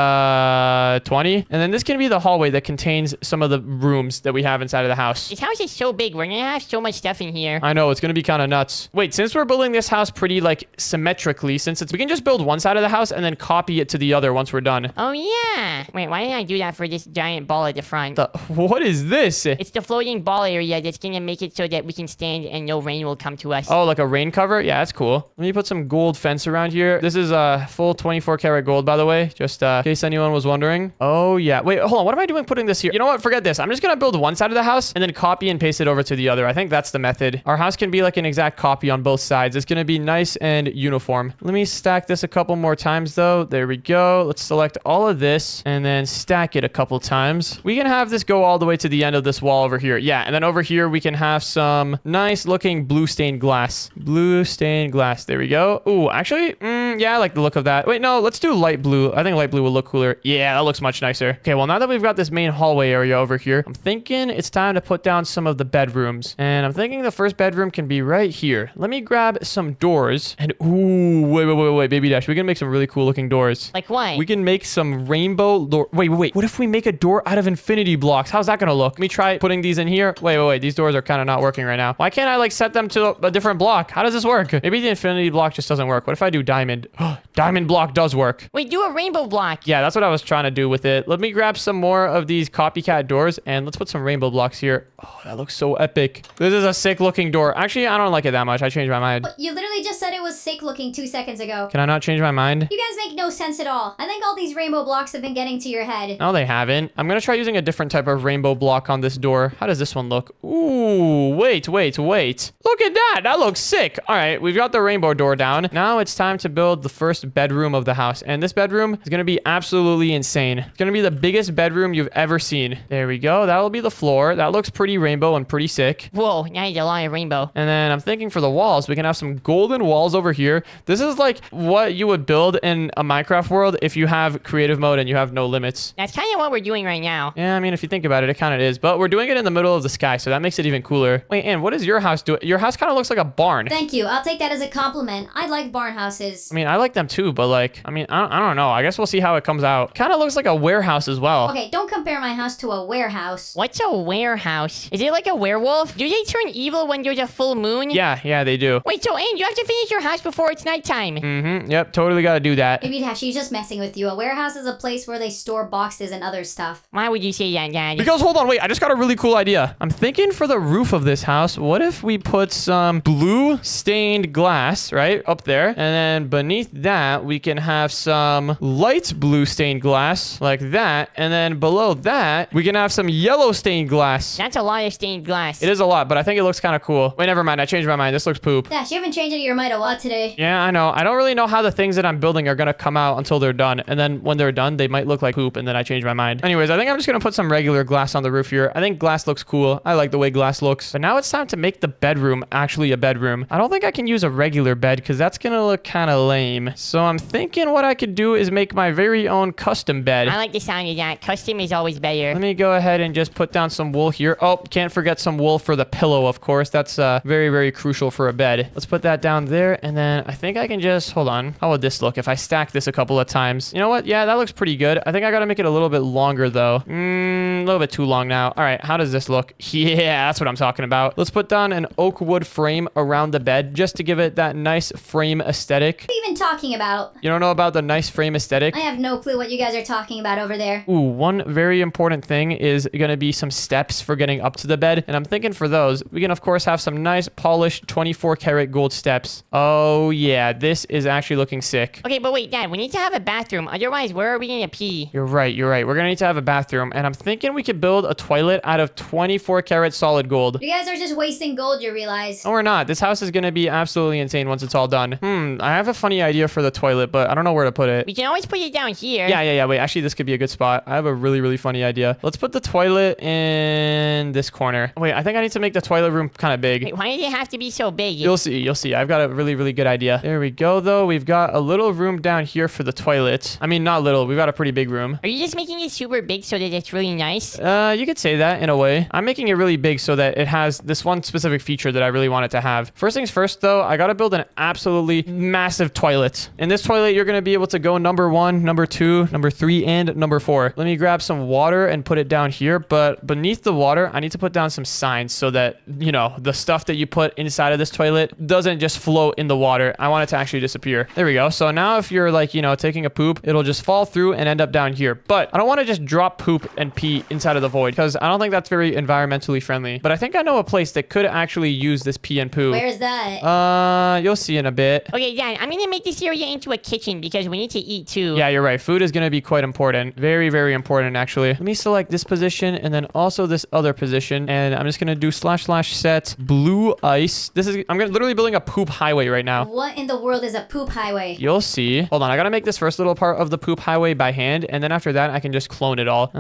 A: 20. And then this can be the hallway that contains some of the rooms that we have inside of the house.
B: This house is so big. We're gonna have so much stuff in here.
A: I know. It's going to be kind of nuts. Wait, since we're building this house pretty like symmetrically, we can just build one side of the house and then copy it to the other once we're done.
B: Oh, yeah. Wait, why didn't I do that for this giant ball at the front?
A: What is this?
B: It's the floating ball area that's gonna make it so that we can stand and no rain will come to us.
A: Oh, like a rain cover? Yeah, that's cool. Let me put some gold fence around here. This is full 24 karat gold, by the way, just in case anyone was wondering. Oh, yeah. Wait, hold on. What am I doing putting this here? You know what? Forget this. I'm just going to build one side of the house and then copy and paste it over to the other. I think that's the method. Our house can be like an exact copy on both sides. It's going to be nice and uniform. Let me stack this a couple more times, though. There we go. Let's select all of this and then stack it a couple times. We can have this go all the way to the end of this wall over here. Yeah, and then over here, we can have some nice looking blue stained glass. Blue stained glass. There we go. Ooh, actually, yeah, I like the look of that. Wait, no, let's do light blue. I think light blue will look cooler. Yeah, that looks much nicer. Okay, well, now that we've got this main hallway area over here, I'm thinking it's time to put down some of the bedrooms. And I'm thinking the first bedroom can be right here. Let me grab some doors. And ooh, wait, Baby Dash. We can make some really cool looking doors.
B: Like what?
A: We can make some rainbow door. Wait. What if we make a door out of infinity blocks? How's that gonna look? Let me try putting these in here. Wait. These doors are kind of not working right now. Why can't I like set them to a different block? How does this work? Maybe the infinity block just doesn't work. What if I do diamond? Diamond block does work.
B: Wait, do a rainbow block.
A: Yeah, that's what I was trying to do with it. Let me grab some more of these copycat doors and let's put some rainbow blocks here. Oh, that looks so epic. This is a sick looking door. Actually, I don't like it that much. I changed my mind.
C: You literally just said it was sick looking 2 seconds ago.
A: Can I not change my mind?
C: You guys make no sense at all. I think all these rainbow blocks have been getting to your head.
A: No, they haven't. I'm going to try using a different type of rainbow block on this door. How does this one look? Ooh, wait. Look at that. That looks sick. All right, we've got the rainbow door down. Now it's time to build the first bedroom of the house. And this bedroom is going to be absolutely insane. It's going to be the biggest bedroom you've ever seen. There we go. That'll be the floor. That looks pretty rainbow and pretty sick.
B: Whoa, now you a lot of rainbow.
A: And then I'm thinking for the walls, we can have some golden walls over here. This is like what you would build in a Minecraft world if you have creative mode and you have no limits.
B: That's kind of what we're doing right now.
A: Yeah, I mean, if you think about it, it kind of is. But we're doing it in the middle of the sky, so that makes it even cooler. Wait, Ann, what does your house do? Your house kind of looks like a barn.
C: Thank you. I'll take that as a compliment. I like barn houses.
A: I mean, mean, I like them too, but like, I mean, I don't know. I guess we'll see how it comes out. Kind of looks like a warehouse as well.
C: Okay, don't compare my house to a warehouse.
B: What's a warehouse? Is it like a werewolf? Do they turn evil when there's a full moon?
A: Yeah, they do.
B: Wait, so Aang, you have to finish your house before it's nighttime.
A: Mm-hmm. Yep, totally got to do that.
C: Maybe she's just messing with you. A warehouse is a place where they store boxes and other stuff.
B: Why would you say that, Dad?
A: Because, hold on, wait, I just got a really cool idea. I'm thinking for the roof of this house, what if we put some blue stained glass, right, up there, and then beneath that, we can have some light blue stained glass, like that, and then below that, we can have some yellow stained glass.
B: That's a lot of stained glass.
A: It is a lot, but I think it looks kind of cool. Wait, never mind, I changed my mind. This looks poop.
C: Dash, you haven't changed your mind a lot today.
A: Yeah, I know. I don't really know how the things that I'm building are going to come out until they're done, and then when they're done, they might look like poop, and then I change my mind. Anyways, I think I'm just going to put some regular glass on the roof here. I think glass looks cool. I like the way glass looks. But now it's time to make the bedroom actually a bedroom. I don't think I can use a regular bed because that's going to look kind of lame. So I'm thinking what I could do is make my very own custom bed.
B: I like the sound of that. Custom is always better.
A: Let me go ahead and just put down some wool here. Oh, can't forget some wool for the pillow, of course. That's very, very crucial for a bed. Let's put that down there. And then I think I can just, hold on. How would this look if I stack this a couple of times? You know what? Yeah, that looks pretty good. I think I got to make it a little bit longer though. A little bit too long now. All right, how does this look? Yeah, that's what I'm talking about. Let's put down an oak wood frame around the bed just to give it that nice frame aesthetic.
C: What are you even talking about?
A: You don't know about the nice frame aesthetic?
C: I have no clue what you guys are talking about over there.
A: Ooh, one very important thing is going to be some steps for getting up to the bed. And I'm thinking for those, we can of course have some nice polished 24 karat gold steps. Oh yeah, this is actually looking sick.
B: Okay, but wait, Dad, we need to have a bathroom. Otherwise, where are we going to pee?
A: You're right. We're going to need to have a bathroom. And I'm thinking we could build a toilet out of 24 karat solid gold.
C: You guys are just wasting gold, you realize.
A: No, we're not. This house is going to be absolutely insane once it's all done. I have a funny idea for the toilet, but I don't know where to put it.
B: We can always put it down here.
A: Yeah. Wait, actually, this could be a good spot. I have a really, really funny idea. Let's put the toilet in this corner. Wait, I think I need to make the toilet room kind of big.
B: Wait, why does it have to be so big?
A: You'll see. I've got a really, really good idea. There we go, though. We've got a little room down here for the toilet. I mean, not little. We've got a pretty big room.
B: Are you just making it super big so that it's really nice?
A: You could say that in a way. I'm making it really big so that it has this one specific feature that I really want it to have. First things first, though, I got to build an absolutely massive toilet. In this toilet, you're going to be able to go number 1, number 2, number 3, and number 4. Let me grab some water and put it down here. But beneath the water, I need to put down some signs so that, you know, the stuff that you put inside of this toilet doesn't just float in the water. I want it to actually disappear. There we go. So now if you're like, you know, taking a poop, it'll just fall through and end up down here. But I don't want to just drop poop and pee inside of the void because I don't think that's very environmentally friendly. But I think I know a place that could actually use this pee and poo.
C: Where's that?
A: You'll see in a bit.
B: Okay, Dad, I'm gonna make this area into a kitchen because we need to eat too.
A: Yeah, you're right. Food is going to be quite important. Very, very important, actually. Let me select this position and then also this other position. And I'm just going to do / set blue ice. I'm literally building a poop highway right now.
C: What in the world is a poop highway?
A: You'll see. Hold on. I got to make this first little part of the poop highway by hand. And then after that, I can just clone it all.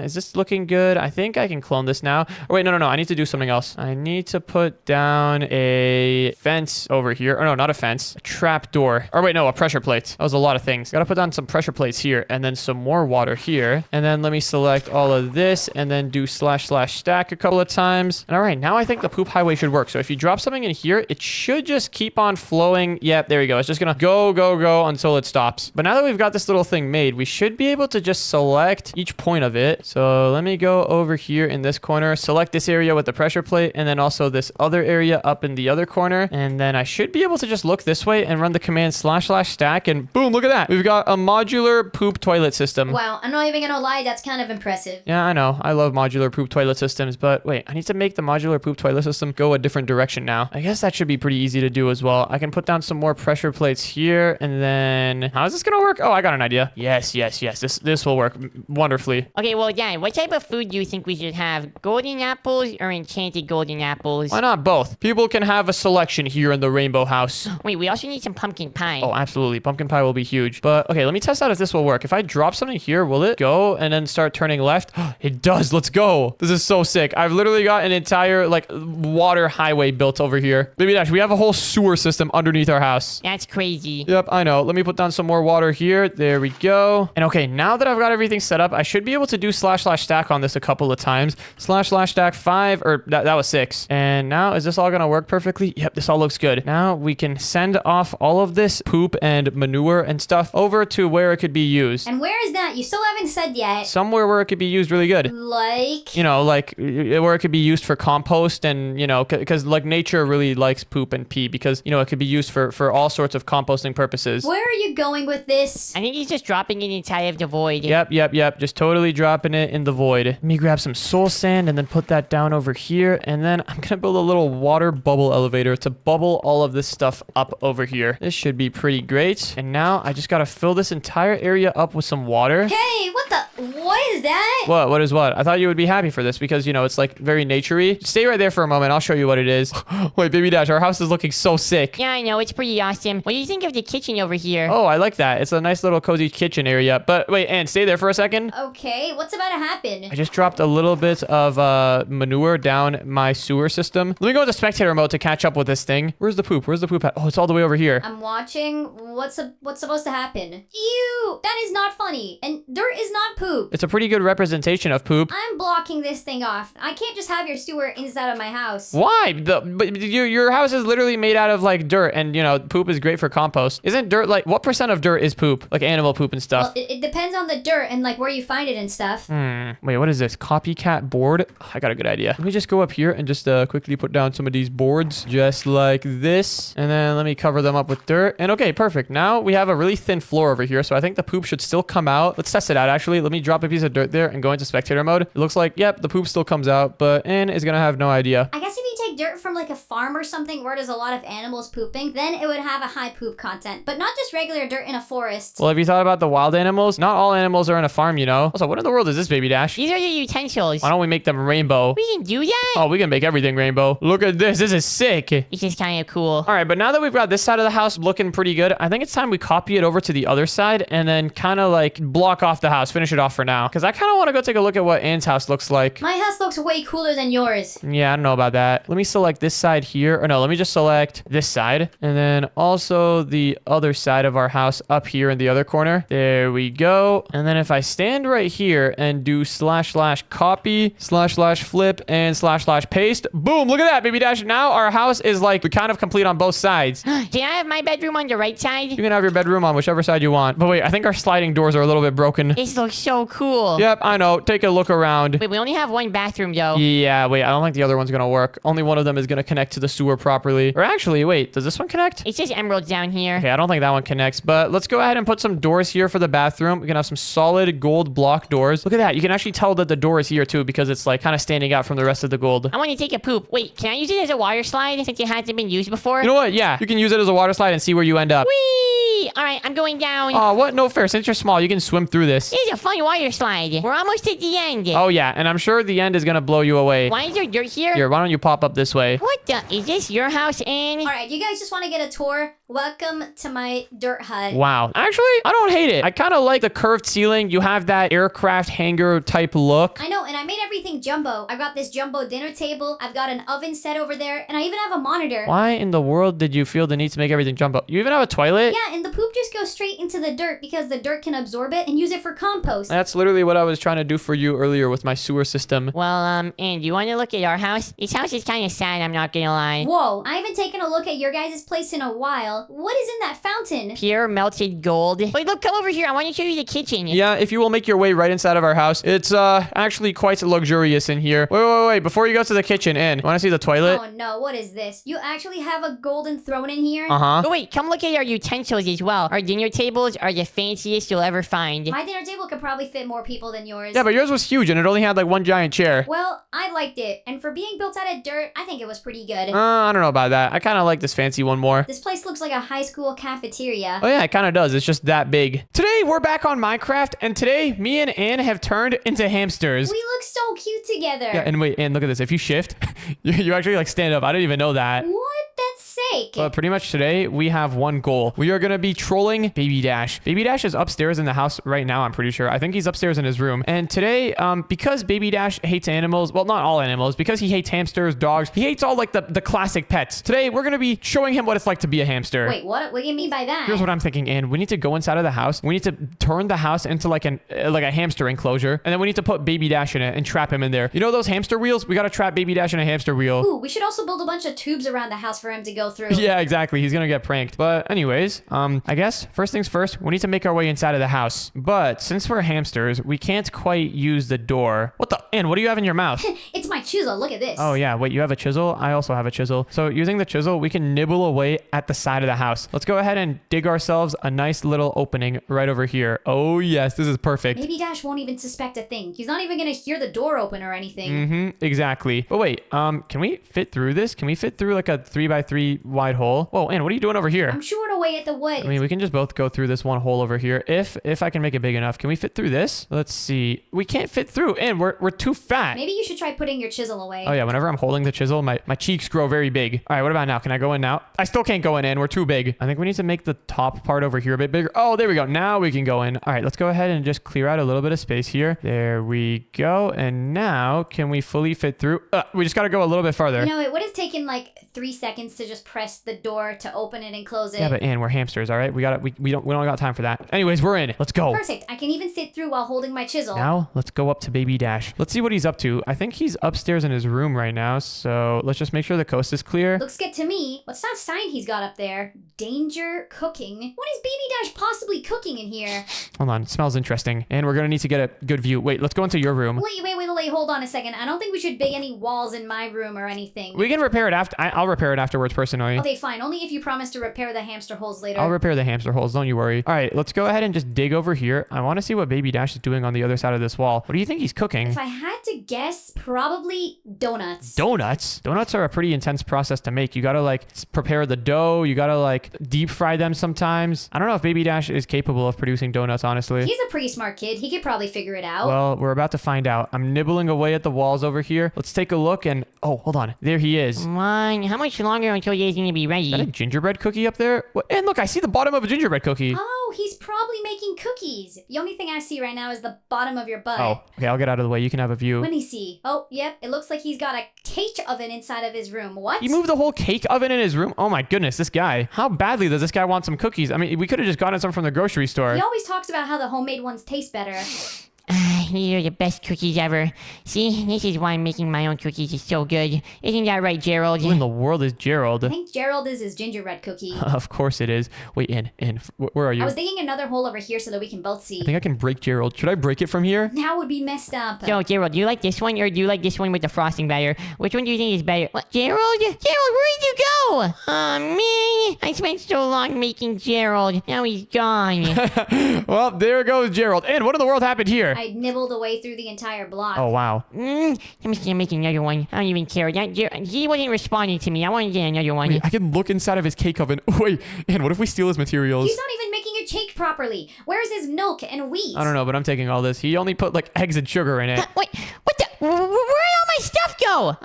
A: Is this looking good? I think I can clone this now. Oh, wait, no. I need to do something else. I need to put down a fence over here. Oh, no, not a fence. A trap door. Or wait, no, a pressure plate. That was a lot of things. Got to put down some pressure plates here and then some more water here. And then let me select all of this and then do / stack a couple of times. And all right, now I think the poop highway should work. So if you drop something in here, it should just keep on flowing. Yep, there we go. It's just going to go until it stops. But now that we've got this little thing made, we should be able to just select each point of it. So let me go over here in this corner, select this area with the pressure plate, and then also this other area up in the other corner. And then I should be able to just look this way and run the command / stack, and boom, look at that. We've got a modular poop toilet system.
C: Wow, I'm not even gonna lie, that's kind of impressive.
A: Yeah, I know. I love modular poop toilet systems, but wait, I need to make the modular poop toilet system go a different direction now. I guess that should be pretty easy to do as well. I can put down some more pressure plates here, and then how is this gonna work? Oh, I got an idea. Yes. This will work wonderfully.
B: Okay, well, Dad, what type of food do you think we should have? Golden apples or enchanted golden apples?
A: Why not both? People can have a selection here in the Rainbow House.
B: Wait, we also need some pumpkin pie.
A: Oh, absolutely. Pumpkin pie will be huge. But okay, let me test out if this will work. If I drop something here, will it go and then start turning left? It does. Let's go. This is so sick. I've literally got an entire like water highway built over here. Baby Dash, we have a whole sewer system underneath our house.
B: That's crazy.
A: Yep, I know. Let me put down some more water here. There we go. And okay, now that I've got everything set up, I should be able to do / stack on this a couple of times. / stack 5, or that was 6. And now is this all going to work perfectly? Yep, this all looks good. Now we can send off all all of this poop and manure and stuff over to where it could be used.
C: And where is that? You still haven't said yet.
A: Somewhere where it could be used really good.
C: Like?
A: You know, like where it could be used for compost and, you know, because like nature really likes poop and pee because, you know, it could be used for all sorts of composting purposes.
C: Where are you going with this?
B: I think he's just dropping it inside of the void.
A: Yep. Just totally dropping it in the void. Let me grab some soul sand and then put that down over here. And then I'm going to build a little water bubble elevator to bubble all of this stuff up over here. This should be pretty great. And now I just got to fill this entire area up with some water.
C: Hey, what is that?
A: What is what? I thought you would be happy for this because, you know, it's like very naturey. Stay right there for a moment. I'll show you what it is. Wait, Baby Dash, our house is looking so sick.
B: Yeah, I know. It's pretty awesome. What do you think of the kitchen over here?
A: Oh, I like that. It's a nice little cozy kitchen area. But wait, Ann, stay there for a second.
C: Okay, what's about to happen?
A: I just dropped a little bit of manure down my sewer system. Let me go into spectator mode to catch up with this thing. Where's the poop? Where's the poop at? Oh, it's all the way over here.
C: I'm watching. What's supposed to happen? Ew! That is not funny. And dirt is not poop.
A: It's a pretty good representation of poop.
C: I'm blocking this thing off. I can't just have your sewer inside of my house.
A: Why? But your house is literally made out of like dirt, and you know poop is great for compost. Isn't dirt like what % of dirt is poop? Like animal poop and stuff.
C: Well, it depends on the dirt and like where you find it and stuff.
A: Wait, what is this? Copycat board? I got a good idea. Let me just go up here and just quickly put down some of these boards just like this, and then let me cover them up with dirt. And okay, perfect. Now we have a really thin floor over here, so I think the poop should still come out. Let's test it out. Actually, let me drop a piece of dirt there and go into spectator mode. It looks like, yep, the poop still comes out, but Ann is gonna have no idea.
C: I guess if you take dirt from like a farm or something where there's a lot of animals pooping, then it would have a high poop content, but not just regular dirt in a forest.
A: Well, have you thought about the wild animals? Not all animals are in a farm, you know. Also, what in the world is this, Baby Dash?
B: These are the utensils.
A: Why don't we make them rainbow?
B: We can do that?
A: Oh, we can make everything rainbow. Look at this. This is sick.
B: This is kind of cool.
A: All right, but now that we've got this side of the house looking pretty good, I think it's time we copy it over to the other side and then kind of like block off the house, finish it off for now. Because I kind of want to go take a look at what Ann's house looks like.
C: My house looks way cooler than yours.
A: Yeah, I don't know about that. Let me select this side here. Or no, let me just select this side. And then also the other side of our house up here in the other corner. There we go. And then if I stand right here and do / copy / flip and / paste, boom, look at that, Baby Dash. Now our house is like kind of complete on both sides.
B: Can I have my bedroom on the right side?
A: You can have your bedroom on whichever side you want. But wait, I think our sliding doors are a little bit broken.
B: This looks so cool.
A: Yep, I know. Take a look around.
B: Wait, we only have one bathroom though.
A: Yeah, wait, I don't think the other one's gonna work. Only one of them is gonna connect to the sewer properly. Or actually, wait, does this one connect?
B: It says emeralds down here.
A: Okay, I don't think that one connects, but let's go ahead and put some doors here for the bathroom. We can have some solid gold block doors. Look at that. You can actually tell that the door is here too because it's like kind of standing out from the rest of the gold.
B: I want to take a poop. Wait, can I use it as a water slide since it hasn't been used before?
A: You know what? Yeah, you can use it as a water slide and see where you end up.
B: Whee! All right, I'm going down.
A: Oh, what? No fair. Since you're small, you can swim through this.
B: This is a fun water slide. We're almost at the end.
A: Oh, yeah, and I'm sure the end is gonna blow you away.
B: Why is there dirt here?
A: Here, why don't you pop up this way?
B: What the? Is this your house, Ann?
C: All right, you guys just want to get a tour? Welcome to my dirt hut.
A: Wow. Actually, I don't hate it. I kind of like the curved ceiling. You have that aircraft hangar type look.
C: I know, and I made everything jumbo. I've got this jumbo dinner table. I've got an oven set over there, and I even have a monitor.
A: Why in the world did you feel the need to make everything jumbo? You even have a toilet?
C: Yeah, and the poop just goes straight into the dirt because the dirt can absorb it and use it for compost.
A: That's literally what I was trying to do for you earlier with my sewer system.
B: Well, Ann, you want to look at our house? This house is kind of sad, I'm not gonna lie.
C: Whoa, I haven't taken a look at your guys' place in a while. What is in that fountain?
B: Pure melted gold. Wait, look, come over here. I want to show you the kitchen.
A: Yeah, if you will make your way right inside of our house, it's actually quite luxurious in here. Wait. Before you go to the kitchen, Ann, want to see the toilet?
C: Oh no, what is this? You actually have a golden throne in here?
A: Uh-huh.
B: Oh, wait, come look at our utensils as well. Our dinner tables are the fanciest you'll ever find.
C: My dinner table could probably fit more people than yours.
A: Yeah, but yours was huge and it only had like one giant chair.
C: Well, I liked it, and for being built out of dirt, I think it was pretty good.
A: I don't know about that. I kind of like this fancy one more.
C: This place looks like a high school cafeteria.
A: Oh yeah, it kind of does. It's just that big. Today, we're back on Minecraft, and today, me and Ann have turned into hamsters.
C: We look so cute together.
A: Yeah, and wait, Ann, look at this. If you shift, you actually like stand up. I didn't even know that.
C: What? That's sick.
A: But pretty much today, we have one goal. We are going to be trolling Baby Dash. Baby Dash is upstairs in the house right now, I'm pretty sure. I think he's upstairs in his room. And today, because Baby Dash hates animals, well, not all animals, because he hates hamsters, dogs, he hates all like the classic pets. Today, we're going to be showing him what it's like to be a hamster.
C: Wait, what do you mean by that?
A: Here's what I'm thinking, Ann. We need to go inside of the house. We need to turn the house into like a hamster enclosure. And then we need to put Baby Dash in it and trap him in there. You know those hamster wheels? We got to trap Baby Dash in a hamster wheel.
C: Ooh, we should also build a bunch of tubes around the house for him to go through. through.
A: Yeah, exactly. He's gonna get pranked. But anyways, I guess first things first, we need to make our way inside of the house. But since we're hamsters, we can't quite use the door. What the? And what do you have in your mouth?
C: It's my chisel. Look at this.
A: Oh yeah, wait, you have a chisel? I also have a chisel. So using the chisel, we can nibble away at the side of the house. Let's go ahead and dig ourselves a nice little opening right over here. Oh yes, this is perfect.
C: Baby Dash won't even suspect a thing. He's not even gonna hear the door open or anything.
A: Exactly. But wait, can we fit through this? Can we fit through like a 3x3 wide hole? Whoa, Ann, what are you doing over here?
C: I'm chewing away at the wood.
A: I mean, we can just both go through this one hole over here. If I can make it big enough. Can we fit through this? Let's see. We can't fit through, and we're too fat.
C: Maybe you should try putting your chisel away.
A: Oh yeah, whenever I'm holding the chisel, my cheeks grow very big. All right, what about now? Can I go in now? I still can't go in. We're too big. I think we need to make the top part over here a bit bigger. Oh, there we go. Now we can go in. All right, let's go ahead and just clear out a little bit of space here. There we go. And now, can we fully fit through? We just got to go a little bit farther.
C: You know, it would have taken like 3 seconds to just press the door to open it and close it.
A: Yeah, but Ann, we're hamsters, all right? We don't got time for that. Anyways, we're in. Let's go.
C: Perfect. I can even sit through while holding my chisel.
A: Now, let's go up to Baby Dash. Let's see what he's up to. I think he's upstairs in his room right now, so let's just make sure the coast is clear.
C: Looks good to me. What's that sign he's got up there? Danger cooking. What is Baby Dash possibly cooking in here?
A: Hold on, it smells interesting. And we're gonna need to get a good view. Wait, let's go into your room.
C: Wait, hold on a second. I don't think we should bake any walls in my room or anything.
A: We can repair it after. I'll repair it afterwards personally.
C: Okay, fine. Only if you promise to repair the hamster holes later.
A: I'll repair the hamster holes, don't you worry. All right, let's go ahead and just dig over here. I want to see what Baby Dash is doing on the other side of this wall. What do you think he's cooking?
C: If I had to guess, probably donuts.
A: Donuts? Donuts are a pretty intense process to make. You gotta like prepare the dough. You gotta like deep fry them sometimes. I don't know if Baby Dash is capable of producing donuts, honestly.
C: He's a pretty smart kid. He could probably figure it out.
A: Well, we're about to find out. I'm nibbling away at the walls over here. Let's take a look and... Oh, hold on. There he is.
B: Come on, how much longer until he's gonna be ready?
A: Is that a gingerbread cookie up there? What? And look, I see the bottom of a gingerbread cookie.
C: Oh, he's probably making cookies. The only thing I see right now is the bottom of your butt.
A: Oh, okay, I'll get out of the way. You can have a view.
C: Let me see. Oh, yep. It looks like he's got a cake oven inside of his room. What?
A: He moved the whole cake oven in his room? Oh my goodness, this guy. How badly does this guy want some cookies? I mean, we could have just gotten some from the grocery store.
C: He always talks about how the homemade ones taste better.
B: These are the best cookies ever. See, this is why making my own cookies is so good. Isn't that right, Gerald?
A: Who in the world is Gerald?
C: I think Gerald is his gingerbread cookie.
A: Of course it is. Wait, Ann, where are you?
C: I was digging another hole over here so that we can both see.
A: I think I can break Gerald. Should I break it from here?
C: Now would be messed up.
B: So, Gerald, do you like this one or do you like this one with the frosting better? Which one do you think is better? What, Gerald? Gerald, where did you go? Me? I spent so long making Gerald. Now he's gone.
A: Well, there goes Gerald. And what in the world happened here?
C: I nibbled away through the entire block.
A: Oh, wow.
B: I'm just gonna make another one. I don't even care. He wasn't responding to me. I want to get another one.
A: Wait, I can look inside of his cake oven. Wait, and what if we steal his materials?
C: He's not even making a cake properly. Where's his milk and wheat?
A: I don't know, but I'm taking all this. He only put like eggs and sugar in it.
B: Wait, what the? Where did all my stuff go?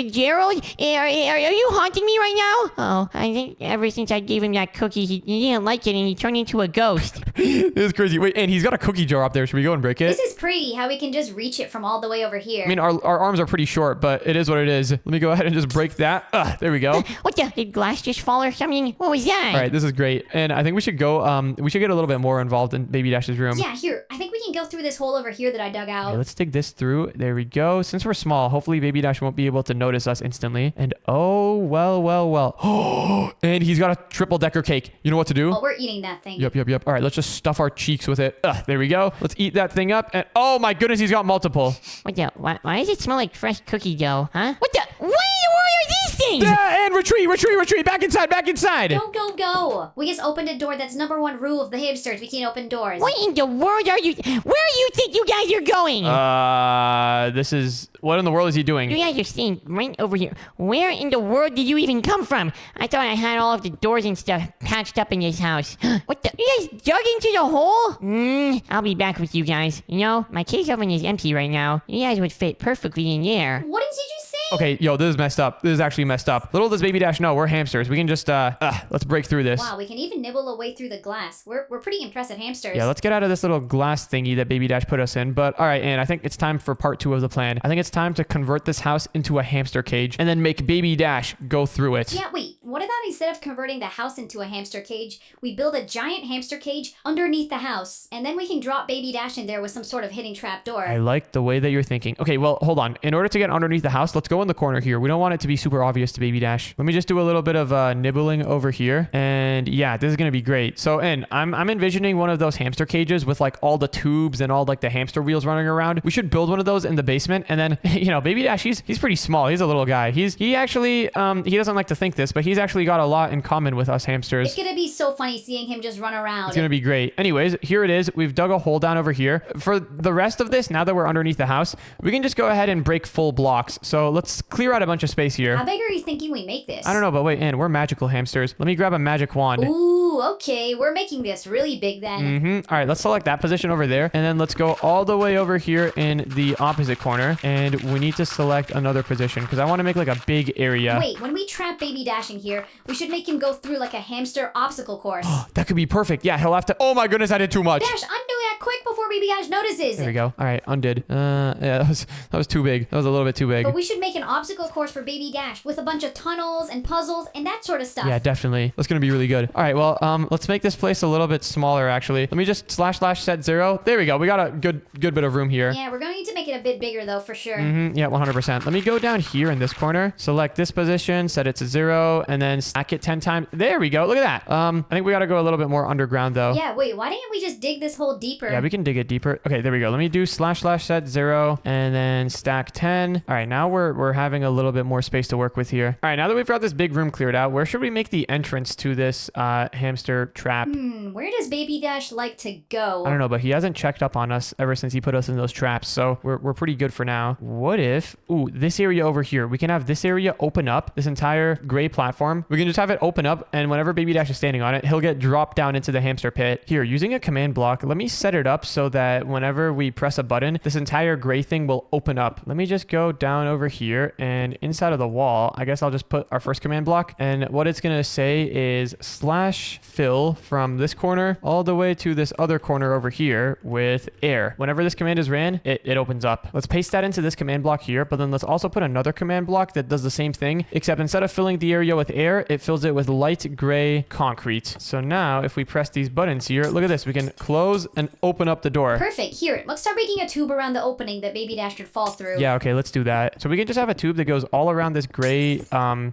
B: Gerald, are you haunting me right now? Oh, I think ever since I gave him that cookie, he didn't like it and he turned into a ghost.
A: This is crazy. Wait, and he's got a cookie jar up there. Should we go and break it?
C: This is pretty, how we can just reach it from all the way over here.
A: I mean, our arms are pretty short, but it is what it is. Let me go ahead and just break that. There we go.
B: What the? Did glass just fall or something? What was that?
A: All right, this is great. And I think we should go, we should get a little bit more involved in Baby Dash's room.
C: Yeah, here. I think we can go through this hole over here that I dug out.
A: Okay, let's dig this through. There we go. Since we're small, hopefully Baby Dash won't be able to notice us instantly. And oh, well. And he's got a triple-decker cake. You know what to do?
C: Oh, we're eating that thing.
A: Yep. All right, let's just stuff our cheeks with it. There we go. Let's eat that thing up. And oh my goodness, he's got multiple.
B: What the? Why does it smell like fresh cookie dough? Huh? What the? What in the world are these things?
A: And retreat. Back inside.
C: Go. We just opened a door. That's #1 rule of the hamsters. We can't open doors.
B: What in the world are you? Where do you think you guys are going?
A: This is... What in the world is he doing?
B: You guys are staying right over here. Where in the world did you even come from? I thought I had all of the doors and stuff patched up in this house. What the? You guys dug into the hole? I'll be back with you guys. You know, my cake oven is empty right now. You guys would fit perfectly in there.
C: What did you just say?
A: Okay, yo, this is messed up. This is actually messed up. Little does Baby Dash know, we're hamsters. We can just, let's break through this.
C: Wow, we can even nibble away through the glass. We're pretty impressive hamsters.
A: Yeah, let's get out of this little glass thingy that Baby Dash put us in. But all right, and I think it's time for part 2 of the plan. I think it's time to convert this house into a hamster cage and then make Baby Dash go through it.
C: Yeah, wait. What what about instead of converting the house into a hamster cage, we build a giant hamster cage underneath the house, and then we can drop Baby Dash in there with some sort of hidden trap door.
A: I like the way that you're thinking. Okay, well, hold on. In order to get underneath the house, let's go in the corner here. We don't want it to be super obvious to Baby Dash. Let me just do a little bit of nibbling over here. And yeah, this is going to be great. So, and I'm envisioning one of those hamster cages with like all the tubes and all like the hamster wheels running around. We should build one of those in the basement. And then, you know, Baby Dash, he's pretty small. He's a little guy. He actually, he doesn't like to think this, but he's actually got a lot in common with us hamsters.
C: It's gonna be so funny seeing him just run around.
A: It's gonna be great. Anyways, here it is. We've dug a hole down over here. For the rest of this, now that we're underneath the house, we can just go ahead and break full blocks. So let's clear out a bunch of space here.
C: How big are you thinking we make this?
A: I don't know, but wait, Ann, we're magical hamsters. Let me grab a magic wand.
C: Ooh, okay. We're making this really big then.
A: All right, let's select that position over there. And then let's go all the way over here in the opposite corner. And we need to select another position because I want to make like a big area.
C: Wait, when we trap Baby Dash in here, we should make him go through like a hamster obstacle course.
A: That could be perfect. Yeah, he'll have to... Oh my goodness, I did too much.
C: Dash, undo that quick before Baby Dash notices.
A: There we go. All right, undid. Yeah, that was too big. That was a little bit too big.
C: But we should make an obstacle course for Baby Dash with a bunch of tunnels and puzzles and that sort of stuff.
A: Yeah, definitely. That's gonna be really good. All right, well, let's make this place a little bit smaller. Actually, let me just / set 0. There we go. We got a good bit of room here.
C: Yeah, we're going to need to make it a bit bigger though, for sure.
A: Yeah, 100%. Let me go down here in this corner, select this position, set it to 0, and then stack it 10 times. There we go. Look at that. I think we got to go a little bit more underground though.
C: Yeah, wait, why didn't we just dig this hole deeper?
A: Yeah, we can dig it deeper. Okay, there we go. Let me do / set 0 and then stack 10. All right, now we're having a little bit more space to work with here. All right, now that we've got this big room cleared out, where should we make the entrance to this hamster trap?
C: Where does Baby Dash like to go?
A: I don't know, but he hasn't checked up on us ever since he put us in those traps, so we're pretty good for now. What if, this area over here, we can have this area open up, this entire gray platform. We can just have it open up, and whenever Baby Dash is standing on it, he'll get dropped down into the hamster pit. Here, using a command block, let me set it up so that whenever we press a button, this entire gray thing will open up. Let me just go down over here, and inside of the wall, I guess I'll just put our first command block, and what it's gonna say is /fill from this corner all the way to this other corner over here with air. Whenever this command is ran, it opens up. Let's paste that into this command block here, but then let's also put another command block that does the same thing, except instead of filling the area with air, it fills it with light gray concrete. So now if we press these buttons here, look at this, we can close and open up the door.
C: Perfect. Here, let's start making a tube around the opening that Baby Dash should fall through.
A: Yeah, okay, let's do that. So we can just have a tube that goes all around this gray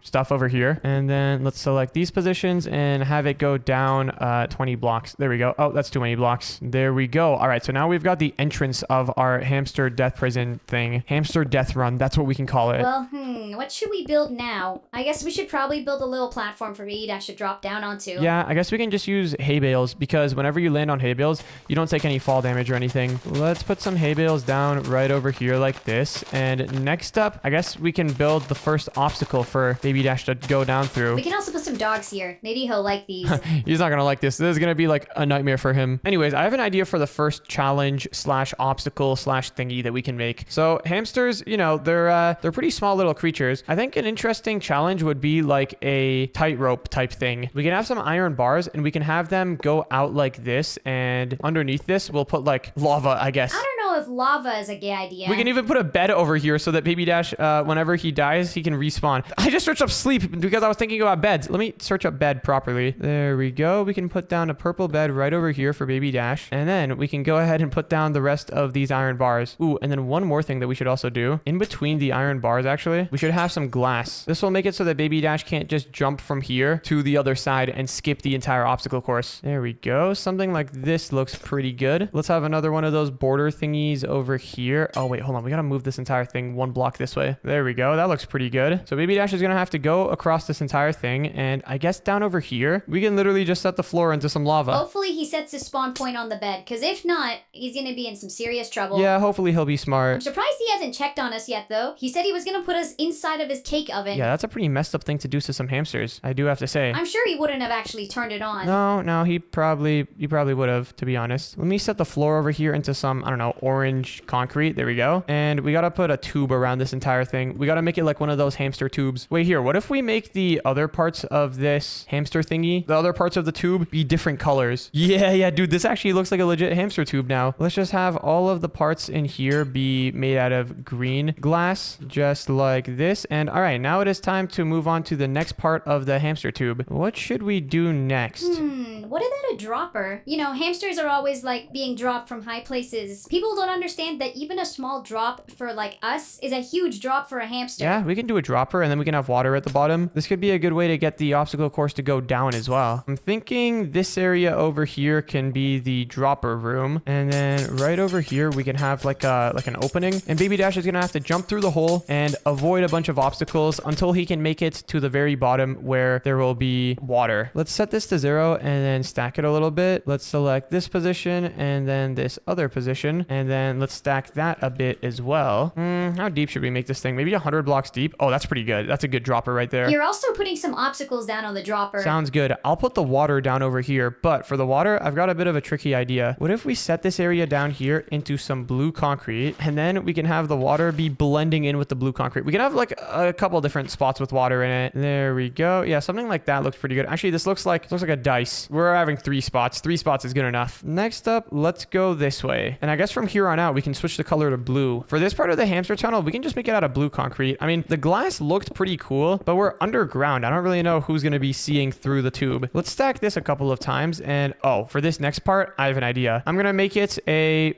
A: stuff over here. And then let's select these positions and have it go down 20 blocks. There we go. Oh, that's too many blocks. There we go. All right, so now we've got the entrance of our hamster death prison thing. Hamster death run, that's what we can call it.
C: Well, what should we build now? I guess we should probably build a little platform for Baby Dash to drop down onto.
A: Yeah, I guess we can just use hay bales because whenever you land on hay bales, you don't take any fall damage or anything. Let's put some hay bales down right over here like this. And next up, I guess we can build the first obstacle for Baby Dash to go down through.
C: We can also put some dogs here. Maybe he'll like these.
A: He's not gonna like this. This is gonna be like a nightmare for him. Anyways, I have an idea for the first challenge / obstacle / thingy that we can make. So hamsters, you know, they're pretty small little creatures. I think an interesting challenge would be like a tightrope type thing. We can have some iron bars and we can have them go out like this, and underneath this we'll put like lava, I guess.
C: I don't know if lava is a gay idea.
A: We can even put a bed over here so that Baby Dash, whenever he dies, he can respawn. I just searched up sleep because I was thinking about beds. Let me search up bed properly. There we go. We can put down a purple bed right over here for Baby Dash. And then we can go ahead and put down the rest of these iron bars. Ooh, and then one more thing that we should also do. In between the iron bars, actually, we should have some glass. This will make it so that Baby Dash can't just jump from here to the other side and skip the entire obstacle course. There we go. Something like this looks pretty good. Let's have another one of those border thingies over here. Oh, wait, hold on. We gotta move this entire thing one block this way. There we go. That looks pretty good. So Baby Dash is gonna have to go across this entire thing, and I guess down over here, we can literally just set the floor into some lava.
C: Hopefully he sets his spawn point on the bed, because if not, he's gonna be in some serious trouble.
A: Yeah, hopefully he'll be
C: I'm
A: smart.
C: surprised he hasn't checked on us yet, though. He said he was gonna put us inside of his cake oven.
A: Yeah, that's a pretty messed up thing to do to some hamsters, I do have to say.
C: I'm sure he wouldn't have actually turned it on.
A: No, he probably would have, to be honest. Let me set the floor over here into some, I don't know, orange concrete. There we go. And we gotta put a tube around this entire thing. We gotta make it like one of those hamster tubes. Wait, here, what if we make the other parts of this hamster thingy, the other parts of the tube, be different colors? Yeah, dude, this actually looks like a legit hamster tube now. Let's just have all of the parts in here be made out of green glass, just like this. And all right, now it is time to move on to the next part of the hamster tube. What should we do next?
C: What is that, a dropper? You know, hamsters are always like being dropped from high places. People don't understand that even a small drop for like us is a huge drop for a hamster.
A: Yeah, we can do a dropper and then we can have water at the bottom. This could be a good way to get the obstacle course to go down as well. I'm thinking this area over here can be the dropper room. And then right over here, we can have like an opening. And Baby Dash is going to have to jump through the hole and avoid a bunch of obstacles until he can make it to the very bottom where there will be water. Let's set this to 0 and then stack it a little bit. Let's select this position and then this other position. And then let's stack that a bit as well. How deep should we make this thing? Maybe 100 blocks deep. Oh, that's pretty good. That's a good dropper right there.
C: You're also putting some obstacles down on the dropper.
A: Sounds good. I'll put the water down over here, but for the water, I've got a bit of a tricky idea. What if we set this area down here into some blue concrete, and then we can have the water be blending in with the blue concrete? We can have like a couple different spots with water in it. There we go. Yeah, something like that looks pretty good. Actually, this looks like a dice. We're having 3 spots. 3 spots is good enough. Next up, let's go this way. And I guess from here on out, we can switch the color to blue. For this part of the hamster tunnel, we can just make it out of blue concrete. I mean, the glass looked pretty cool, but we're underground. I don't really know who's going to be seeing through the tube. Let's stack this a couple of times. And oh, for this next part, I have an idea. I'm going to make it a,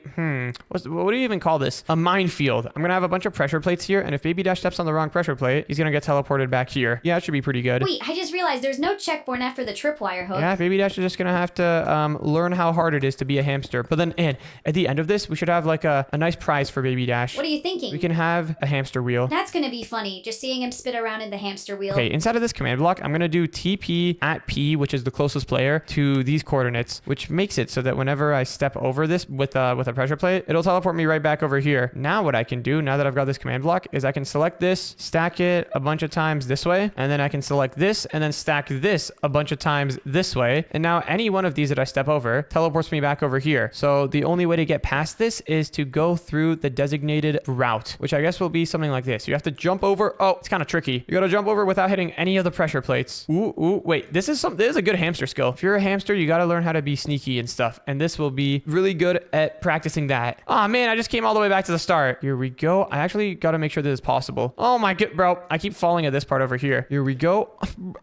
A: what do you even call this? A minefield. I'm going to have a bunch of pressure plates here. And if Baby Dash steps on the wrong pressure plate, he's going to get teleported back here. Yeah, it should be pretty good.
C: Wait, I just realized there's no checkpoint after the tripwire hook.
A: Yeah, Baby Dash is just going to have to learn how hard it is to be a hamster. But then, and at the end of this, we should have like a nice prize for Baby Dash.
C: What are you thinking?
A: We can have a hamster wheel.
C: That's going to be funny, just seeing him spit around in the hamster wheel.
A: Okay, inside of this command block, I'm going to do TP at P, which is the closest player, to these coordinates, which makes it so that whenever I step over this with a pressure plate, it'll teleport me right back over here. Now what I can do, now that I've got this command block, is I can select this, stack it a bunch of times this way, and then I can select this, and then stack this a bunch of times this way. And now any one of these that I step over teleports me back over here. So the only way to get past this is to go through the designated route, which I guess will be something like this. You have to jump over. Oh, it's kind of tricky. You got to jump over without hitting any of the pressure plates. Ooh, wait, this is a good hamster skill. If you're a hamster, you got to learn how to be sneaky and stuff. And this will be really good at practicing that. Oh man, I just came all the way back to the start. Here we go. I actually got to make sure this is possible. Oh my god, bro. I keep falling at this part over here. Here we go.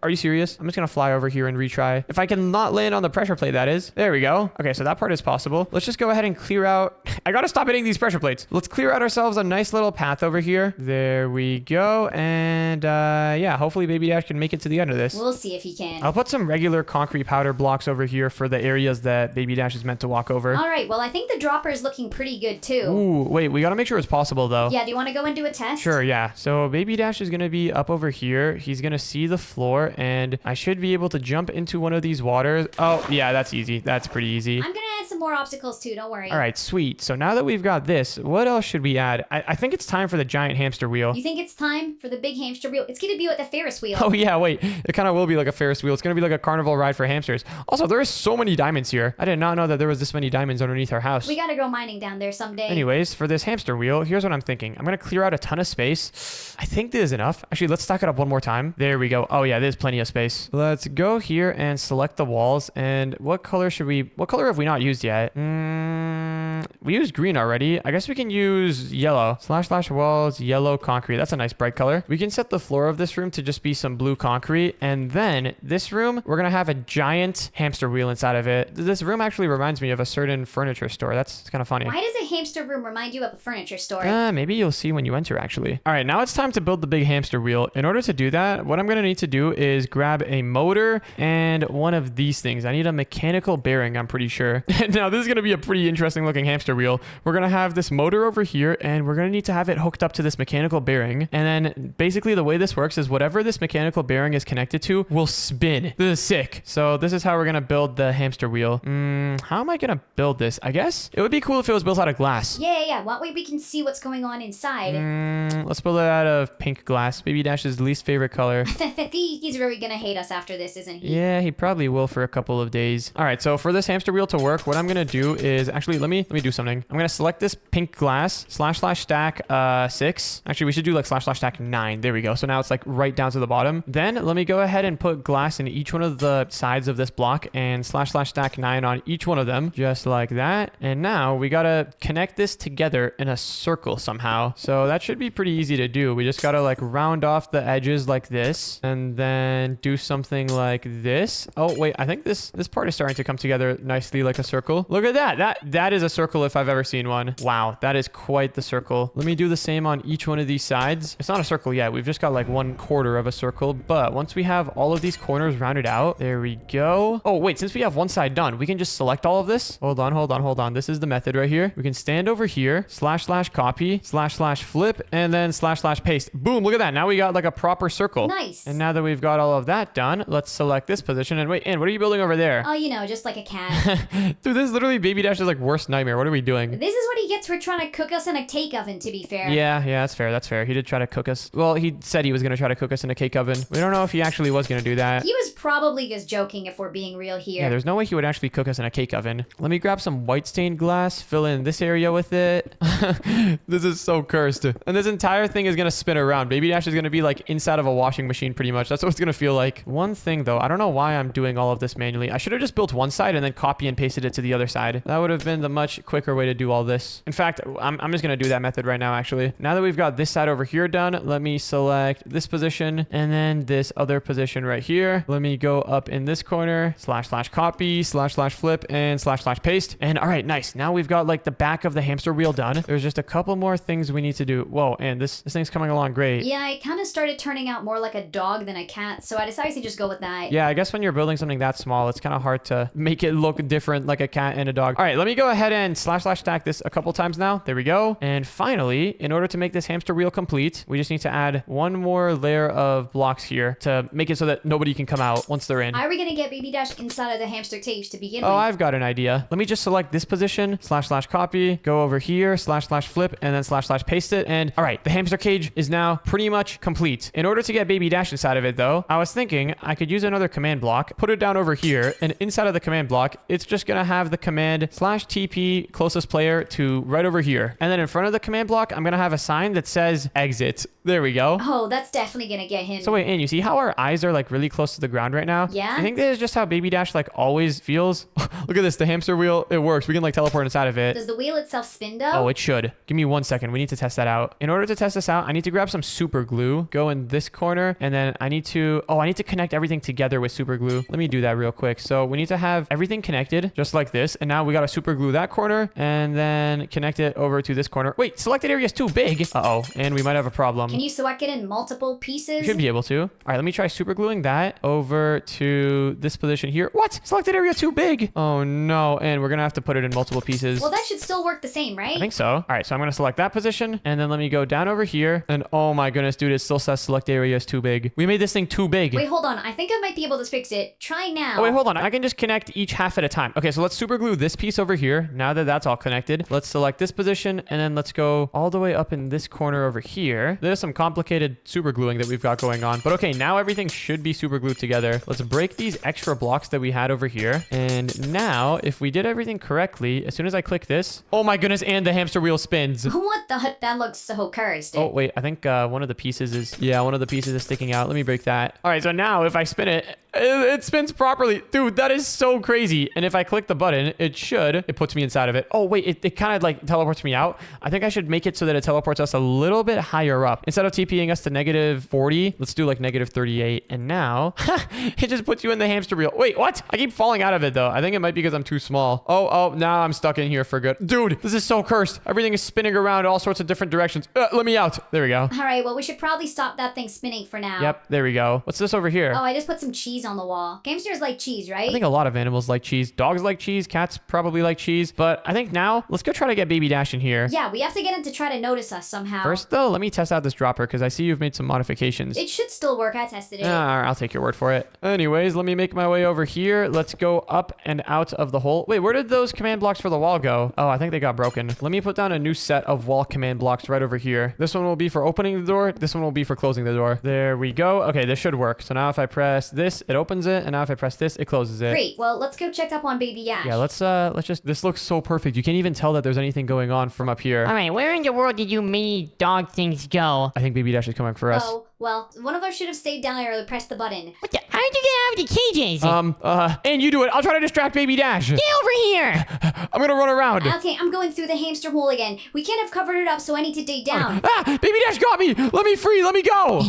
A: Are you serious? I'm just going to fly over here and retry. If I can not land on the pressure plate, that is. There we go. Okay, so that part is possible. Let's just go ahead and clear out. I got to stop hitting these pressure plates. Let's clear out ourselves a nice little path over here. There we go. And yeah, hopefully Baby Dash can make it to the end of this.
C: We'll see if he can.
A: I'll put some regular concrete powder blocks over here for the areas that Baby Dash is meant to walk over.
C: All right, well, I think the dropper is looking pretty good too.
A: Ooh, wait, we got to make sure it's possible though.
C: Yeah, do you want to go and do a test?
A: Sure, yeah. So Baby Dash is going to be up over here. He's going to see the floor and I should be able to jump into one of these waters. Oh, yeah, that's easy. That's pretty easy.
C: I'm going to add some more obstacles too, don't worry.
A: All right, sweet. So now that we've got this, what else should we add? I think it's time for the giant hamster wheel.
C: You think it's time for the big hamster wheel? It's going to be with the Ferris wheel.
A: Oh yeah, wait. It kind of will be like a Ferris wheel. It's going to be like a carnival ride for hamsters. Also, there is so many diamonds here. I did not know that there was this many diamonds underneath our house.
C: We got to go mining down there someday.
A: Anyways, for this hamster wheel, here's what I'm thinking. I'm going to clear out a ton of space. I think this is enough. Actually, let's stack it up one more time. There we go. Oh yeah, there's plenty of space. Let's go here and select the walls. And what color have we not used yet? We used green already. I guess we can use yellow. / walls, yellow concrete. That's a nice bright color. We can set the floor of this room to just be some blue concrete. And then this room, we're going to have a giant hamster wheel inside of it. This room actually reminds me of a certain furniture store. That's kind of funny.
C: Why does a hamster room remind you of a furniture store?
A: Maybe you'll see when you enter actually. All right, now it's time to build the big hamster wheel. In order to do that, what I'm going to need to do is grab a motor and one of these things. I need a mechanical bearing, I'm pretty sure. Now this is going to be a pretty interesting looking hamster wheel. We're going to have this motor over here and we're going to need to have it hooked up to this mechanical bearing. And then basically the way this works is whatever this mechanical bearing is connected to will spin. This is sick. So this is how we're going to build the hamster wheel. How am I going to build this? I guess it would be cool if it was built out of glass.
C: Yeah. That way we can see what's going on inside.
A: Let's build it out of pink glass. Baby Dash's least favorite color.
C: He's really going to hate us after this, isn't he?
A: Yeah, he probably will for a couple of days. All right, so for this hamster wheel to work, what I'm going to do is actually, let me me do something. I'm gonna select this pink glass, / stack 6. Actually, we should do like / stack 9. There we go. So now it's like right down to the bottom. Then let me go ahead and put glass in each one of the sides of this block and / stack 9 on each one of them, just like that. And now we gotta connect this together in a circle somehow. So that should be pretty easy to do. We just gotta like round off the edges like this and then do something like this. Oh wait, I think this part is starting to come together nicely like a circle. Look at that. That is a circle if I've ever seen one. Wow, that is quite the circle. Let me do the same on each one of these sides. It's not a circle yet. We've just got like 1/4 of a circle, but once we have all of these corners rounded out, there we go. Oh wait, since we have one side done, we can just select all of this. Hold on. This is the method right here. We can stand over here, / copy, / flip, and then / paste. Boom, look at that. Now we got like a proper circle.
C: Nice.
A: And now that we've got all of that done, let's select this position. And wait, Ann, what are you building over there?
C: Oh, you know, just like a cat.
A: Dude, this is literally Baby Dash's like worst nightmare. What are we doing?
C: This is what he gets for trying to cook us in a cake oven, to be fair.
A: Yeah, that's fair. He did try to cook us. Well, he said he was going to try to cook us in a cake oven. We don't know if he actually was going to do that.
C: He was probably just joking if we're being real here.
A: Yeah, there's no way he would actually cook us in a cake oven. Let me grab some white stained glass, fill in this area with it. This is so cursed. And this entire thing is going to spin around. Baby Dash is going to be like inside of a washing machine pretty much. That's what it's going to feel like. One thing though, I don't know why I'm doing all of this manually. I should have just built one side and then copy and pasted it to the other side. That would have been the much quicker way to do all this. In fact, I'm just going to do that method right now actually. Now that we've got this side over here done, let me select this position and then this other position right here. Let me go up in this corner, / copy, / flip, and / paste. And all right, nice. Now we've got like the back of the hamster wheel done. There's just a couple more things we need to do. Whoa, and this thing's coming along great.
C: Yeah, it kind of started turning out more like a dog than a cat, so I decided to just go with that.
A: Yeah, I guess when you're building something that small, it's kind of hard to make it look different like a cat and a dog. All right, let me go ahead and / stack this a couple times now. There we go. And finally, in order to make this hamster wheel complete, we just need to add one more layer of blocks here to make it so that nobody can come out once they're in.
C: How are we going to get Baby Dash inside of the hamster cage to begin with?
A: Oh, I've got an idea. Let me just select this position, / copy, go over here, / flip, and then / paste it. And all right, the hamster cage is now pretty much complete. In order to get Baby Dash inside of it though, I was thinking I could use another command block, put it down over here, and inside of the command block, it's just gonna have the command /TP closest player to right over here. And then in front of the command block, I'm gonna have a sign that says exit. There we go.
C: Oh, that's definitely going to get him.
A: So wait, and you see how our eyes are like really close to the ground right now?
C: Yeah.
A: I think this is just how Baby Dash like always feels. Look at this, the hamster wheel, it works. We can like teleport inside of it.
C: Does the wheel itself spin though?
A: Oh, it should. Give me 1 second. We need to test that out. In order to test this out, I need to grab some super glue, go in this corner, and then I need to connect everything together with super glue. Let me do that real quick. So we need to have everything connected just like this. And now we got to super glue that corner and then connect it over to this corner. Wait, selected area is too big. Uh-oh, and we might have a problem.
C: Can you select it in multiple pieces?
A: You should be able to. All right, let me try super gluing that over to this position here. What? Selected area too big. Oh no, and we're gonna have to put it in multiple pieces.
C: Well, that should still work the same, right?
A: I think so. All right, so I'm gonna select that position and then let me go down over here. And oh my goodness, dude, it still says select area is too big. We made this thing too big.
C: Wait, hold on. I think I might be able to fix it. Try now.
A: Oh, wait, hold on. I can just connect each half at a time. Okay, so let's super glue this piece over here. Now that that's all connected, let's select this position and then let's go all the way up in this corner over here. There's some complicated super gluing that we've got going on. But okay, now everything should be super glued together. Let's break these extra blocks that we had over here. And now, if we did everything correctly, as soon as I click this, oh my goodness, and the hamster wheel spins.
C: What the heck? That looks so cursed.
A: Oh, wait, I think one of the pieces is sticking out. Let me break that. All right, so now if I spin it, it spins properly. Dude, that is so crazy. And if I click the button, it puts me inside of it. Oh, wait, it kind of like teleports me out. I think I should make it so that it teleports us a little bit higher up. Instead of TPing us to -40, let's do like -38. And now it just puts you in the hamster wheel. Wait, what? I keep falling out of it though. I think it might be because I'm too small. Oh, now I'm stuck in here for good. Dude, this is so cursed. Everything is spinning around all sorts of different directions. Let me out. There we go.
C: All right, well, we should probably stop that thing spinning for now.
A: Yep, there we go. What's this over here?
C: Oh, I just put some cheese on the wall. Hamsters like cheese, right?
A: I think a lot of animals like cheese. Dogs like cheese. Cats probably like cheese. But I think now, let's go try to get Baby Dash in here.
C: Yeah, we have to get him to try to notice us somehow.
A: First, though, let me test out this dropper because I see you've made some modifications.
C: It should still work. I tested it.
A: I'll take your word for it. Anyways, let me make my way over here. Let's go up and out of the hole. Wait, where did those command blocks for the wall go? Oh, I think they got broken. Let me put down a new set of wall command blocks right over here. This one will be for opening the door. This one will be for closing the door. There we go. Okay, this should work. So now if I press this it opens it, and now if I press this, it closes it.
C: Great. Well, let's go check up on Baby Ash.
A: Yeah, let's just, this looks so perfect. You can't even tell that there's anything going on from up here.
B: All right, where in the world did you mini dog things go?
A: I think Baby Dash is coming for us.
C: Oh, well, one of us should have stayed down there or pressed the button.
B: What the? How did you get out of the cages?
A: And you do it. I'll try to distract Baby Dash.
B: Get over here!
A: I'm gonna run around.
C: Okay, I'm going through the hamster hole again. We can't have covered it up, so I need to dig down.
A: Ah, Baby Dash got me. Let me free. Let me go.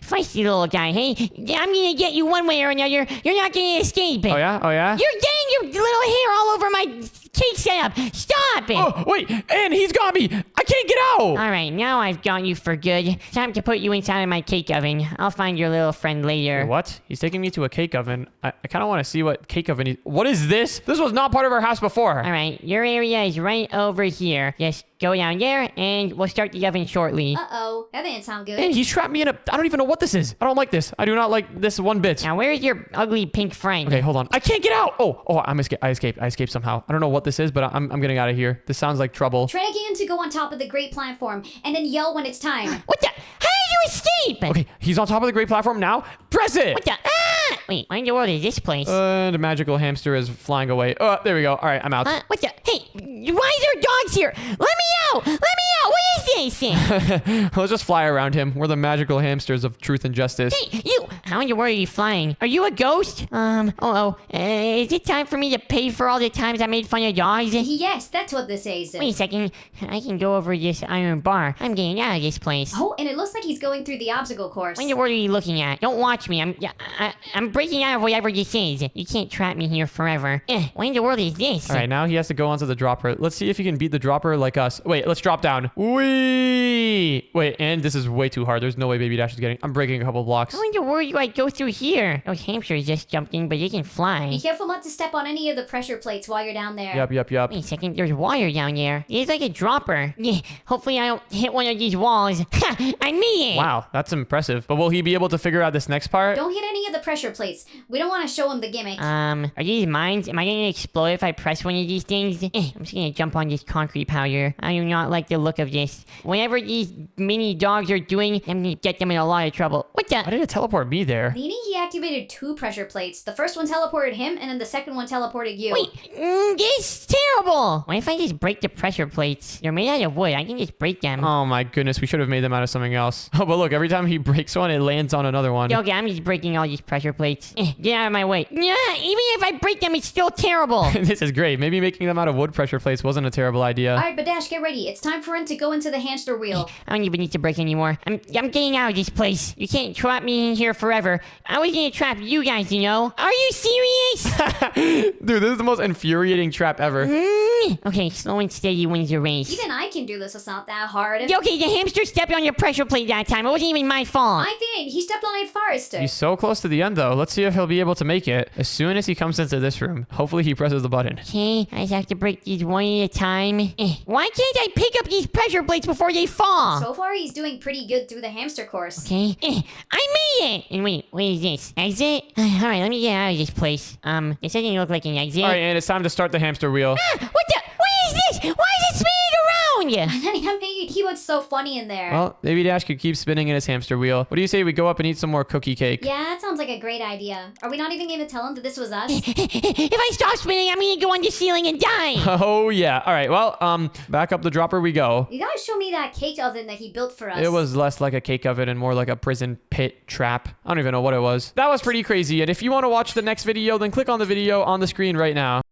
B: Feisty little guy, hey? I'm gonna get you one way or another. You're not gonna escape it.
A: Oh yeah? Oh yeah?
B: You're getting your little hair all over my cake setup. Stop it!
A: Oh, wait. And he's got me. I can't get out.
B: All right, now I've got you for good. Time to put you inside of my cake oven. I'll find your little friend later.
A: What? He's taking me to a cake oven. I kind of want to see what cake oven is. What is this? This was not part of our house before.
B: All right, your area is right over here. Just go down there, and we'll start the oven shortly.
C: Uh-oh, that didn't sound good.
A: And he's trapped me in a... I don't even know what this is. I don't like this. I do not like this one bit.
B: Now, where is your ugly pink friend?
A: Okay, hold on. I can't get out. Oh, I escaped. I escaped somehow. I don't know what this is, but I'm getting out of here. This sounds like trouble.
C: Try again to go on top of the great platform, and then yell when it's time.
B: What the? How did you escape?
A: Okay, he's on top of the great platform now. Press it.
B: What the? Ah! Wait, what in the world is this place?
A: And a magical hamster is flying away. Oh, there we go. All right, I'm out.
B: What the? Hey, why is there dogs here? Let me out! Let me out! What is this?
A: Let's just fly around him. We're the magical hamsters of truth and justice.
B: Hey, you! How in the world are you flying? Are you a ghost? Is it time for me to pay for all the times I made fun of dogs?
C: Yes, that's what this is.
B: Wait a second. I can go over this iron bar. I'm getting out of this place.
C: Oh, and it looks like he's going through the obstacle course.
B: What in the world are you looking at? Don't watch me. I'm breaking out of whatever this is. You can't trap me here forever. What in the world is this?
A: All right, now he has to go onto the dropper. Let's see if he can beat the dropper like us. Wait, let's drop down. Whee! Wait, and this is way too hard. There's no way Baby Dash is getting... I'm breaking a couple blocks.
B: How in the world do I go through here? Those hamsters just jumped in, but they can fly.
C: Be careful not to step on any of the pressure plates while you're down there.
A: Yep.
B: Wait a second, there's wire down there. It's like a dropper. Yeah, hopefully I don't hit one of these walls. Ha! I made it!
A: Wow, that's impressive. But will he be able to figure out this next part?
C: Don't hit any of the pressure plates. We don't want to show him the gimmick.
B: Are these mines? Am I gonna explode if I press one of these things? I'm just gonna jump on this concrete powder. I do not like the look of this. Whatever these mini dogs are doing, I'm gonna get them in a lot of trouble. What the?
A: Why did it teleport me there?
C: Maybe he activated 2 pressure plates. The first one teleported him, and then the second one teleported you.
B: Wait, this is terrible! What if I just break the pressure plates? They're made out of wood. I can just break them.
A: Oh my goodness, we should have made them out of something else. Oh, but look, every time he breaks one, it lands on another one.
B: Okay, I'm just breaking all these pressure plates. Get out of my way. Yeah, even if I break them, it's still terrible.
A: This is great. Maybe making them out of wood pressure plates wasn't a terrible idea.
C: Alright, but Dash, get ready. It's time for him to go into the hamster wheel.
B: I don't even need to break anymore. I'm getting out of this place. You can't trap me in here forever. I was gonna trap you guys, you know. Are you serious?
A: Dude, this is the most infuriating trap ever.
B: Okay, slow and steady wins the race.
C: Even I can do this. It's not that hard.
B: Okay, the hamster stepped on your pressure plate that time. It wasn't even my fault.
C: I didn't. He stepped on it first.
A: He's so close to the end, though. Let's see if he'll be able to make it. As soon as he comes into this room, hopefully he presses the button.
B: Okay, I just have to break these one at a time. Why can't I pick up these pressure plates before they fall?
C: So far, he's doing pretty good through the hamster course.
B: Okay, I made it! And wait, what is this? Exit? Alright, let me get out of this place. This doesn't look like an exit.
A: All right, and it's time to start the hamster wheel.
B: What the? What is this? Why is it spinning around?
C: He was so funny in there.
A: Well, Baby Dash could keep spinning in his hamster wheel. What do you say we go up and eat some more cookie cake?
C: Yeah, that sounds like a great idea. Are we not even going to tell him that this was us?
B: If I stop spinning, I'm gonna go on the ceiling and die.
A: Oh, yeah. All right, well, back up the dropper we go.
C: You gotta show me that cake oven that he built for us.
A: It was less like a cake oven and more like a prison pit trap. I don't even know what it was. That was pretty crazy. And if you want to watch the next video, then click on the video on the screen right now.